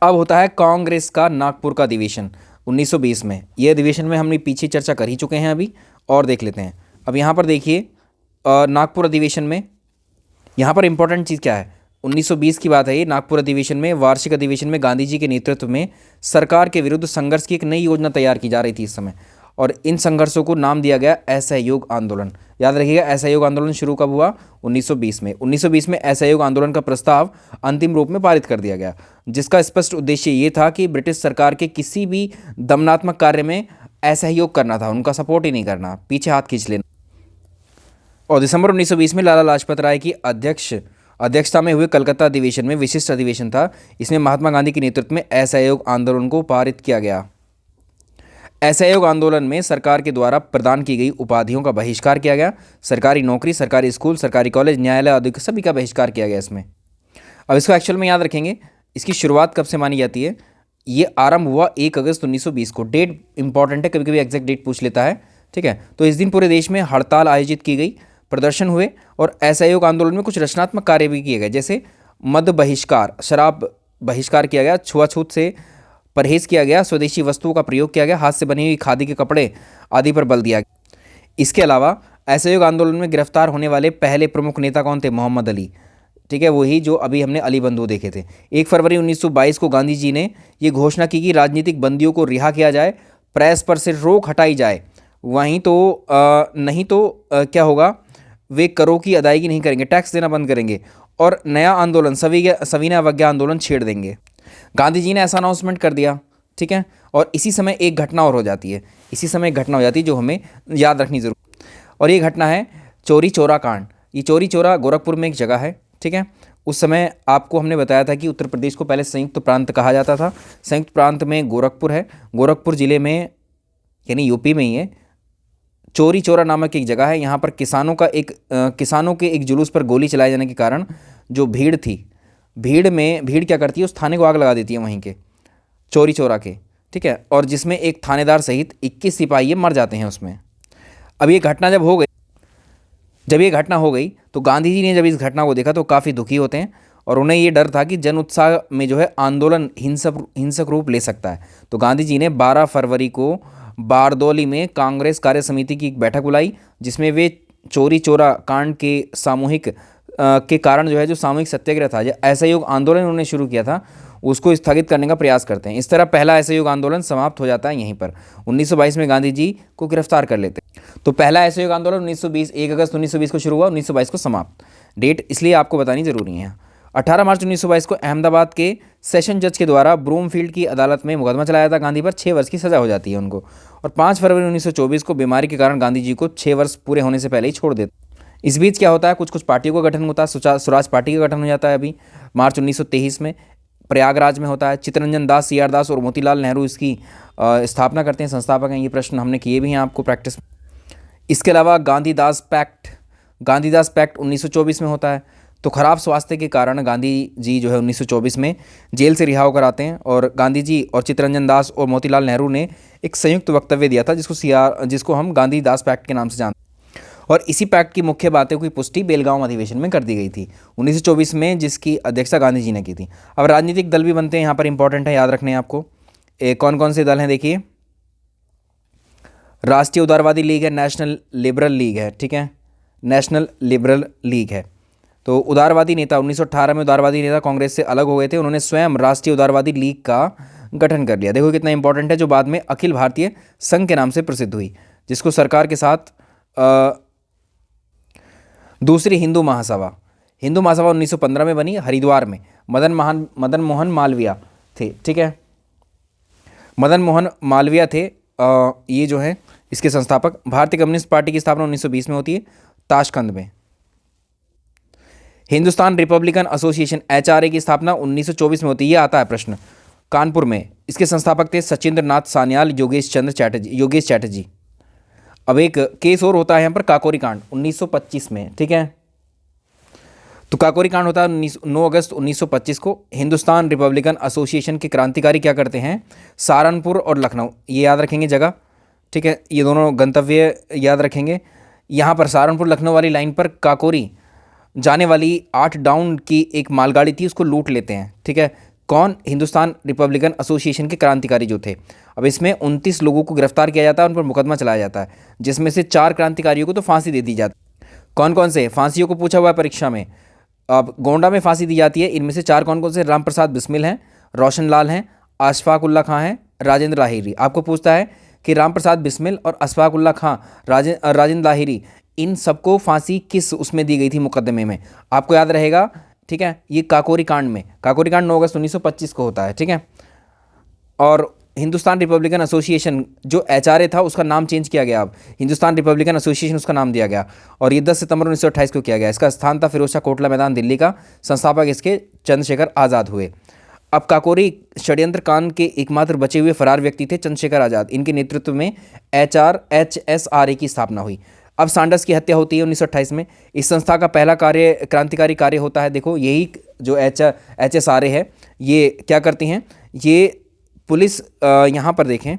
अब होता है कांग्रेस का नागपुर का अधिवेशन 1920 में। ये अधिवेशन में हमने पीछे चर्चा कर ही चुके हैं अभी, और देख लेते हैं। अब यहाँ पर देखिए नागपुर अधिवेशन में, यहाँ पर इंपॉर्टेंट चीज़ क्या है, 1920 की बात है ये। नागपुर अधिवेशन में, वार्षिक अधिवेशन में गांधी जी के नेतृत्व में सरकार के विरुद्ध संघर्ष की एक नई योजना तैयार की जा रही थी इस समय, और इन संघर्षों को नाम दिया गया असहयोग आंदोलन। याद रखिएगा असहयोग आंदोलन शुरू कब हुआ, 1920 में। 1920 में असहयोग आंदोलन का प्रस्ताव अंतिम रूप में पारित कर दिया गया, जिसका स्पष्ट उद्देश्य ये था कि ब्रिटिश सरकार के किसी भी दमनात्मक कार्य में असहयोग करना था, उनका सपोर्ट ही नहीं करना, पीछे हाथ खींच लेना। और दिसंबर 1920 में लाला लाजपत राय की अध्यक्षता में हुए कलकत्ता अधिवेशन में विशिष्ट अधिवेशन था। इसमें महात्मा गांधी के नेतृत्व में असहयोग आंदोलन को पारित किया गया। असहयोग आंदोलन में सरकार के द्वारा प्रदान की गई उपाधियों का बहिष्कार किया गया। सरकारी नौकरी, सरकारी स्कूल, सरकारी कॉलेज, न्यायालय आदि सभी का बहिष्कार किया गया इसमें। अब इसको एक्चुअल में याद रखेंगे, इसकी शुरुआत कब से मानी जाती है, ये आरंभ हुआ 1 अगस्त 1920 को। डेट इंपॉर्टेंट है, कभी कभी एग्जैक्ट डेट पूछ लेता है, ठीक है। तो इस दिन पूरे देश में हड़ताल आयोजित की गई, प्रदर्शन हुए, और असहयोग आंदोलन में कुछ रचनात्मक कार्य भी किए गए, जैसे मद्य बहिष्कार, शराब बहिष्कार किया गया, छुआछूत से परहेज किया गया, स्वदेशी वस्तुओं का प्रयोग किया गया, हाथ से बनी हुई खादी के कपड़े आदि पर बल दिया गया। इसके अलावा असहयोग आंदोलन में गिरफ्तार होने वाले पहले प्रमुख नेता कौन थे, मोहम्मद अली, ठीक है, वही जो अभी हमने अली बंधु देखे थे। 1 फरवरी 1922 को गांधी जी ने ये घोषणा की कि राजनीतिक बंदियों को रिहा किया जाए, प्रेस पर से रोक हटाई जाए, वहीं तो नहीं तो क्या होगा, वे करों की अदायगी नहीं करेंगे, टैक्स देना बंद करेंगे और नया आंदोलन सविनय अवज्ञा आंदोलन छेड़ देंगे। गांधी जी ने ऐसा अनाउंसमेंट कर दिया, ठीक है। और इसी समय एक घटना और हो जाती है, इसी समय एक घटना हो जाती है जो हमें याद रखनी जरूर, और ये घटना है चौरी चौरा कांड। ये चौरी चौरा गोरखपुर में एक जगह है, ठीक है। उस समय आपको हमने बताया था कि उत्तर प्रदेश को पहले संयुक्त प्रांत कहा जाता था। संयुक्त प्रांत में गोरखपुर है, गोरखपुर ज़िले में यानी यूपी में ही है, चौरी चौरा नामक एक जगह है। यहाँ पर किसानों के एक जुलूस पर गोली चलाए जाने के कारण जो भीड़ थी, भीड़ क्या करती है, उस थाने को आग लगा देती है वहीं के चौरी चौरा के, ठीक है। और जिसमें एक थानेदार सहित 21 सिपाही मर जाते हैं उसमें। अब ये घटना जब ये घटना हो गई तो गांधी जी ने जब इस घटना को देखा तो काफ़ी दुखी होते हैं और उन्हें ये डर था कि जन उत्साह में जो है आंदोलन हिंसक रूप ले सकता है। तो गांधी जी ने 12 फरवरी को बारदौली में कांग्रेस कार्य समिति की एक बैठक बुलाई, जिसमें वे चौरी चौरा कांड के के कारण जो है जो सामूहिक सत्याग्रह था, जो असहयोग आंदोलन उन्होंने शुरू किया था, उसको स्थगित करने का प्रयास करते हैं। इस तरह पहला असहयोग आंदोलन समाप्त हो जाता है यहीं पर। 1922 में गांधी जी को गिरफ्तार कर लेते हैं। तो पहला असहयोग आंदोलन 1920 1 अगस्त 1920 को शुरू हुआ, 1922 को समाप्त। डेट इसलिए आपको बतानी जरूरी है। 18 मार्च 1922 को अहमदाबाद के सेशन जज के द्वारा ब्रूमफील्ड की अदालत में मुकदमा चलाया था गांधी पर, 6 वर्ष की सजा हो जाती है उनको। और 5 फरवरी 1924 को बीमारी के कारण गांधी जी को 6 वर्ष पूरे होने से पहले ही छोड़ देते। इस बीच क्या होता है, कुछ पार्टियों का गठन होता है। स्वराज पार्टी का गठन हो जाता है अभी मार्च 1923 में, प्रयागराज में होता है। चित्तरंजन दास, सी आर दास और मोतीलाल नेहरू इसकी स्थापना करते हैं, संस्थापक हैं। ये प्रश्न हमने किए भी हैं आपको प्रैक्टिस में। इसके अलावा गांधीदास पैक्ट 1924 में होता है। तो खराब स्वास्थ्य के कारण गांधी जी जो है 1924 में जेल से रिहा होकर आते हैं और गांधी जी और चित्तरंजन दास और मोतीलाल नेहरू ने एक संयुक्त वक्तव्य दिया था जिसको हम गांधीदास पैक्ट के नाम से जानते हैं। और इसी पैक्ट की मुख्य बातों की पुष्टि बेलगांव अधिवेशन में कर दी गई थी 1924 में, जिसकी अध्यक्षता गांधी जी ने की थी। अब राजनीतिक दल भी बनते हैं, यहाँ पर इंपॉर्टेंट है, याद रखने आपको। कौन कौन से दल हैं देखिए, राष्ट्रीय उदारवादी लीग है, नेशनल लिबरल लीग है, ठीक है, नेशनल लिबरल लीग है। तो उदारवादी नेता 1918 में उदारवादी नेता कांग्रेस से अलग हो गए थे, उन्होंने स्वयं राष्ट्रीय उदारवादी लीग का गठन कर लिया। देखो कितना इंपॉर्टेंट है, जो बाद में अखिल भारतीय संघ के नाम से प्रसिद्ध हुई, जिसको सरकार के साथ दूसरी हिंदू महासभा 1915 में बनी, हरिद्वार में। मदन मोहन मालवीय थे, ठीक है, मदन मोहन मालवीय थे ये जो है इसके संस्थापक। भारतीय कम्युनिस्ट पार्टी की स्थापना 1920 में होती है, ताशकंद में। हिंदुस्तान रिपब्लिकन एसोसिएशन HRA की स्थापना 1924 में होती है, ये आता है प्रश्न, कानपुर में। इसके संस्थापक थे सचिंद्र नाथ सान्याल, योगेश चैटर्जी। अब एक केस और होता है यहाँ पर, काकोरी कांड 1925 में, ठीक है। तो काकोरी कांड होता है 9 अगस्त 1925 को। हिंदुस्तान रिपब्लिकन एसोसिएशन के क्रांतिकारी क्या करते हैं, सहारनपुर और लखनऊ, ये याद रखेंगे जगह, ठीक है, ये दोनों गंतव्य याद रखेंगे। यहाँ पर सहारनपुर लखनऊ वाली लाइन पर काकोरी जाने वाली 8 डाउन की एक मालगाड़ी थी, उसको लूट लेते हैं, ठीक है। कौन, हिंदुस्तान रिपब्लिकन एसोसिएशन के क्रांतिकारी जो थे। अब इसमें 29 लोगों को गिरफ्तार किया जाता है, उन पर मुकदमा चलाया जाता है, जिसमें से 4 क्रांतिकारियों को तो फांसी दे दी जाती है। कौन कौन से फांसियों को पूछा हुआ है परीक्षा में। अब गोंडा में फांसी दी जाती है, इनमें से 4 कौन कौन से, राम प्रसाद बिस्मिल हैं, रोशन लाल हैं, अशफाक उल्ला खां हैं, राजेंद्र लाहिरी। आपको पूछता है कि राम प्रसाद बिस्मिल और अशफाक उल्ला खां, राजेंद्र लाहिरी, इन सबको फांसी किस उसमें दी गई थी मुकदमे में, आपको याद रहेगा, ठीक है। ये काकोरी कांड 9 अगस्त 1925 को होता है, ठीक है। और हिंदुस्तान रिपब्लिकन एसोसिएशन जो HRA था उसका नाम चेंज किया गया, अब हिंदुस्तान रिपब्लिकन एसोसिएशन उसका नाम दिया गया, और ये 10 सितंबर 1928 को किया गया। इसका स्थान था फिरोज शाह कोटला मैदान, दिल्ली का। संस्थापक इसके चंद्रशेखर आज़ाद हुए। अब काकोरी षड्यंत्र कांड के एकमात्र बचे हुए फरार व्यक्ति थे चंद्रशेखर आज़ाद, इनके नेतृत्व में HSRA की स्थापना हुई। अब सैंडर्स की हत्या होती है 1928 में। इस संस्था का पहला क्रांतिकारी कार्य होता है, देखो यही जो HSRA है, ये क्या करती हैं, ये पुलिस, यहाँ पर देखें,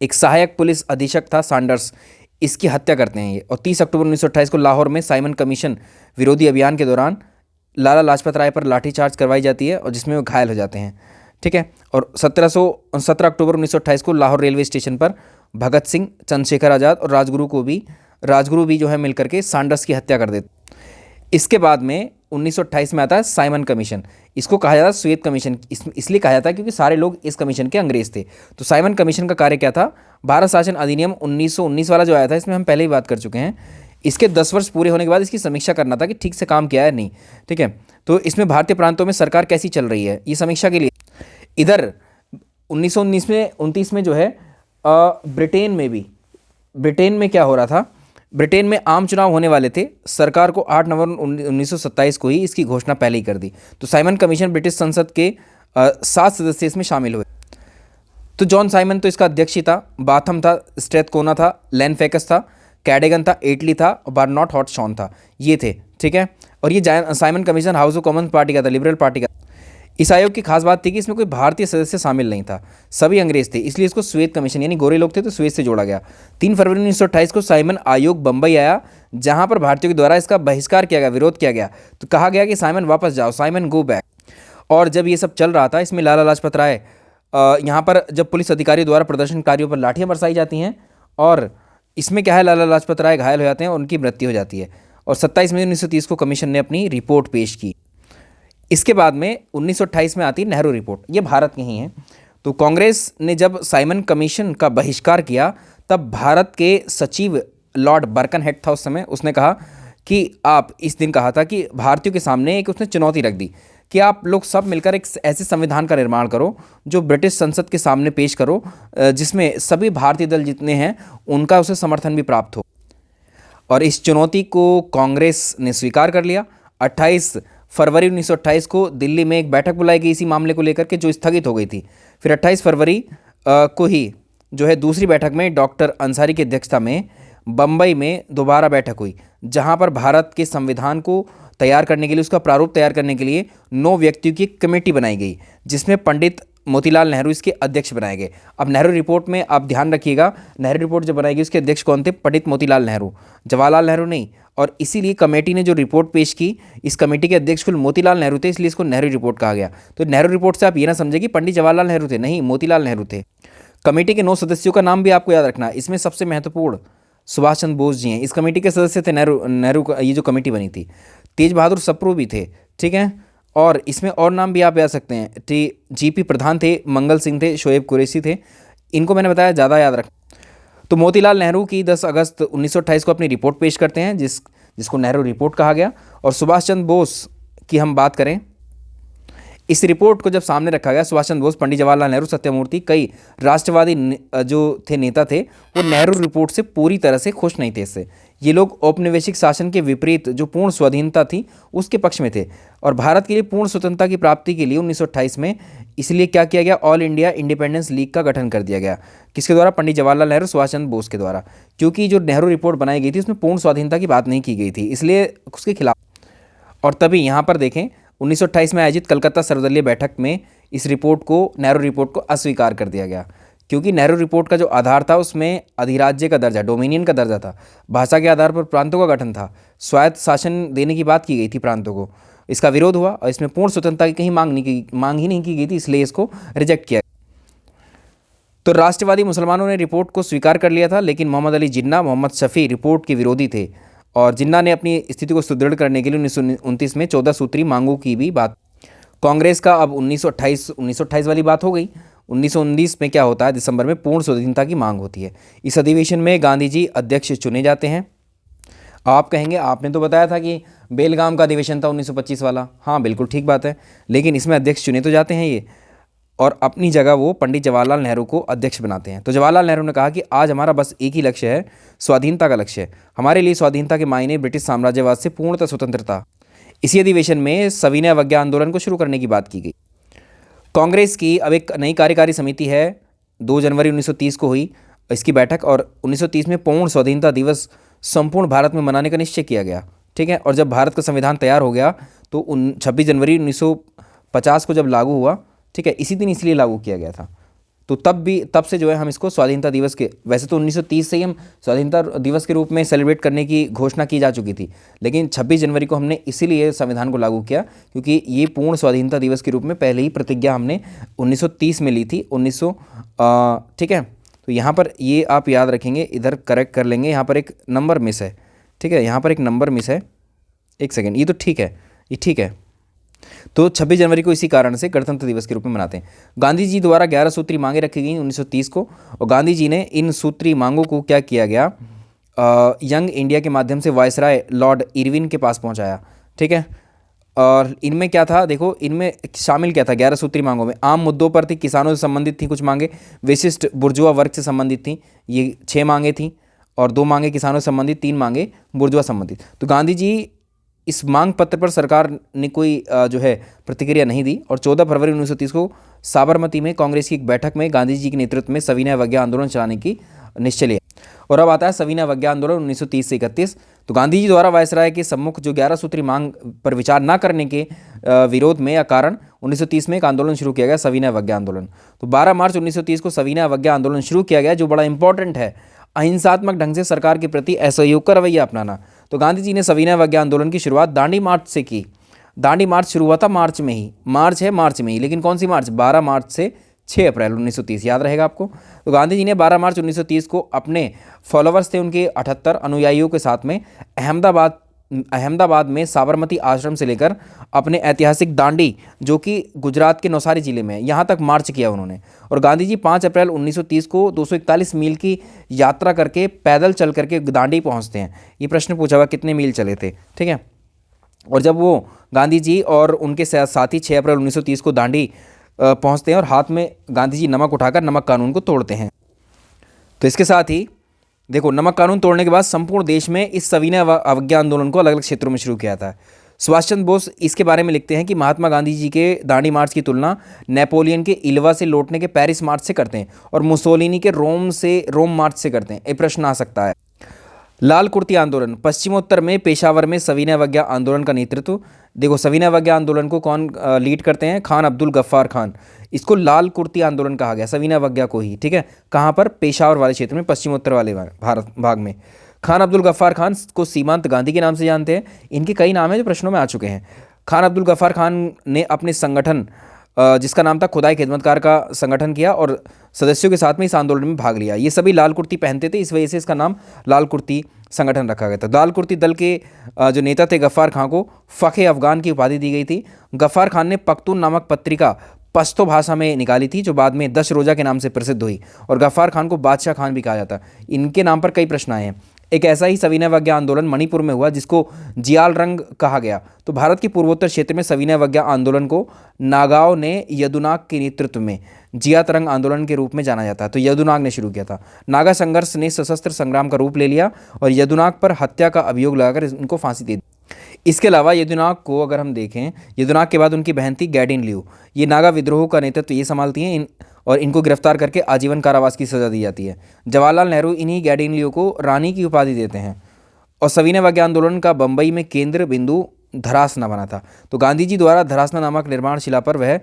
एक सहायक पुलिस अधीक्षक था सैंडर्स, इसकी हत्या करते हैं ये। और 30 अक्टूबर 1928 को लाहौर में साइमन कमीशन विरोधी अभियान के दौरान लाला लाजपत राय पर लाठीचार्ज करवाई जाती है और जिसमें वो घायल हो जाते हैं, ठीक है। और 17 अक्टूबर 1928 को लाहौर रेलवे स्टेशन पर भगत सिंह, चंद्रशेखर आज़ाद और राजगुरु भी जो है मिलकर के सैंडर्स की हत्या कर देते। इसके बाद में 1928 में आता है साइमन कमीशन। इसको कहा जाता है श्वेत कमीशन, इसलिए कहा जाता है क्योंकि सारे लोग इस कमीशन के अंग्रेज थे। तो साइमन कमीशन का कार्य क्या था? भारत शासन अधिनियम 1919 वाला जो आया था, इसमें हम पहले ही बात कर चुके हैं। इसके 10 वर्ष पूरे होने के बाद इसकी समीक्षा करना था कि ठीक से काम किया है नहीं। ठीक है, तो इसमें भारतीय प्रांतों में सरकार कैसी चल रही है, ये समीक्षा के लिए इधर 1919 में 29 में जो है ब्रिटेन में क्या हो रहा था, ब्रिटेन में आम चुनाव होने वाले थे। सरकार को 8 नवंबर 1927 को ही इसकी घोषणा पहले ही कर दी। तो साइमन कमीशन ब्रिटिश संसद के 7 सदस्य इसमें शामिल हुए। तो जॉन साइमन तो इसका अध्यक्ष ही था, बाथम था, स्ट्रेथकोना था, लैनफेकस था, कैडेगन था, एटली था और बार्नॉट हॉटशॉन था, ये थे। ठीक है, और ये Simon commission house of Commons party का था, लिबरल पार्टी का। इस आयोग की खास बात थी कि इसमें कोई भारतीय सदस्य शामिल नहीं था, सभी अंग्रेज थे, इसलिए इसको श्वेत कमीशन यानी गोरे लोग थे तो श्वेत से जोड़ा गया। 3 फरवरी 1928 को साइमन आयोग बंबई आया, जहां पर भारतीयों के द्वारा इसका बहिष्कार किया गया, विरोध किया गया। तो कहा गया कि साइमन वापस जाओ, साइमन गो बैक। और जब ये सब चल रहा था, इसमें लाला लाजपत राय यहाँ पर जब पुलिस अधिकारियों द्वारा प्रदर्शनकारियों पर लाठियाँ बरसाई जाती हैं, और इसमें क्या है, लाला लाजपत राय घायल हो जाते हैं और उनकी मृत्यु हो जाती है। और 27 मई 1930 को कमीशन ने अपनी रिपोर्ट पेश की। इसके बाद में 1928 में आती है नेहरू रिपोर्ट, ये भारत की ही है। तो कांग्रेस ने जब साइमन कमीशन का बहिष्कार किया, तब भारत के सचिव लॉर्ड बर्कनहेड था उस समय, उसने कहा कि आप इस दिन कहा था कि भारतीयों के सामने एक उसने चुनौती रख दी कि आप लोग सब मिलकर एक ऐसे संविधान का निर्माण करो जो ब्रिटिश संसद के सामने पेश करो, जिसमें सभी भारतीय दल जितने हैं उनका उसे समर्थन भी प्राप्त हो। और इस चुनौती को कांग्रेस ने स्वीकार कर लिया। 28 फरवरी 1928 को दिल्ली में एक बैठक बुलाई गई इसी मामले को लेकर के, जो स्थगित हो गई थी। फिर 28 फरवरी को ही जो है दूसरी बैठक में डॉक्टर अंसारी की अध्यक्षता में बम्बई में दोबारा बैठक हुई, जहां पर भारत के संविधान को तैयार करने के लिए, उसका प्रारूप तैयार करने के लिए 9 व्यक्तियों की एक कमेटी बनाई गई, जिसमें पंडित मोतीलाल नेहरू इसके अध्यक्ष बनाए गए। अब नेहरू रिपोर्ट में आप ध्यान रखिएगा, नेहरू रिपोर्ट जब बनाई गई उसके अध्यक्ष कौन थे? पंडित मोतीलाल नेहरू, जवाहरलाल नेहरू नहीं। और इसीलिए कमेटी ने जो रिपोर्ट पेश की, इस कमेटी के अध्यक्ष कुल मोतीलाल नेहरू थे, इसलिए इसको नेहरू रिपोर्ट कहा गया। तो नेहरू रिपोर्ट से आप ये ना समझे कि पंडित जवाहरलाल नेहरू थे, नहीं, मोतीलाल नेहरू थे। कमेटी के 9 सदस्यों का नाम भी आपको याद रखना, इसमें सबसे महत्वपूर्ण सुभाष चंद्र बोस जी हैं। इस कमेटी के सदस्य थे नेहरू का, ये जो कमेटी बनी थी। तेज बहादुर सप्रू भी थे, ठीक है। और इसमें और नाम भी आप याद सकते हैं, जीपी प्रधान थे, मंगल सिंह थे, शोएब कुरैशी थे। इनको मैंने बताया, ज़्यादा याद रख। तो मोतीलाल नेहरू की 10 अगस्त 1928 को अपनी रिपोर्ट पेश करते हैं, जिसको नेहरू रिपोर्ट कहा गया। और सुभाष चंद्र बोस की हम बात करें, इस रिपोर्ट को जब सामने रखा गया, सुभाष चंद्र बोस, पंडित जवाहरलाल नेहरू, सत्यमूर्ति, कई राष्ट्रवादी जो थे नेता थे, वो नेहरू रिपोर्ट से पूरी तरह से खुश नहीं थे। इससे ये लोग औपनिवेशिक शासन के विपरीत जो पूर्ण स्वाधीनता थी उसके पक्ष में थे, और भारत के लिए पूर्ण स्वतंत्रता की प्राप्ति के लिए 1928 में इसलिए क्या किया गया, ऑल इंडिया इंडिपेंडेंस लीग का गठन कर दिया गया। किसके द्वारा? पंडित जवाहरलाल नेहरू, सुभाष चंद्र बोस के द्वारा। क्योंकि जो नेहरू रिपोर्ट बनाई गई थी उसमें पूर्ण स्वाधीनता की बात नहीं की गई थी, इसलिए उसके खिलाफ। और तभी यहाँ पर देखें, 1928 में आयोजित कलकत्ता सर्वदलीय बैठक में इस रिपोर्ट को, नेहरू रिपोर्ट को अस्वीकार कर दिया गया, क्योंकि नेहरू रिपोर्ट का जो आधार था उसमें अधिराज्य का दर्जा, डोमिनियन का दर्जा था, भाषा के आधार पर प्रांतों का गठन था, स्वायत्त शासन देने की बात की गई थी प्रांतों को। इसका विरोध हुआ और इसमें पूर्ण स्वतंत्रता की कहीं मांग ही नहीं की गई थी, इसलिए इसको रिजेक्ट किया। तो राष्ट्रवादी मुसलमानों ने रिपोर्ट को स्वीकार कर लिया था, लेकिन मोहम्मद अली जिन्ना, मोहम्मद शफी रिपोर्ट के विरोधी थे, और जिन्ना ने अपनी स्थिति को सुदृढ़ करने के लिए 1929 में 14 सूत्री मांगों की भी बात। कांग्रेस का अब 1928 वाली बात हो गई। 1919 में क्या होता है, दिसंबर में पूर्ण स्वाधीनता की मांग होती है। इस अधिवेशन में गांधी जी अध्यक्ष चुने जाते हैं। आप कहेंगे, आपने तो बताया था कि बेलगाम का अधिवेशन था 1925 वाला। हाँ, बिल्कुल ठीक बात है, लेकिन इसमें अध्यक्ष चुने तो जाते हैं ये, और अपनी जगह वो पंडित जवाहरलाल नेहरू को अध्यक्ष बनाते हैं। तो जवाहरलाल नेहरू ने कहा कि आज हमारा बस एक ही लक्ष्य है, स्वाधीनता का लक्ष्य है। हमारे लिए स्वाधीनता के मायने ब्रिटिश साम्राज्यवाद से पूर्णतः स्वतंत्रता। इसी अधिवेशन में सविनय अवज्ञा आंदोलन को शुरू करने की बात की गई। कांग्रेस की अब एक नई कार्यकारी समिति है, 2 जनवरी 1930 को हुई इसकी बैठक, और 1930 में पूर्ण स्वाधीनता दिवस संपूर्ण भारत में मनाने का निश्चय किया गया, ठीक है। और जब भारत का संविधान तैयार हो गया तो 26 जनवरी 1950 को जब लागू हुआ, ठीक है, इसी दिन इसलिए लागू किया गया था। तो तब से जो है हम इसको स्वाधीनता दिवस के, वैसे तो 1930 से ही हम स्वाधीनता दिवस के रूप में सेलिब्रेट करने की घोषणा की जा चुकी थी, लेकिन 26 जनवरी को हमने इसीलिए संविधान को लागू किया क्योंकि ये पूर्ण स्वाधीनता दिवस के रूप में पहले ही प्रतिज्ञा हमने 1930 में ली थी। ठीक है। तो यहाँ पर ये आप याद रखेंगे, इधर करेक्ट कर लेंगे, यहाँ पर एक नंबर मिस है, ठीक है, यहाँ पर एक नंबर मिस है, एक सेकेंड, ये तो ठीक है, ये ठीक है। तो 26 जनवरी को इसी कारण से गणतंत्र दिवस के रूप में मनाते हैं। गांधी जी द्वारा 11 सूत्री मांगें रखी गई 1930 को, और गांधी जी ने इन सूत्री मांगों को क्या किया गया, यंग इंडिया के माध्यम से वायसराय लॉर्ड इरविन के पास पहुंचाया। ठीक है, और इनमें क्या था, देखो इनमें शामिल क्या था 11 सूत्री मांगों में, आम मुद्दों पर थी, किसानों से संबंधित थी कुछ मांगे, विशिष्ट बुर्जुआ वर्ग से संबंधित थी, ये 6 मांगे थी, और 2 मांगे किसानों से संबंधित, 3 मांगे बुर्जुआ संबंधित। तो गांधी जी इस मांग पत्र पर सरकार ने कोई जो है प्रतिक्रिया नहीं दी, और 14 फरवरी 1930 को साबरमती में कांग्रेस की एक बैठक में गांधी जी के नेतृत्व में सविनय अवज्ञा आंदोलन चलाने की निश्चय लिया। और अब आता है सविनय अवज्ञा आंदोलन 1930 से 31। तो गांधी जी द्वारा वायसराय के सम्मुख जो 11 सूत्री मांग पर विचार न करने के विरोध में या कारण 1930 में एक आंदोलन शुरू किया गया, सविनय अवज्ञा आंदोलन। तो 12 मार्च 1930 को सविनय अवज्ञा आंदोलन शुरू किया गया, जो बड़ा इंपॉर्टेंट है, अहिंसात्मक ढंग से सरकार के प्रति असहयोग का रवैया अपनाना। तो गांधी जी ने सविनय अवज्ञा आंदोलन की शुरुआत दांडी मार्च से की। दांडी मार्च शुरू हुआ था मार्च में ही, मार्च में ही, लेकिन कौन सी मार्च, 12 मार्च से 6 अप्रैल 1930, याद रहेगा आपको। तो गांधी जी ने 12 मार्च 1930 को अपने फॉलोअर्स थे उनके 78 अनुयायियों के साथ में अहमदाबाद में साबरमती आश्रम से लेकर अपने ऐतिहासिक दांडी, जो कि गुजरात के नौसारी जिले में है, यहाँ तक मार्च किया उन्होंने। और गांधी जी 5 अप्रैल 1930 को 241 मील की यात्रा करके पैदल चल करके दांडी पहुँचते हैं। ये प्रश्न पूछा हुआ कितने मील चले थे, ठीक है। और जब वो गांधी जी और उनके साथी 6 अप्रैल 1930 को दांडी पहुंचते हैं और हाथ में गांधी जी नमक उठाकर नमक कानून को तोड़ते हैं। तो इसके साथ ही देखो, नमक कानून तोड़ने के बाद संपूर्ण देश में इस सविनय अवज्ञा आंदोलन को अलग अलग क्षेत्रों में शुरू किया था। सुभाष चंद्र बोस इसके बारे में लिखते हैं कि महात्मा गांधी जी के दांडी मार्च की तुलना नेपोलियन के इल्वा से लौटने के पेरिस मार्च से करते हैं, और मुसोलिनी के रोम मार्च से करते हैं। ये प्रश्न आ सकता है। लाल कुर्ती आंदोलन, पश्चिमोत्तर में पेशावर में सविनय अवज्ञा आंदोलन का नेतृत्व, देखो सविनय अवज्ञा आंदोलन को कौन लीड करते हैं, खान अब्दुल गफ्फार खान। इसको लाल कुर्ती आंदोलन कहा गया, सविनय अवज्ञा को ही, ठीक है। कहाँ पर, पेशावर वाले क्षेत्र में, पश्चिमोत्तर वाले भारत भाग में। खान अब्दुल गफ्फार खान को सीमांत गांधी के नाम से जानते हैं। इनके कई नाम हैं जो प्रश्नों में आ चुके हैं। खान अब्दुल गफ्फार खान ने अपने संगठन जिसका नाम था खुदाई खिदमतकार का संगठन किया, और सदस्यों के साथ में इस आंदोलन में भाग लिया। ये सभी लाल कुर्ती पहनते थे, इस वजह से इसका नाम लाल कुर्ती संगठन रखा गया था। लाल कुर्ती दल के जो नेता थे गफ्फार खान को फ़खे अफ़गान की उपाधि दी गई थी। गफ्फार खान ने पख्तून नामक पत्रिका पश्तो भाषा में निकाली थी, जो बाद में 10 रोज़ा के नाम से प्रसिद्ध हुई, और गफ्फार खान को बादशाह खान भी कहा जाता। इनके नाम पर कई प्रश्न आए हैं। एक ऐसा ही सविनय अवज्ञा आंदोलन मणिपुर में हुआ, जिसको जियाल रंग कहा गया। तो भारत के पूर्वोत्तर क्षेत्र में सविनय अवज्ञा आंदोलन को नागाओं ने यदुनाग के नेतृत्व में जियातरंग आंदोलन के रूप में जाना जाता है। तो यदुनाग ने शुरू किया था। नागा संघर्ष ने सशस्त्र संग्राम का रूप ले लिया, और यदुनाग पर हत्या का अभियोग लगाकर इनको फांसी दे दी। इसके अलावा यदुनाग को अगर हम देखें, यदुनाग के बाद उनकी बहन थी गैडिन लियू, ये नागा विद्रोह का नेतृत्व ये संभालती हैं, और इनको गिरफ्तार करके आजीवन कारावास की सज़ा दी जाती है। जवाहरलाल नेहरू इन्हीं गैडिन लियू को रानी की उपाधि देते हैं। और सविनय अवज्ञा आंदोलन का बम्बई में केंद्र बिंदु धरासना बना था। तो गांधी जी द्वारा धरासना नामक निर्माण शिला पर वह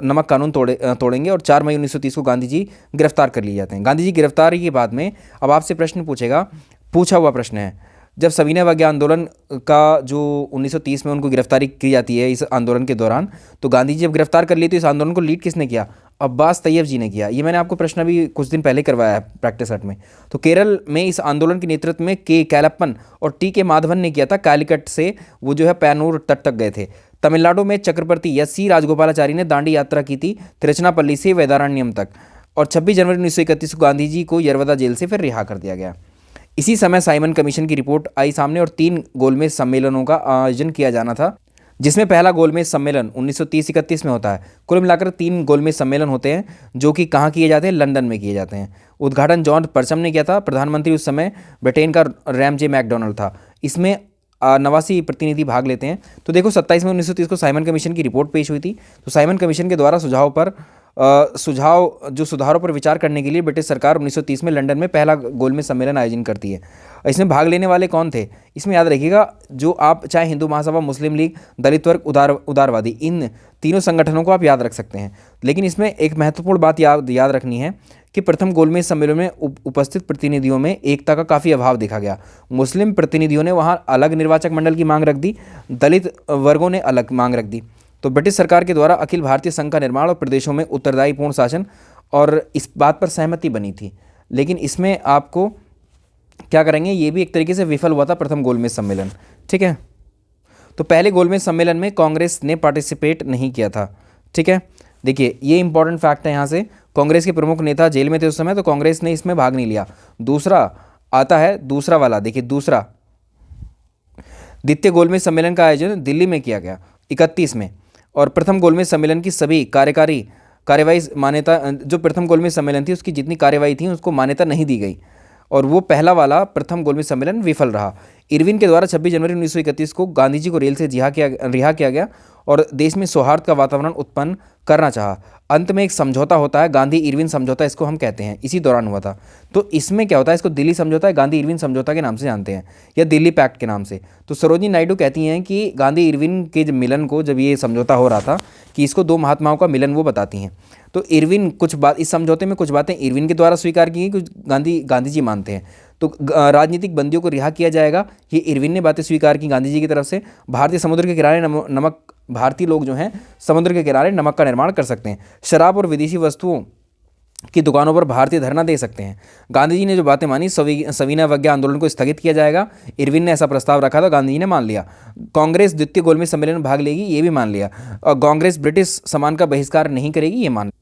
नमक कानून तोड़ेंगे, और 4 मई 1930 को गांधी जी गिरफ्तार कर लिए जाते हैं। गांधी जी गिरफ्तारी के बाद में अब आपसे प्रश्न पूछा हुआ प्रश्न है, जब सविनय अवज्ञा आंदोलन का जो 1930 में उनको गिरफ्तारी की जाती है इस आंदोलन के दौरान, तो गांधी जी जब गिरफ्तार कर लिए तो इस आंदोलन को लीड किसने किया, अब्बास तैयब जी ने किया। ये मैंने आपको प्रश्न अभी कुछ दिन पहले करवाया है प्रैक्टिस सेट में। तो केरल में इस आंदोलन के नेतृत्व में के कैलप्पन और टी के माधवन ने किया था। कालीकट से वो जो है पैनूर तट तक गए थे। तमिलनाडु में चक्रवर्ती एस.सी. राजगोपालाचारी ने दांडी यात्रा की थी, तिरुचनापल्ली से वेदारण्यम तक। और 26 जनवरी 1931 को गांधी जी को यरवदा जेल से फिर रिहा कर दिया गया। इसी समय साइमन कमीशन की रिपोर्ट आई सामने, और 3 गोलमेज सम्मेलनों का आयोजन किया जाना था, जिसमें पहला गोलमेज सम्मेलन 1930-31 में होता है। कुल मिलाकर 3 गोलमेज सम्मेलन होते हैं, जो कि कहाँ किए जाते हैं, लंदन में किए जाते हैं। उद्घाटन जॉन परचम ने किया था। प्रधानमंत्री उस समय ब्रिटेन का रैम जे मैकडोनल्ड था। इसमें 89 प्रतिनिधि भाग लेते हैं। तो देखो 27 मई 1930 को साइमन कमीशन की रिपोर्ट पेश हुई थी। तो साइमन कमीशन के द्वारा सुधारों पर विचार करने के लिए ब्रिटिश सरकार 1930 में लंदन में पहला गोलमेज सम्मेलन आयोजन करती है। इसमें भाग लेने वाले कौन थे, इसमें याद रखिएगा, जो आप चाहे हिंदू महासभा, मुस्लिम लीग, दलित वर्ग, उदारवादी, इन तीनों संगठनों को आप याद रख सकते हैं। लेकिन इसमें एक महत्वपूर्ण बात याद रखनी है कि प्रथम गोलमेज सम्मेलन में उपस्थित प्रतिनिधियों में एकता का काफ़ी अभाव देखा गया। मुस्लिम प्रतिनिधियों ने वहाँ अलग निर्वाचक मंडल की मांग रख दी, दलित वर्गों ने अलग मांग रख दी। तो ब्रिटिश सरकार के द्वारा अखिल भारतीय संघ का निर्माण और प्रदेशों में उत्तरदायी पूर्ण शासन, और इस बात पर सहमति बनी थी। लेकिन इसमें आपको क्या करेंगे, ये भी एक तरीके से विफल हुआ था प्रथम गोलमेज सम्मेलन, ठीक है। तो पहले गोलमेज सम्मेलन में कांग्रेस ने पार्टिसिपेट नहीं किया था। ठीक है, देखिए ये इंपॉर्टेंट फैक्ट है यहाँ से। कांग्रेस के प्रमुख नेता जेल में थे उस समय, तो कांग्रेस ने इसमें भाग नहीं लिया। दूसरा आता है, दूसरा वाला देखिए, दूसरा द्वितीय गोलमेज सम्मेलन का आयोजन दिल्ली में किया गया 31 में, और प्रथम गोलमेज सम्मेलन की सभी कार्यवाही मान्यता, जो प्रथम गोलमेज सम्मेलन थी उसकी जितनी कार्यवाही थी उसको मान्यता नहीं दी गई, और वो पहला वाला प्रथम गोलमेज सम्मेलन विफल रहा। इरविन के द्वारा 26 जनवरी 1931 को गांधी जी को रेल से रिहा किया गया और देश में सौहार्द का वातावरण उत्पन्न करना चाहा। अंत में एक समझौता होता है, गांधी इरविन समझौता इसको हम कहते हैं, इसी दौरान हुआ था। तो इसमें क्या होता है, इसको दिल्ली समझौता है, गांधी इरविन समझौता के नाम से जानते हैं, या दिल्ली पैक्ट के नाम से। तो सरोजिनी नायडू कहती हैं कि गांधी इरविन के जब मिलन को, जब ये समझौता हो रहा था, कि इसको दो महात्माओं का मिलन वो बताती हैं। तो इरविन कुछ बात, इस समझौते में कुछ बातें इरविन के द्वारा स्वीकार की गई, कुछ गांधी जी मानते हैं। तो राजनीतिक बंदियों को रिहा किया जाएगा, ये इरविन ने बातें स्वीकार की गांधी जी की तरफ से। भारतीय समुद्र के किनारे नमक, भारतीय लोग जो हैं समुद्र के किनारे नमक का निर्माण कर सकते हैं। शराब और विदेशी वस्तुओं की दुकानों पर भारतीय धरना दे सकते हैं। गांधी जी ने जो बातें मानी, सविनय अवज्ञा आंदोलन को स्थगित किया जाएगा, इरविन ने ऐसा प्रस्ताव रखा था, गांधी जी ने मान लिया। कांग्रेस द्वितीय गोलमेज सम्मेलन में भाग लेगी, ये भी मान लिया। और कांग्रेस ब्रिटिश सामान का बहिष्कार नहीं करेगी, ये मान लिया।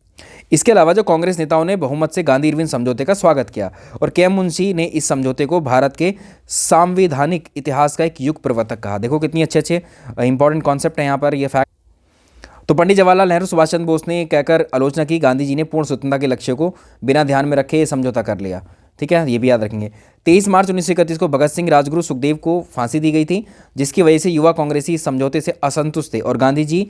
इसके अलावा जो कांग्रेस नेताओं ने बहुमत से गांधी इरविन समझौते का स्वागत किया, और के एम मुंशी ने इस समझौते को भारत के सांविधानिक इतिहास का एक युग प्रवर्तक कहा। देखो कितनी अच्छे इंपॉर्टेंट कॉन्सेप्ट है यहाँ पर, ये फैक्ट। तो पंडित जवाहरलाल नेहरू, सुभाष चंद्र बोस ने कहकर आलोचना की, गांधी जी ने पूर्ण स्वतंत्रता के लक्ष्य को बिना ध्यान में रखे ये समझौता कर लिया। ठीक है, ये भी याद रखेंगे। 23 मार्च 1931 को भगत सिंह, राजगुरु, सुखदेव को फांसी दी गई थी, जिसकी वजह से युवा कांग्रेसी इस समझौते से असंतुष्ट थे, और गांधी जी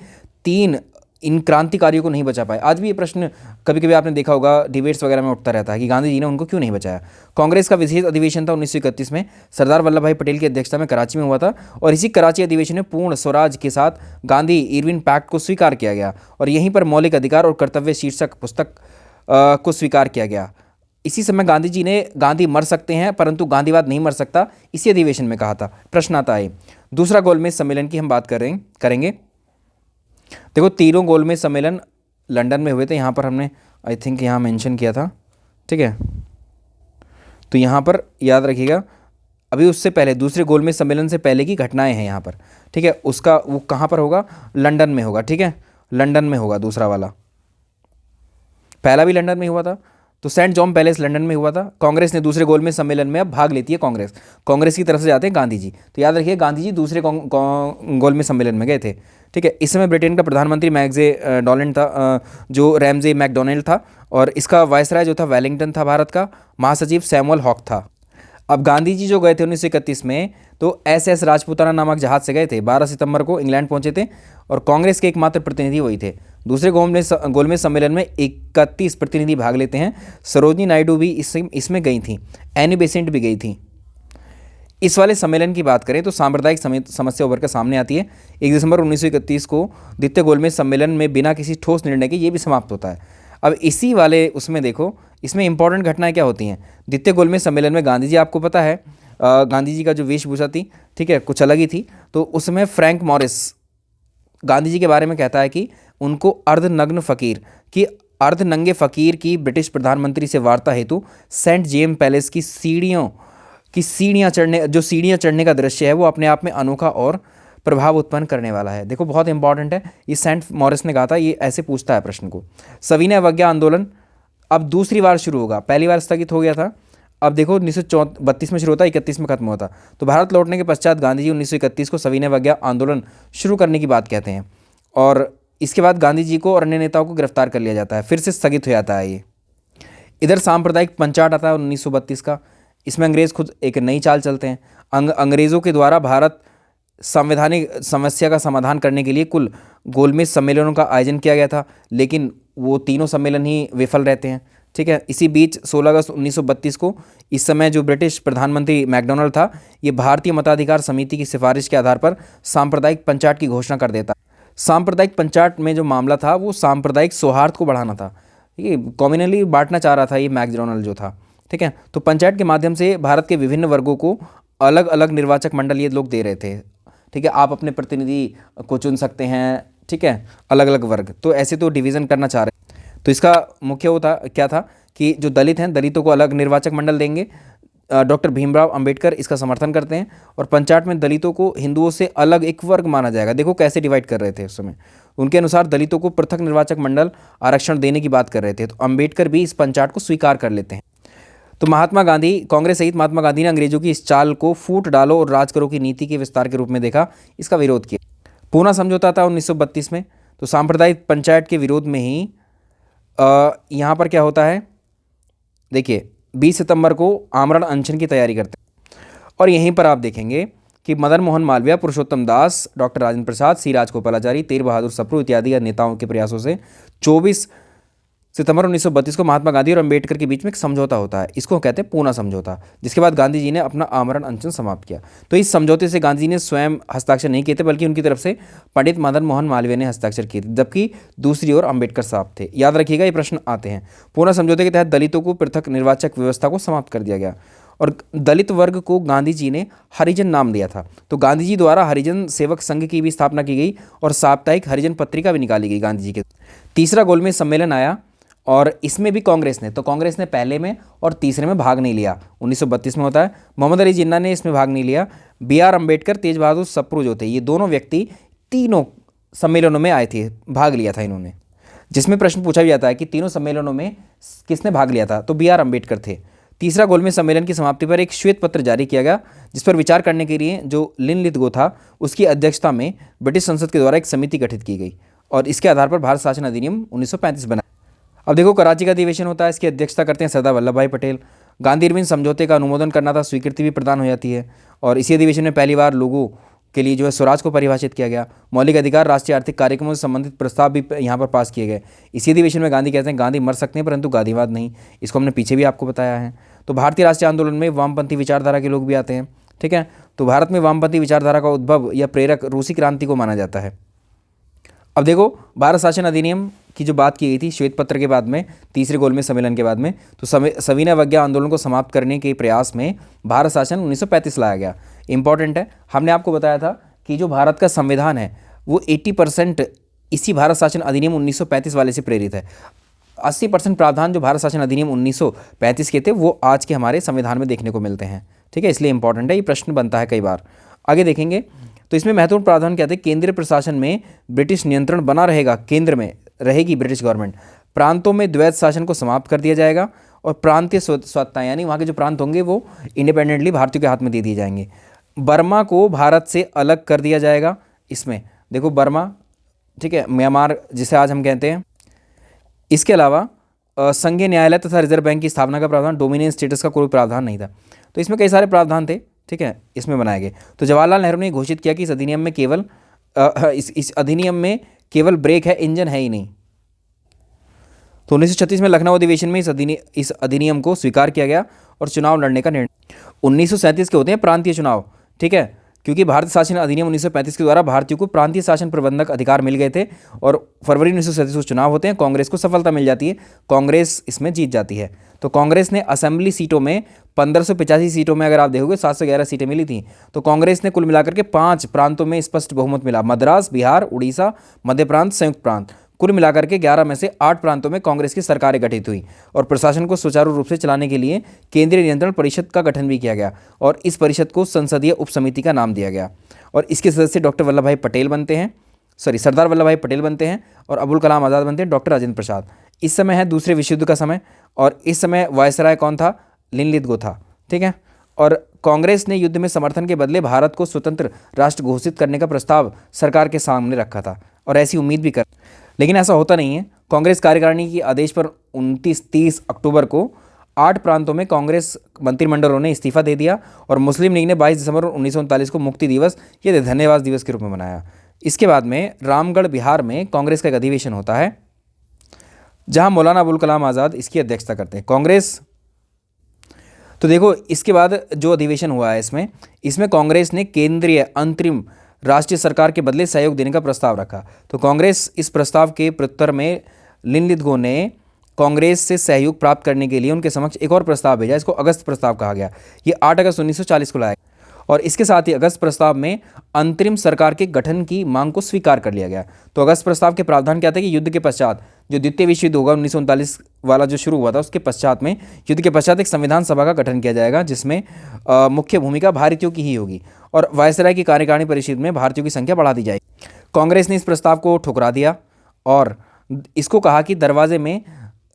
इन क्रांतिकारियों को नहीं बचा पाए। आज भी ये प्रश्न कभी कभी आपने देखा होगा, डिबेट्स वगैरह में उठता रहता है कि गांधी जी ने उनको क्यों नहीं बचाया। कांग्रेस का विशेष अधिवेशन था 1931 में, सरदार वल्लभ भाई पटेल की अध्यक्षता में कराची में हुआ था, और इसी कराची अधिवेशन में पूर्ण स्वराज के साथ गांधी इरविन पैक्ट को स्वीकार किया गया, और यहीं पर मौलिक अधिकार और कर्तव्य शीर्षक पुस्तक को स्वीकार किया गया। इसी समय गांधी जी ने गांधी मर सकते हैं परंतु गांधीवाद नहीं मर सकता, इसी अधिवेशन में कहा था। प्रश्न आता है दूसरा गोलमेज सम्मेलन की हम बात करेंगे। देखो तीनों गोलमेज सम्मेलन लंदन में हुए थे, यहाँ पर हमने आई थिंक यहाँ मेंशन किया था। ठीक है, तो यहाँ पर याद रखिएगा, अभी उससे पहले दूसरे गोलमेज सम्मेलन से पहले की घटनाएं हैं यहाँ पर। ठीक है, उसका वो कहाँ पर होगा, लंदन में होगा। ठीक है, लंदन में होगा दूसरा वाला, पहला भी लंदन में हुआ था, तो सेंट जॉन पैलेस लंदन में हुआ था। कांग्रेस ने दूसरे गोलमेज सम्मेलन में अब भाग लेती है, कांग्रेस की तरफ से जाते हैं गांधी जी। तो याद रखिए गांधी जी दूसरे गोलमेज सम्मेलन में गए थे। ठीक है, इस समय ब्रिटेन का प्रधानमंत्री मैकडोनाल्ड था, जो रैमजे मैकडोनाल्ड था, और इसका वायसराय जो था वेलिंगटन था, भारत का महासचिव सैमुअल हॉक था। अब गांधी जी जो गए थे 1931 में, तो SS राजपूताना नामक जहाज से गए थे, 12 सितंबर को इंग्लैंड पहुंचे थे, और कांग्रेस के एकमात्र प्रतिनिधि वही थे। दूसरे गोलमेज सम्मेलन में 31 प्रतिनिधि भाग लेते हैं। सरोजिनी नायडू भी इसमें गई थी, एनी बेसेंट भी गई थी। इस वाले सम्मेलन की बात करें तो सांप्रदायिक समस्या उभर कर सामने आती है। 1 दिसंबर 1931 को द्वितीय गोलमेज सम्मेलन में बिना किसी ठोस निर्णय के ये भी समाप्त होता है। अब इसी वाले उसमें देखो, इसमें इंपॉर्टेंट घटनाएं क्या होती हैं। द्वितीय गोलमेज सम्मेलन में गांधी जी, आपको पता है गांधी जी का जो वेशभूषा थी, ठीक है, कुछ अलग ही थी। तो उसमें फ्रैंक मॉरिस गांधी जी के बारे में कहता है कि उनको अर्धनंगे फकीर की ब्रिटिश प्रधानमंत्री से वार्ता हेतु सेंट जेम्स पैलेस की सीढ़ियाँ चढ़ने का दृश्य है, वो अपने आप में अनोखा और प्रभाव उत्पन्न करने वाला है। देखो बहुत इंपॉर्टेंट है, ये सेंट मॉरिस ने कहा था, ये ऐसे पूछता है प्रश्न को। सविनय अवज्ञा आंदोलन अब दूसरी बार शुरू होगा, पहली बार स्थगित हो गया था। अब देखो 1932 में शुरू होता है, 31 में खत्म होता। तो भारत लौटने के पश्चात गांधी जी 1931 को सविनय अवज्ञा आंदोलन शुरू करने की बात कहते हैं, और इसके बाद गांधी जी को और अन्य नेताओं को गिरफ्तार कर लिया जाता है, फिर से स्थगित हो जाता है ये। इधर सांप्रदायिक पंचाट आता है 1932 का, इसमें अंग्रेज़ खुद एक नई चाल चलते हैं। अंग्रेज़ों के द्वारा भारत संवैधानिक समस्या का समाधान करने के लिए कुल गोलमेज सम्मेलनों का आयोजन किया गया था, लेकिन वो तीनों सम्मेलन ही विफल रहते हैं। ठीक है, इसी बीच 16 अगस्त 1932 को इस समय जो ब्रिटिश प्रधानमंत्री मैकडोनाल्ड था, ये भारतीय मताधिकार समिति की सिफारिश के आधार पर सांप्रदायिक पंचाट की घोषणा कर देता। सांप्रदायिक पंचाट में जो मामला था वो सांप्रदायिक सौहार्द को बढ़ाना था, ठीक है, कम्युनली बांटना चाह रहा था ये मैकडोनाल्ड जो था। ठीक है, तो पंचायत के माध्यम से भारत के विभिन्न वर्गों को अलग अलग निर्वाचक मंडल ये लोग दे रहे थे। ठीक है, आप अपने प्रतिनिधि को चुन सकते हैं, ठीक है, अलग अलग वर्ग, तो ऐसे तो डिवीज़न करना चाह रहे। तो इसका मुख्य क्या था कि जो दलित हैं, दलितों को अलग निर्वाचक मंडल देंगे, डॉक्टर भीमराव अंबेडकर इसका समर्थन करते हैं और पंचायत में दलितों को हिंदुओं से अलग एक वर्ग माना जाएगा। देखो कैसे डिवाइड कर रहे थे उस समय। उनके अनुसार दलितों को पृथक निर्वाचक मंडल आरक्षण देने की बात कर रहे थे, तो अंबेडकर भी इस पंचायत को स्वीकार कर लेते हैं। तो महात्मा गांधी, कांग्रेस सहित महात्मा गांधी ने अंग्रेजों की इस चाल को फूट डालो और राज करो की नीति के विस्तार के रूप में देखा, इसका विरोध किया। पूना समझौता था 1932 में, तो सांप्रदायिक पंचायत के विरोध में ही यहाँ पर क्या होता है, देखिए 20 सितंबर को आमरण अनशन की तैयारी करते हैं और यहीं पर आप देखेंगे कि मदन मोहन मालवीय, पुरुषोत्तम दास, डॉक्टर राजेंद्र प्रसाद, सी राजगोपालाचारी, तेज बहादुर सप्रू इत्यादि नेताओं के प्रयासों से 24 सितंबर 1932 को महात्मा गांधी और अंबेडकर के बीच में एक समझौता होता है। इसको कहते हैं पूना समझौता, जिसके बाद गांधी जी ने अपना आमरण अनशन समाप्त किया। तो इस समझौते से गांधी जी ने स्वयं हस्ताक्षर नहीं किए थे, बल्कि उनकी तरफ से पंडित मदन मोहन मालवीय ने हस्ताक्षर किए थे, जबकि दूसरी ओर अंबेडकर साहब थे। याद रखिएगा, ये प्रश्न आते हैं। पूना समझौते के तहत दलितों को पृथक निर्वाचक व्यवस्था को समाप्त कर दिया गया और दलित वर्ग को गांधी जी ने हरिजन नाम दिया था। तो गांधी जी द्वारा हरिजन सेवक संघ की भी स्थापना की गई और साप्ताहिक हरिजन पत्रिका भी निकाली गई गांधी जी के। तीसरा गोलमेज सम्मेलन आया और इसमें भी कांग्रेस ने पहले में और तीसरे में भाग नहीं लिया। 1932 में होता है। मोहम्मद अली जिन्ना ने इसमें भाग नहीं लिया। B.R. अम्बेडकर, तेज बहादुर सप्रू जो थे, ये दोनों व्यक्ति तीनों सम्मेलनों में आए थे, भाग लिया था इन्होंने, जिसमें प्रश्न पूछा भी जाता है कि तीनों सम्मेलनों में किसने भाग लिया था, तो B.R. अम्बेडकर थे। तीसरा गोलमेज सम्मेलन की समाप्ति पर एक श्वेत पत्र जारी किया गया, जिस पर विचार करने के लिए जो लिन लिथगो था, उसकी अध्यक्षता में ब्रिटिश संसद के द्वारा एक समिति गठित की गई और इसके आधार पर भारत शासन अधिनियम 1935 बना। अब देखो, कराची का अधिवेशन होता है, इसकी अध्यक्षता करते हैं सरदार वल्लभ भाई पटेल। गांधी इरविन समझौते का अनुमोदन करना था, स्वीकृति भी प्रदान हो जाती है और इसी अधिवेशन में पहली बार लोगों के लिए जो है स्वराज को परिभाषित किया गया। मौलिक अधिकार, राष्ट्रीय आर्थिक कार्यक्रमों से संबंधित प्रस्ताव भी यहाँ पर पास किए गए। इसी अधिवेशन में गांधी कहते हैं गांधी मर सकते हैं परंतु गांधीवाद नहीं। इसको हमने पीछे भी आपको बताया है। तो भारतीय राष्ट्रीय आंदोलन में वामपंथी विचारधारा के लोग भी आते हैं, ठीक है। तो भारत में वामपंथी विचारधारा का उद्भव या प्रेरक रूसी क्रांति को माना जाता है। अब देखो, भारत शासन अधिनियम की जो बात की गई थी श्वेत पत्र के बाद में, तीसरे गोलमेज सम्मेलन के बाद में, तो सविनय अवज्ञा आंदोलन को समाप्त करने के प्रयास में भारत शासन 1935 लाया गया। इंपॉर्टेंट है, हमने आपको बताया था कि जो भारत का संविधान है वो 80% इसी भारत शासन अधिनियम 1935 वाले से प्रेरित है। 80% प्रावधान जो भारत शासन अधिनियम 1935 के थे वो आज के हमारे संविधान में देखने को मिलते हैं, ठीक है। इसलिए इंपॉर्टेंट है, ये प्रश्न बनता है कई बार। आगे देखेंगे तो इसमें महत्वपूर्ण प्रावधान क्या थे। केंद्रीय प्रशासन में ब्रिटिश नियंत्रण बना रहेगा, केंद्र में रहेगी ब्रिटिश गवर्नमेंट। प्रांतों में द्वैत शासन को समाप्त कर दिया जाएगा और प्रांतीय स्वायत्तता यानी वहाँ के जो प्रांत होंगे वो इंडिपेंडेंटली भारतीयों के हाथ में दे दिए जाएंगे। बर्मा को भारत से अलग कर दिया जाएगा। इसमें देखो बर्मा, ठीक है, म्यांमार जिसे आज हम कहते हैं। इसके अलावा संघीय न्यायालय तथा रिजर्व बैंक की स्थापना का प्रावधान, डोमिनियन स्टेटस का कोई प्रावधान नहीं था। तो इसमें कई सारे प्रावधान थे, ठीक है, इसमें बनाए गए। तो जवाहरलाल नेहरू ने घोषित किया कि इस अधिनियम में केवल इस अधिनियम में केवल ब्रेक है, इंजन है ही नहीं। तो 1936 में लखनऊ अधिवेशन में इस अधिनियम को स्वीकार किया गया और चुनाव लड़ने का निर्णय। 1937 के होते हैं प्रांतीय चुनाव, ठीक है, क्योंकि भारत शासन अधिनियम 1935 के द्वारा भारतीयों को प्रांतीय शासन प्रबंधक अधिकार मिल गए थे और फरवरी 1937 को चुनाव होते हैं। कांग्रेस को सफलता मिल जाती है, कांग्रेस इसमें जीत जाती है। तो कांग्रेस ने असेंबली सीटों में 1585 सीटों में अगर आप देखोगे 711 सीटें मिली थी। तो कांग्रेस ने कुल मिलाकर के 5 प्रांतों में स्पष्ट बहुमत मिला, मद्रास, बिहार, उड़ीसा, मध्य प्रांत, संयुक्त प्रांत। कुल मिलाकर के 11 में से 8 प्रांतों में कांग्रेस की सरकारें गठित हुई और प्रशासन को सुचारू रूप से चलाने के लिए केंद्रीय नियंत्रण परिषद का गठन भी किया गया और इस परिषद को संसदीय उपसमिति का नाम दिया गया और इसके सदस्य डॉक्टर वल्लभ भाई पटेल बनते हैं, सरदार वल्लभ भाई पटेल बनते हैं और अबुल कलाम आज़ाद बनते हैं, डॉक्टर राजेंद्र प्रसाद। इस समय है दूसरे विश्व युद्ध का समय और इस समय वायसराय कौन था, लिन लिथगो था, ठीक है। और कांग्रेस ने युद्ध में समर्थन के बदले भारत को स्वतंत्र राष्ट्र घोषित करने का प्रस्ताव सरकार के सामने रखा था और ऐसी उम्मीद भी कर, लेकिन ऐसा होता नहीं है। कांग्रेस कार्यकारिणी के आदेश पर 29-30 अक्टूबर को 8 प्रांतों में कांग्रेस मंत्रिमंडलों ने इस्तीफा दे दिया और मुस्लिम लीग ने 22 दिसंबर 1939 को मुक्ति दिवस या धन्यवाद दिवस के रूप में मनाया। इसके बाद में रामगढ़ बिहार में कांग्रेस का एक अधिवेशन होता है जहां मौलाना अबुल कलाम आज़ाद इसकी अध्यक्षता करते हैं, कांग्रेस। तो देखो इसके बाद जो अधिवेशन हुआ है इसमें कांग्रेस ने केंद्रीय अंतरिम राष्ट्रीय सरकार के बदले सहयोग देने का प्रस्ताव रखा। तो कांग्रेस इस प्रस्ताव के प्रत्युत्तर में लिन लिथगो ने कांग्रेस से सहयोग प्राप्त करने के लिए उनके समक्ष एक और प्रस्ताव भेजा, इसको अगस्त प्रस्ताव कहा गया। ये 8 अगस्त 1940 को लाया और इसके साथ ही अगस्त प्रस्ताव में अंतरिम सरकार के गठन की मांग को स्वीकार कर लिया गया। तो अगस्त प्रस्ताव के प्रावधान क्या थे कि युद्ध के पश्चात जो द्वितीय विश्व युद्ध होगा 1939 वाला जो शुरू हुआ था, उसके पश्चात में युद्ध के पश्चात एक संविधान सभा का गठन किया जाएगा, जिसमें मुख्य भूमिका भारतीयों की ही होगी और वायसराय की कार्यकारिणी परिषद में भारतीयों की संख्या बढ़ा दी जाएगी। कांग्रेस ने इस प्रस्ताव को ठुकरा दिया और इसको कहा कि दरवाजे में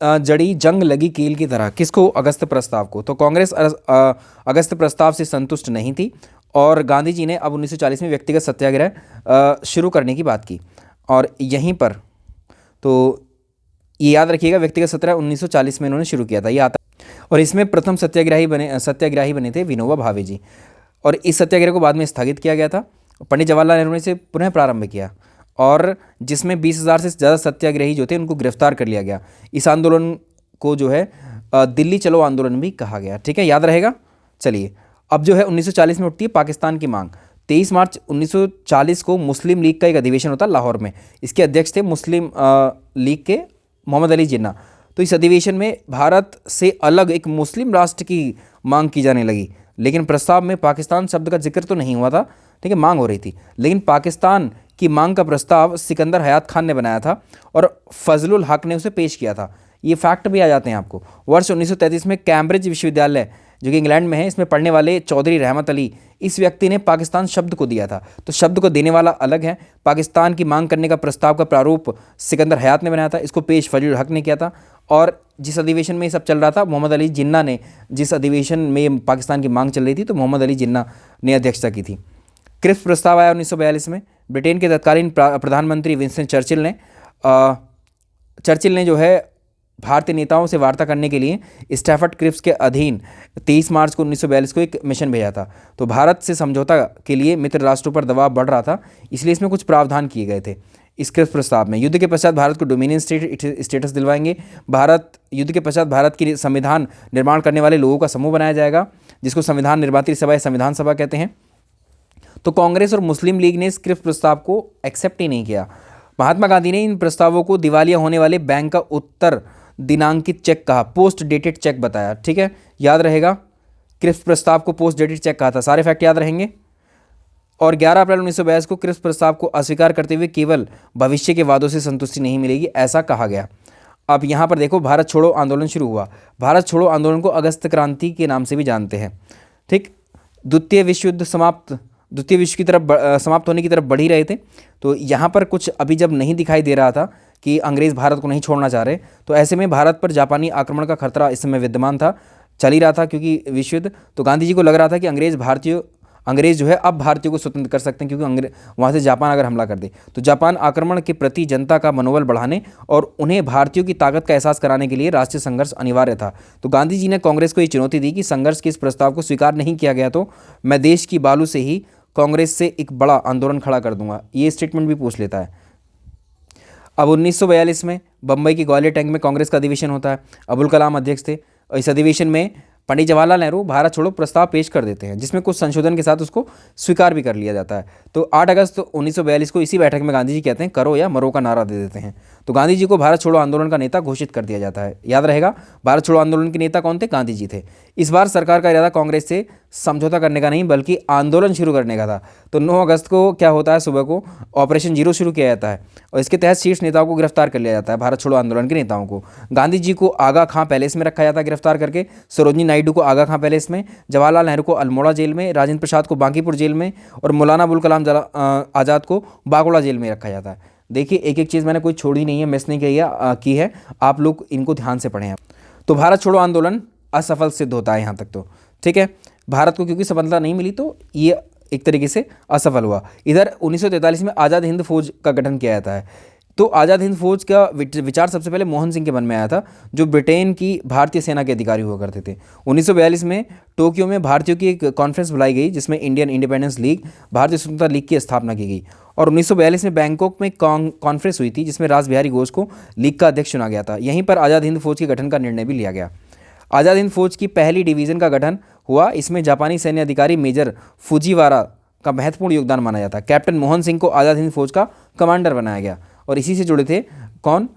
जड़ी जंग लगी कील की तरह। किसको? अगस्त प्रस्ताव को। तो कांग्रेस अगस्त प्रस्ताव से संतुष्ट नहीं थी और गांधी जी ने अब 1940 में व्यक्तिगत सत्याग्रह शुरू करने की बात की। और यहीं पर तो ये याद रखिएगा, व्यक्तिगत सत्याग्रह 1940 में इन्होंने शुरू किया था, ये आता। और इसमें प्रथम सत्याग्रही बने थे विनोबा भावे जी। और इस सत्याग्रह को बाद में स्थगित किया गया था, पंडित जवाहरलाल नेहरू ने इसे पुनः प्रारंभ किया और जिसमें 20,000 से ज़्यादा सत्याग्रही जो थे उनको गिरफ्तार कर लिया गया। इस आंदोलन को जो है दिल्ली चलो आंदोलन भी कहा गया। ठीक है, याद रहेगा। चलिए, अब जो है 1940 में उठती है पाकिस्तान की मांग। 23 मार्च 1940 को मुस्लिम लीग का एक अधिवेशन होता है लाहौर में। इसके अध्यक्ष थे मुस्लिम लीग के मोहम्मद अली जिन्ना। तो इस अधिवेशन में भारत से अलग एक मुस्लिम राष्ट्र की मांग की जाने लगी, लेकिन प्रस्ताव में पाकिस्तान शब्द का जिक्र तो नहीं हुआ था। ठीक है, मांग हो रही थी, लेकिन पाकिस्तान की मांग का प्रस्ताव सिकंदर हयात खान ने बनाया था और फजलुल हक ने उसे पेश किया था। ये फैक्ट भी आ जाते हैं आपको। वर्ष 1933 में कैम्ब्रिज विश्वविद्यालय जो कि इंग्लैंड में है, इसमें पढ़ने वाले चौधरी रहमत अली इस व्यक्ति ने पाकिस्तान शब्द को दिया था। तो शब्द को देने वाला अलग है। पाकिस्तान की मांग करने का प्रस्ताव का प्रारूप सिकंदर हयात ने बनाया था, इसको पेश फजलुल हक ने किया था। और जिस अधिवेशन में ये सब चल रहा था, मोहम्मद अली जिन्ना ने, जिस अधिवेशन में पाकिस्तान की मांग चल रही थी, तो मोहम्मद अली जिन्ना ने अध्यक्षता की थी। क्रिप्स प्रस्ताव आया 1942 में। ब्रिटेन के तत्कालीन प्रधानमंत्री विंस्टन चर्चिल ने जो है भारतीय नेताओं से वार्ता करने के लिए स्टैफर्ड क्रिप्स के अधीन 23 मार्च को 1942 को एक मिशन भेजा था। तो भारत से समझौता के लिए मित्र राष्ट्रों पर दबाव बढ़ रहा था, इसलिए इसमें कुछ प्रावधान किए गए थे इस क्रिप्स प्रस्ताव में। युद्ध के पश्चात भारत को डोमिनियन स्टेटस दिलवाएंगे। युद्ध के पश्चात भारत की संविधान निर्माण करने वाले लोगों का समूह बनाया जाएगा, जिसको संविधान निर्मात्री सभा या संविधान सभा कहते हैं। तो कांग्रेस और मुस्लिम लीग ने इस क्रिप्स प्रस्ताव को एक्सेप्ट ही नहीं किया। महात्मा गांधी ने इन प्रस्तावों को दिवालिया होने वाले बैंक का उत्तर दिनांकित चेक कहा, पोस्ट डेटेड चेक बताया। ठीक है, याद रहेगा, क्रिप्स प्रस्ताव को पोस्ट डेटेड चेक कहा था। सारे फैक्ट याद रहेंगे। और 11 अप्रैल 1942 को क्रिप्स प्रस्ताव को अस्वीकार करते हुए केवल भविष्य के वादों से संतुष्टि नहीं मिलेगी, ऐसा कहा गया। अब यहाँ पर देखो, भारत छोड़ो आंदोलन शुरू हुआ। भारत छोड़ो आंदोलन को अगस्त क्रांति के नाम से भी जानते हैं। ठीक, द्वितीय विश्व युद्ध की तरफ समाप्त होने की तरफ बढ़ ही रहे थे। तो यहाँ पर कुछ अभी जब नहीं दिखाई दे रहा था कि अंग्रेज़ भारत को नहीं छोड़ना चाह रहे, तो ऐसे में भारत पर जापानी आक्रमण का खतरा इस समय विद्यमान था, चल ही रहा था क्योंकि विश्व युद्ध। तो गांधी जी को लग रहा था कि अंग्रेज़ जो है अब भारतीयों को स्वतंत्र कर सकते हैं, क्योंकि वहाँ से जापान अगर हमला कर दे तो जापान आक्रमण के प्रति जनता का मनोबल बढ़ाने और उन्हें भारतीयों की ताकत का एहसास कराने के लिए राष्ट्रीय संघर्ष अनिवार्य था। तो गांधी जी ने कांग्रेस को ये चुनौती दी कि संघर्ष के इस प्रस्ताव को स्वीकार नहीं किया गया तो मैं देश की बालू से ही कांग्रेस से एक बड़ा आंदोलन खड़ा कर दूंगा। ये स्टेटमेंट भी पूछ लेता है। अब 1942 में बम्बई की ग्वालियर टैंक में कांग्रेस का अधिवेशन होता है। अबुल कलाम अध्यक्ष थे और इस अधिवेशन में पंडित जवाहरलाल नेहरू भारत छोड़ो प्रस्ताव पेश कर देते हैं, जिसमें कुछ संशोधन के साथ उसको स्वीकार भी कर लिया जाता है। तो 8 अगस्त 1942 को इसी बैठक में गांधी जी कहते हैं करो या मरो का नारा दे देते हैं। तो गांधी जी को भारत छोड़ो आंदोलन का नेता घोषित कर दिया जाता है। याद रहेगा, भारत छोड़ो आंदोलन के नेता कौन थे? गांधी जी थे। इस बार सरकार का इरादा कांग्रेस से समझौता करने का नहीं बल्कि आंदोलन शुरू करने का था। तो 9 अगस्त को क्या होता है, सुबह को ऑपरेशन जीरो शुरू किया जाता है और इसके तहत शीर्ष नेताओं को गिरफ्तार कर लिया जाता है, भारत छोड़ो आंदोलन के नेताओं को। गांधी जी को आगा खां पैलेस में रखा जाता है गिरफ्तार करके, सरोजनी नायडू को आगा खां पैलेस में, जवाहरलाल नेहरू को अल्मोड़ा जेल में, राजेंद्र प्रसाद को बांकीपुर जेल में और मौलाना अबुल कलाम आज़ाद को बागोड़ा जेल में रखा जाता है। देखिए, एक एक चीज़ मैंने कोई छोड़ी नहीं है, मिस नहीं की है, आप लोग इनको ध्यान से पढ़ें। तो भारत छोड़ो आंदोलन असफल सिद्ध होता है यहाँ तक तो। ठीक है, भारत को क्योंकि सफलता नहीं मिली तो ये एक तरीके से असफल हुआ। इधर 1943 में आज़ाद हिंद फौज का गठन किया जाता है। तो आज़ाद हिंद फौज का विचार सबसे पहले मोहन सिंह के मन में आया था, जो ब्रिटेन की भारतीय सेना के अधिकारी हुआ करते थे। 1942 में टोक्यो में भारतीयों की एक कॉन्फ्रेंस बुलाई गई, जिसमें इंडियन इंडिपेंडेंस लीग, भारतीय स्वतंत्रता लीग की स्थापना की गई। और 1942 में बैंकॉक में कॉन्फ्रेंस हुई थी, जिसमें रास बिहारी घोष को लीग का अध्यक्ष चुना गया था। यहीं पर आज़ाद हिंद फौज के गठन का निर्णय भी लिया गया। आज़ाद हिंद फौज की पहली डिवीज़न का गठन हुआ। इसमें जापानी सैन्य अधिकारी मेजर फुजीवारा का महत्वपूर्ण योगदान माना जाता है। कैप्टन मोहन सिंह को आज़ाद हिंद फौज का कमांडर बनाया गया और इसी से जुड़े थे कौन?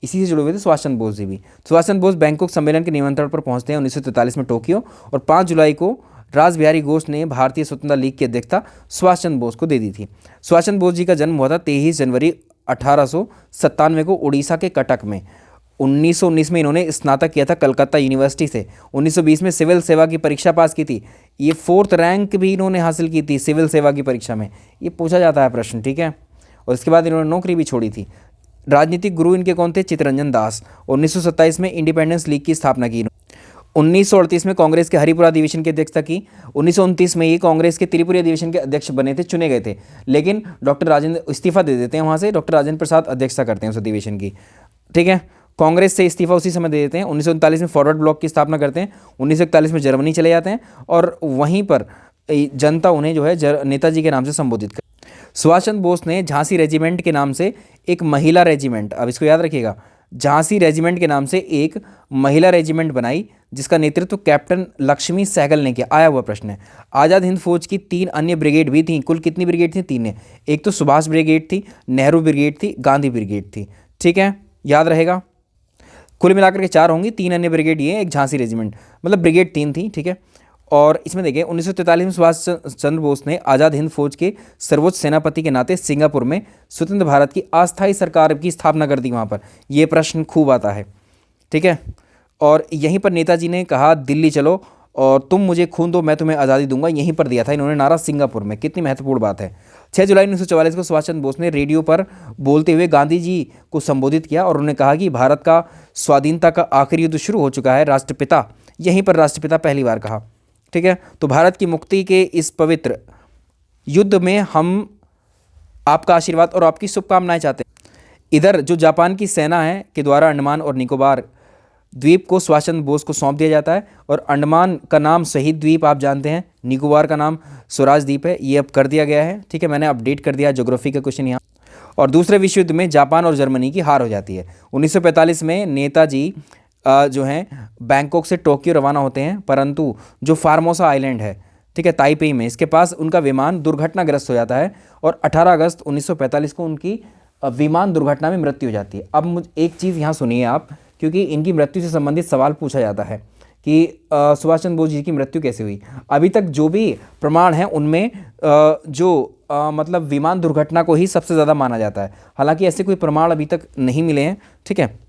इसी से जुड़े हुए थे सुभाष चंद्र बोस जी भी। सुभाष चंद्र बोस बैंकॉक सम्मेलन के निमंत्रण पर पहुंचते हैं 1943 में टोक्यो और 5 जुलाई को रास बिहारी घोष ने भारतीय स्वतंत्रता लीग की अध्यक्षता सुभाष चंद्र बोस को दे दी थी। सुभाष चंद्र बोस जी का जन्म हुआ था 23 जनवरी 1897 को उड़ीसा के कटक में। 1919 में इन्होंने स्नातक किया था कलकत्ता यूनिवर्सिटी से। 1920 में सिविल सेवा की परीक्षा पास की थी। ये 4th रैंक भी इन्होंने हासिल की थी सिविल सेवा की परीक्षा में, ये पूछा जाता है प्रश्न, ठीक है। और इसके बाद इन्होंने नौकरी भी छोड़ी थी। राजनीतिक गुरु इनके कौन थे? चित्तरंजन दास। 1927 में इंडिपेंडेंस लीग की स्थापना की। 1938 में कांग्रेस के हरिपुरा अधिवेशन की अध्यक्षता की। 1929 में ये कांग्रेस के त्रिपुरी अधिवेशन के अध्यक्ष बने थे, चुने गए थे, लेकिन डॉक्टर राजेंद्र इस्तीफा दे देते हैं वहाँ से। डॉक्टर राजेंद्र प्रसाद अध्यक्षता करते हैं उस अधिवेशन की, ठीक है। कांग्रेस से इस्तीफा उसी समय दे देते हैं। 1939 में फॉरवर्ड ब्लॉक की स्थापना करते हैं। 1941 में जर्मनी चले जाते हैं और वहीं पर जनता उन्हें जो है नेताजी के नाम से संबोधित कर। सुभाष चंद्र बोस ने झांसी रेजिमेंट के नाम से एक महिला रेजिमेंट, अब इसको याद रखिएगा, झांसी रेजिमेंट के नाम से एक महिला रेजिमेंट बनाई, जिसका नेतृत्व कैप्टन लक्ष्मी सहगल ने किया। आया हुआ प्रश्न है। आज़ाद हिंद फौज की 3 अन्य ब्रिगेड भी थी। कुल कितनी ब्रिगेड थी? 3 है। एक तो सुभाष ब्रिगेड थी, नेहरू ब्रिगेड थी, गांधी ब्रिगेड थी, ठीक है, याद रहेगा। कुल मिलाकर के 4 होंगी, 3 अन्य ब्रिगेड ये, एक झांसी रेजिमेंट, मतलब ब्रिगेड 3 थी, ठीक है। और इसमें देखिए 1943 में सुभाष चंद्र बोस ने आज़ाद हिंद फौज के सर्वोच्च सेनापति के नाते सिंगापुर में स्वतंत्र भारत की अस्थायी सरकार की स्थापना कर दी। वहाँ पर ये प्रश्न खूब आता है, ठीक है। और यहीं पर नेताजी ने कहा दिल्ली चलो और तुम मुझे खून दो मैं तुम्हें आज़ादी दूंगा, यहीं पर दिया था इन्होंने नारा सिंगापुर में। कितनी महत्वपूर्ण बात है। 6 जुलाई 1944 को सुभाष चंद्र बोस ने रेडियो पर बोलते हुए गांधी जी को संबोधित किया और उन्होंने कहा कि भारत का स्वाधीनता का आखिरी युद्ध शुरू हो चुका है, राष्ट्रपिता, यहीं पर राष्ट्रपिता पहली बार कहा, ठीक है। तो भारत की मुक्ति के इस पवित्र युद्ध में हम आपका आशीर्वाद और आपकी शुभकामनाएं चाहते हैं। इधर जो जापान की सेना है के द्वारा अंडमान और निकोबार द्वीप को सुभाष चंद्र बोस को सौंप दिया जाता है। और अंडमान का नाम शहीद द्वीप आप जानते हैं, निकोबार का नाम स्वराज द्वीप है, ये अब कर दिया गया है, ठीक है। मैंने अपडेट कर दिया ज्योग्राफी का क्वेश्चन यहाँ। और दूसरे विश्व युद्ध में जापान और जर्मनी की हार हो जाती है। 1945 में नेताजी जो हैं बैंकॉक से टोक्यो रवाना होते हैं, परंतु जो फार्मोसा आइलैंड है, ठीक है, ताइपेई में, इसके पास उनका विमान दुर्घटनाग्रस्त हो जाता है और 18 अगस्त 1945 को उनकी विमान दुर्घटना में मृत्यु हो जाती है। अब मुझे एक चीज़ यहाँ सुनिए आप, क्योंकि इनकी मृत्यु से संबंधित सवाल पूछा जाता है कि सुभाष चंद्र बोस जी की मृत्यु कैसे हुई। अभी तक जो भी प्रमाण हैं उनमें मतलब विमान दुर्घटना को ही सबसे ज़्यादा माना जाता है, हालांकि ऐसे कोई प्रमाण अभी तक नहीं मिले हैं, ठीक है।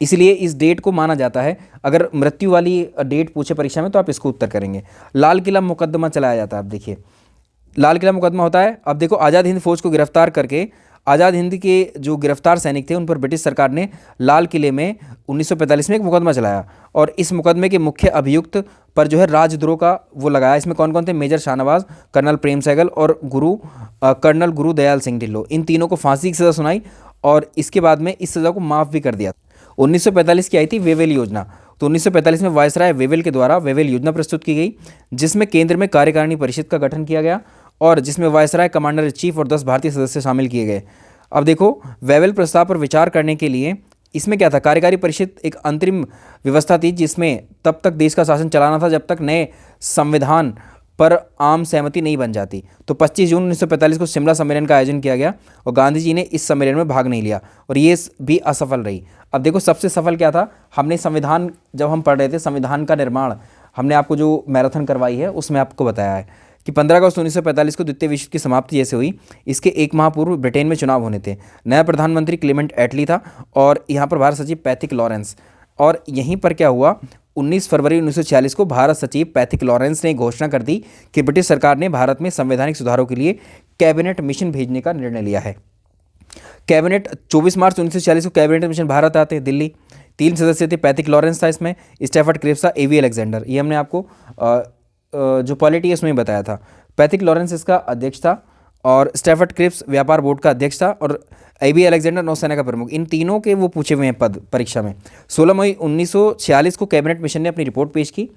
इसलिए इस डेट को माना जाता है। अगर मृत्यु वाली डेट पूछे परीक्षा में तो आप इसको उत्तर करेंगे। लाल किला मुकदमा चलाया जाता है। अब देखिए लाल किला मुकदमा होता है। अब देखो आज़ाद हिंद फौज को गिरफ्तार करके आज़ाद हिंद के जो गिरफ्तार सैनिक थे उन पर ब्रिटिश सरकार ने लाल किले में 1945 में एक मुकदमा चलाया और इस मुकदमे के मुख्य अभियुक्त पर जो है राजद्रोह का वो लगाया। इसमें कौन कौन थे? मेजर शाहनवाज, कर्नल प्रेम सहगल और कर्नल गुरु दयाल सिंह ढिल्लों, इन तीनों को फांसी की सज़ा सुनाई और इसके बाद में इस सज़ा को माफ़ भी कर दिया। 1945 की आई थी वेवेल योजना। तो 1945 में वायसराय वेवेल के द्वारा वेवेल योजना प्रस्तुत की गई, जिसमें केंद्र में कार्यकारिणी परिषद का गठन किया गया और जिसमें वायसराय, कमांडर इन चीफ और 10 भारतीय सदस्य शामिल किए गए। अब देखो वेवेल प्रस्ताव पर विचार करने के लिए इसमें क्या था? कार्यकारी परिषद एक अंतरिम व्यवस्था थी जिसमें तब तक देश का शासन चलाना था जब तक नए संविधान पर आम सहमति नहीं बन जाती। तो 25 जून 1945 को शिमला सम्मेलन का आयोजन किया गया और गांधी जी ने इस सम्मेलन में भाग नहीं लिया और ये भी असफल रही। अब देखो सबसे सफल क्या था? हमने संविधान, जब हम पढ़ रहे थे संविधान का निर्माण, हमने आपको जो मैराथन करवाई है उसमें आपको बताया है कि 15 अगस्त 1945 को द्वितीय विश्व की समाप्ति जैसे हुई, इसके एक माह पूर्व ब्रिटेन में चुनाव होने थे। नया प्रधानमंत्री क्लेमेंट एटली था और यहाँ पर भारत सचिव पैथिक लॉरेंस। और यहीं पर क्या हुआ? 19 फरवरी 1946 को भारत सचिव पैथिक लॉरेंस ने घोषणा कर दी कि ब्रिटिश सरकार ने भारत में संवैधानिक सुधारों के लिए कैबिनेट मिशन भेजने का निर्णय लिया है। कैबिनेट 24 मार्च 1946 को कैबिनेट मिशन भारत आते दिल्ली। 3 सदस्य थे, पैथिक लॉरेंस था इसमें, स्टैफर्ड क्रिप्स था, एवी अलेक्जेंडर। ये हमने आपको जो पॉलिटी है उसमें बताया था। पैथिक लॉरेंस इसका अध्यक्ष था और स्टैफर्ड क्रिप्स व्यापार बोर्ड का अध्यक्ष था और एबी अलेक्जेंडर नौसेना का प्रमुख। इन तीनों के वो पूछे हुए हैं पद परीक्षा में। 16 मई 1946 को कैबिनेट मिशन ने अपनी रिपोर्ट पेश की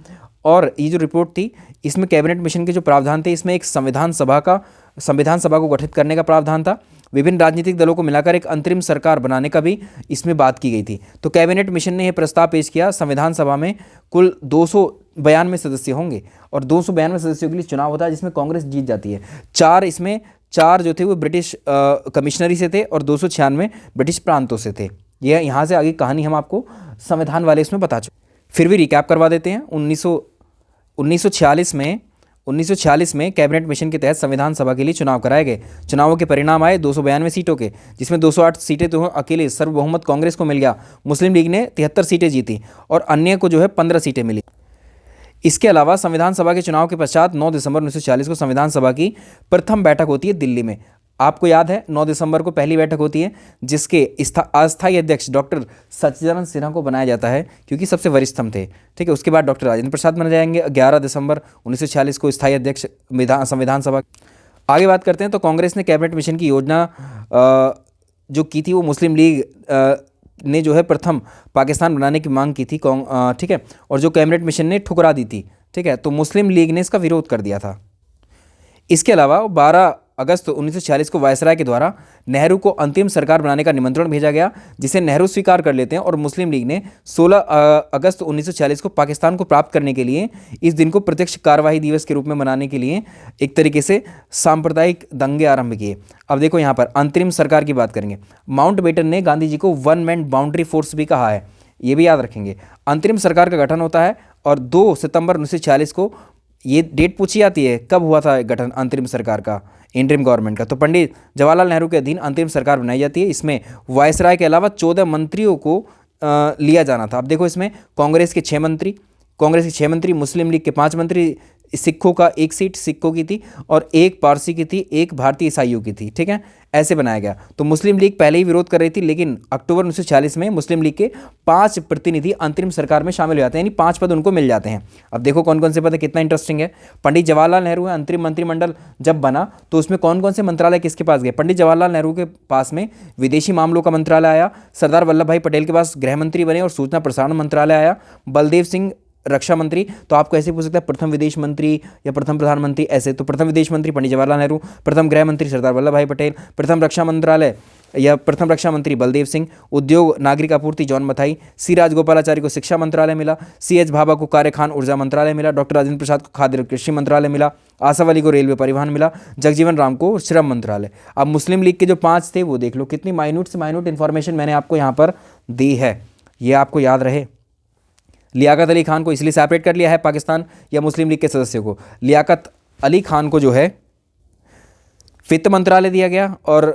और ये जो रिपोर्ट थी इसमें कैबिनेट मिशन के जो प्रावधान थे इसमें एक संविधान सभा को गठित करने का प्रावधान था। विभिन्न राजनीतिक दलों को मिलाकर एक अंतरिम सरकार बनाने का भी इसमें बात की गई थी। तो कैबिनेट मिशन ने यह प्रस्ताव पेश किया, संविधान सभा में कुल 292 सदस्य होंगे और 292 सदस्यों के लिए चुनाव होता है जिसमें कांग्रेस जीत जाती है। 4 जो थे वो ब्रिटिश कमिश्नरी से थे और 296 ब्रिटिश प्रांतों से थे। यह यहाँ से आगे कहानी हम आपको संविधान वाले इसमें बता चुके। फिर भी रिकैप करवा देते हैं। 1946 में कैबिनेट मिशन के तहत संविधान सभा के लिए चुनाव कराए गए। चुनावों के परिणाम आए 292 सीटों के, जिसमें 208 सीटें तो अकेले सर्वबहुमत कांग्रेस को मिल गया। मुस्लिम लीग ने 73 सीटें जीती और अन्य को जो है 15 सीटें मिली। इसके अलावा संविधान सभा के चुनाव के पश्चात 9 दिसंबर 1940 को संविधान सभा की प्रथम बैठक होती है दिल्ली में। आपको याद है 9 दिसंबर को पहली बैठक होती है, जिसके अस्थायी अध्यक्ष डॉक्टर सच्चिदानंद सिन्हा को बनाया जाता है, क्योंकि सबसे वरिष्ठ थे। ठीक है, उसके बाद डॉक्टर राजेंद्र प्रसाद बन जाएंगे 11 दिसंबर 1946 को स्थायी अध्यक्ष संविधान सभा। आगे बात करते हैं तो कांग्रेस ने कैबिनेट मिशन की योजना जो की थी वो मुस्लिम लीग ने जो है प्रथम पाकिस्तान बनाने की मांग की थी, ठीक है, और जो कैबिनेट मिशन ने ठुकरा दी थी। ठीक है, तो मुस्लिम लीग ने इसका विरोध कर दिया था। इसके अलावा 12 अगस्त 1946 को वायसराय के द्वारा नेहरू को अंतिम सरकार बनाने का निमंत्रण भेजा गया, जिसे नेहरू स्वीकार कर लेते हैं और मुस्लिम लीग ने 16 अगस्त 1946 को पाकिस्तान को प्राप्त करने के लिए इस दिन को प्रत्यक्ष कार्यवाही दिवस के रूप में मनाने के लिए एक तरीके से सांप्रदायिक दंगे आरंभ किए। अब देखो यहाँ पर अंतरिम सरकार की बात करेंगे। माउंटबेटन ने गांधी जी को वन मैन बाउंड्री फोर्स भी कहा है, ये भी याद रखेंगे। अंतरिम सरकार का गठन होता है और 2 सितंबर 1946 को ये डेट पूछी जाती है, कब हुआ था गठन अंतरिम सरकार का, इंटरिम गवर्नमेंट का। तो पंडित जवाहरलाल नेहरू के अधीन अंतरिम सरकार बनाई जाती है। इसमें वायसराय के अलावा 14 मंत्रियों को लिया जाना था। अब देखो इसमें कांग्रेस के 6 मंत्री, मुस्लिम लीग के 5 मंत्री, सिखों का 1 सीट सिखों की थी और 1 पारसी की थी, 1 भारतीय ईसाइयों की थी। ठीक है, ऐसे बनाया गया। तो मुस्लिम लीग पहले ही विरोध कर रही थी, लेकिन अक्टूबर 1946 में मुस्लिम लीग के 5 प्रतिनिधि अंतरिम सरकार में शामिल हो जाते हैं, यानी 5 पद उनको मिल जाते हैं। अब देखो कौन कौन से पद है, कितना इंटरेस्टिंग है। पंडित जवाहरलाल नेहरू है, अंतरिम मंत्रिमंडल जब बना तो उसमें कौन कौन से मंत्रालय किसके पास गए? पंडित जवाहरलाल नेहरू के पास में विदेशी मामलों का मंत्रालय आया, सरदार वल्लभ भाई पटेल के पास गृह मंत्री बने और सूचना प्रसारण मंत्रालय आया, बलदेव सिंह रक्षा मंत्री। तो आपको ऐसे पूछ सकता है प्रथम विदेश मंत्री या प्रथम प्रधानमंत्री, ऐसे तो प्रथम विदेश मंत्री पंडित जवाहरलाल नेहरू, प्रथम गृह मंत्री सरदार वल्लभ भाई पटेल, प्रथम रक्षा मंत्रालय या प्रथम रक्षा मंत्री बलदेव सिंह, उद्योग नागरिक आपूर्ति जॉन मथाई, सी राजगोपालाचारी को शिक्षा मंत्रालय मिला, सी.एच. भाभा को कार्य खान ऊर्जा मंत्रालय मिला, डॉक्टर राजेंद्र प्रसाद को खाद्य और कृषि मंत्रालय मिला, आसफ अली को रेलवे परिवहन मिला, जगजीवन राम को श्रम मंत्रालय। अब मुस्लिम लीग के जो 5 थे वो देख लो, कितनी माइन्यूट से माइन्यूट इन्फॉर्मेशन मैंने आपको यहाँ पर दी है, ये आपको याद रहे। लियाकत अली खान को इसलिए सेपरेट कर लिया है पाकिस्तान या मुस्लिम लीग के सदस्यों को। लियाकत अली खान को जो है वित्त मंत्रालय दिया गया और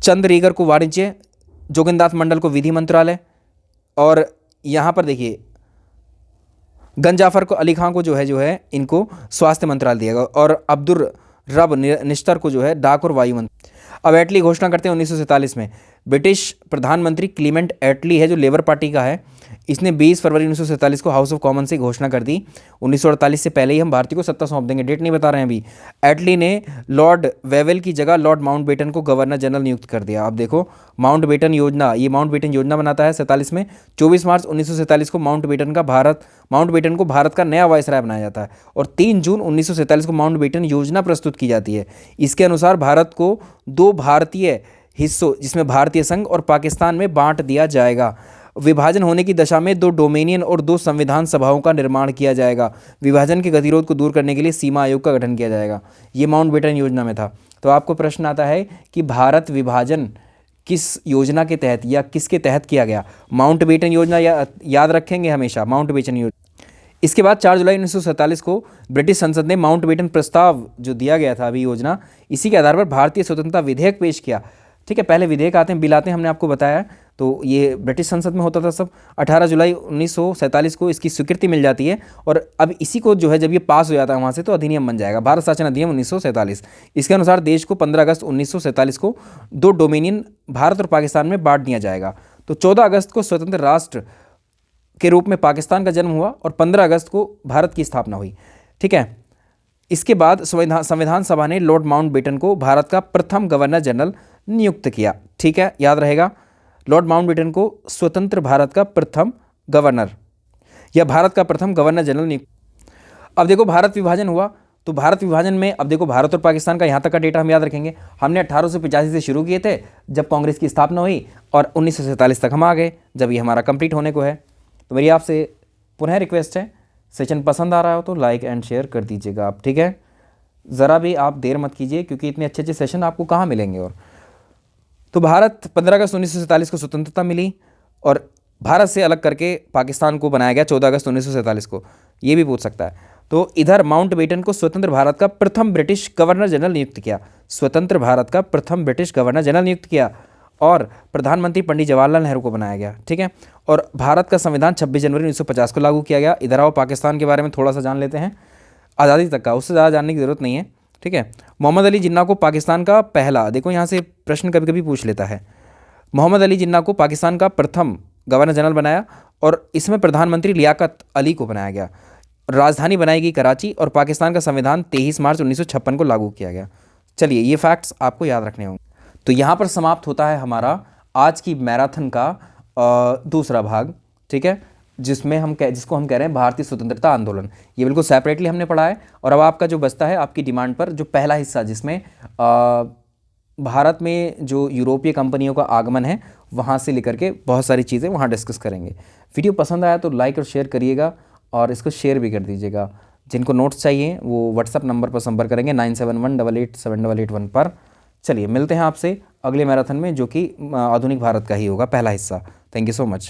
चंद्ररीगर को वाणिज्य, जोगिंदास मंडल को विधि मंत्रालय, और यहाँ पर देखिए गंजाफर को अली खान को जो है इनको स्वास्थ्य मंत्रालय दिया गया और अब्दुल रब निश्तर को जो है डाक और वायु मंत्री। अब एटली घोषणा करते हैं 1947 में। ब्रिटिश प्रधानमंत्री क्लीमेंट एटली है जो लेबर पार्टी का है, इसने 20 फरवरी 1947 को हाउस ऑफ कॉमन से घोषणा कर दी। 1948 से पहले ही हम भारतीय को सत्ता सौंप देंगे, डेट नहीं बता रहे हैं अभी। एटली ने लॉर्ड वेवेल की जगह लॉर्ड माउंटबेटन को गवर्नर जनरल नियुक्त कर दिया। अब देखो माउंटबेटन योजना, ये माउंटबेटन योजना बनाता है 47 में। 24 मार्च 1947 को माउंटबेटन को भारत का नया वायसराय बनाया जाता है और 3 जून 1947 को माउंटबेटन योजना प्रस्तुत की जाती है। इसके अनुसार भारत को 2 भारतीय हिस्सों जिसमें भारतीय संघ और पाकिस्तान में बांट दिया जाएगा। विभाजन होने की दशा में 2 डोमेनियन और 2 संविधान सभाओं का निर्माण किया जाएगा। विभाजन के गतिरोध को दूर करने के लिए सीमा आयोग का गठन किया जाएगा। ये माउंटबेटन योजना में था। तो आपको प्रश्न आता है कि भारत विभाजन किस योजना के तहत या किसके तहत किया गया? माउंटबेटन योजना याद रखेंगे हमेशा, माउंटबेटन योजना। इसके बाद 4 जुलाई 1947 को ब्रिटिश संसद ने माउंटबेटन प्रस्ताव जो दिया गया था अभी योजना, इसी के आधार पर भारतीय स्वतंत्रता विधेयक पेश किया। ठीक है, पहले विधेयक आते हैं, बिल आते हैं, हमने आपको बताया। तो ये ब्रिटिश संसद में होता था सब। 18 जुलाई 1947 को इसकी स्वीकृति मिल जाती है और अब इसी को जो है जब ये पास हो जाता है वहाँ से तो अधिनियम बन जाएगा, भारत शासन अधिनियम 1947। इसके अनुसार देश को 15 अगस्त 1947 को 2 डोमेनियन भारत और पाकिस्तान में बांट दिया जाएगा। तो 14 अगस्त को स्वतंत्र राष्ट्र के रूप में पाकिस्तान का जन्म हुआ और 15 अगस्त को भारत की स्थापना हुई। ठीक है, इसके बाद संविधान सभा ने लॉर्ड माउंटबेटन को भारत का प्रथम गवर्नर जनरल नियुक्त किया। ठीक है, याद रहेगा, लॉर्ड माउंटबेटन को स्वतंत्र भारत का प्रथम गवर्नर या भारत का प्रथम गवर्नर जनरल नियुक्त। अब देखो भारत विभाजन हुआ, तो भारत विभाजन में अब देखो भारत और पाकिस्तान का यहाँ तक का डेटा हम याद रखेंगे। हमने 1885 से शुरू किए थे जब कांग्रेस की स्थापना हुई और 1947 तक हम आ गए जब ये हमारा कंप्लीट होने को है। तो मेरी आपसे पुनः रिक्वेस्ट है, सेशन पसंद आ रहा हो तो लाइक एंड शेयर कर दीजिएगा आप। ठीक है, ज़रा भी आप देर मत कीजिए क्योंकि इतने अच्छे अच्छे सेशन आपको कहाँ मिलेंगे। और तो भारत 15 अगस्त 1947 को स्वतंत्रता मिली और भारत से अलग करके पाकिस्तान को बनाया गया 14 अगस्त 1947 को। ये भी पूछ सकता है। तो इधर माउंटबेटन को स्वतंत्र भारत का प्रथम ब्रिटिश गवर्नर जनरल नियुक्त किया, स्वतंत्र भारत का प्रथम ब्रिटिश गवर्नर जनरल नियुक्त किया, और प्रधानमंत्री पंडित जवाहरलाल नेहरू को बनाया गया। ठीक है, और भारत का संविधान 26 जनवरी 1950 को लागू किया गया। इधर आओ, पाकिस्तान के बारे में थोड़ा सा जान लेते हैं, आज़ादी तक का, उससे ज़्यादा जानने की ज़रूरत नहीं है। ठीक है, मोहम्मद अली जिन्ना को पाकिस्तान का पहला, देखो यहाँ से प्रश्न कभी कभी पूछ लेता है, मोहम्मद अली जिन्ना को पाकिस्तान का प्रथम गवर्नर जनरल बनाया, और इसमें प्रधानमंत्री लियाकत अली को बनाया गया। राजधानी बनाई गई कराची, और पाकिस्तान का संविधान 23 मार्च 1956 को लागू किया गया। चलिए, ये फैक्ट्स आपको याद रखने होंगे। तो यहाँ पर समाप्त होता है हमारा आज की मैराथन का दूसरा भाग। ठीक है, जिसको हम कह रहे हैं भारतीय स्वतंत्रता आंदोलन। ये बिल्कुल सेपरेटली हमने पढ़ा है। और अब आपका जो बचता है आपकी डिमांड पर, जो पहला हिस्सा जिसमें भारत में जो यूरोपीय कंपनियों का आगमन है वहाँ से लेकर के बहुत सारी चीज़ें वहाँ डिस्कस करेंगे। वीडियो पसंद आया तो लाइक और शेयर करिएगा, और इसको शेयर भी कर दीजिएगा। जिनको नोट्स चाहिए वो व्हाट्सअप नंबर पर संपर्क करेंगे 9718878881 पर। चलिए, मिलते हैं आपसे अगले मैराथन में, जो कि आधुनिक भारत का ही होगा, पहला हिस्सा। Thank you so much.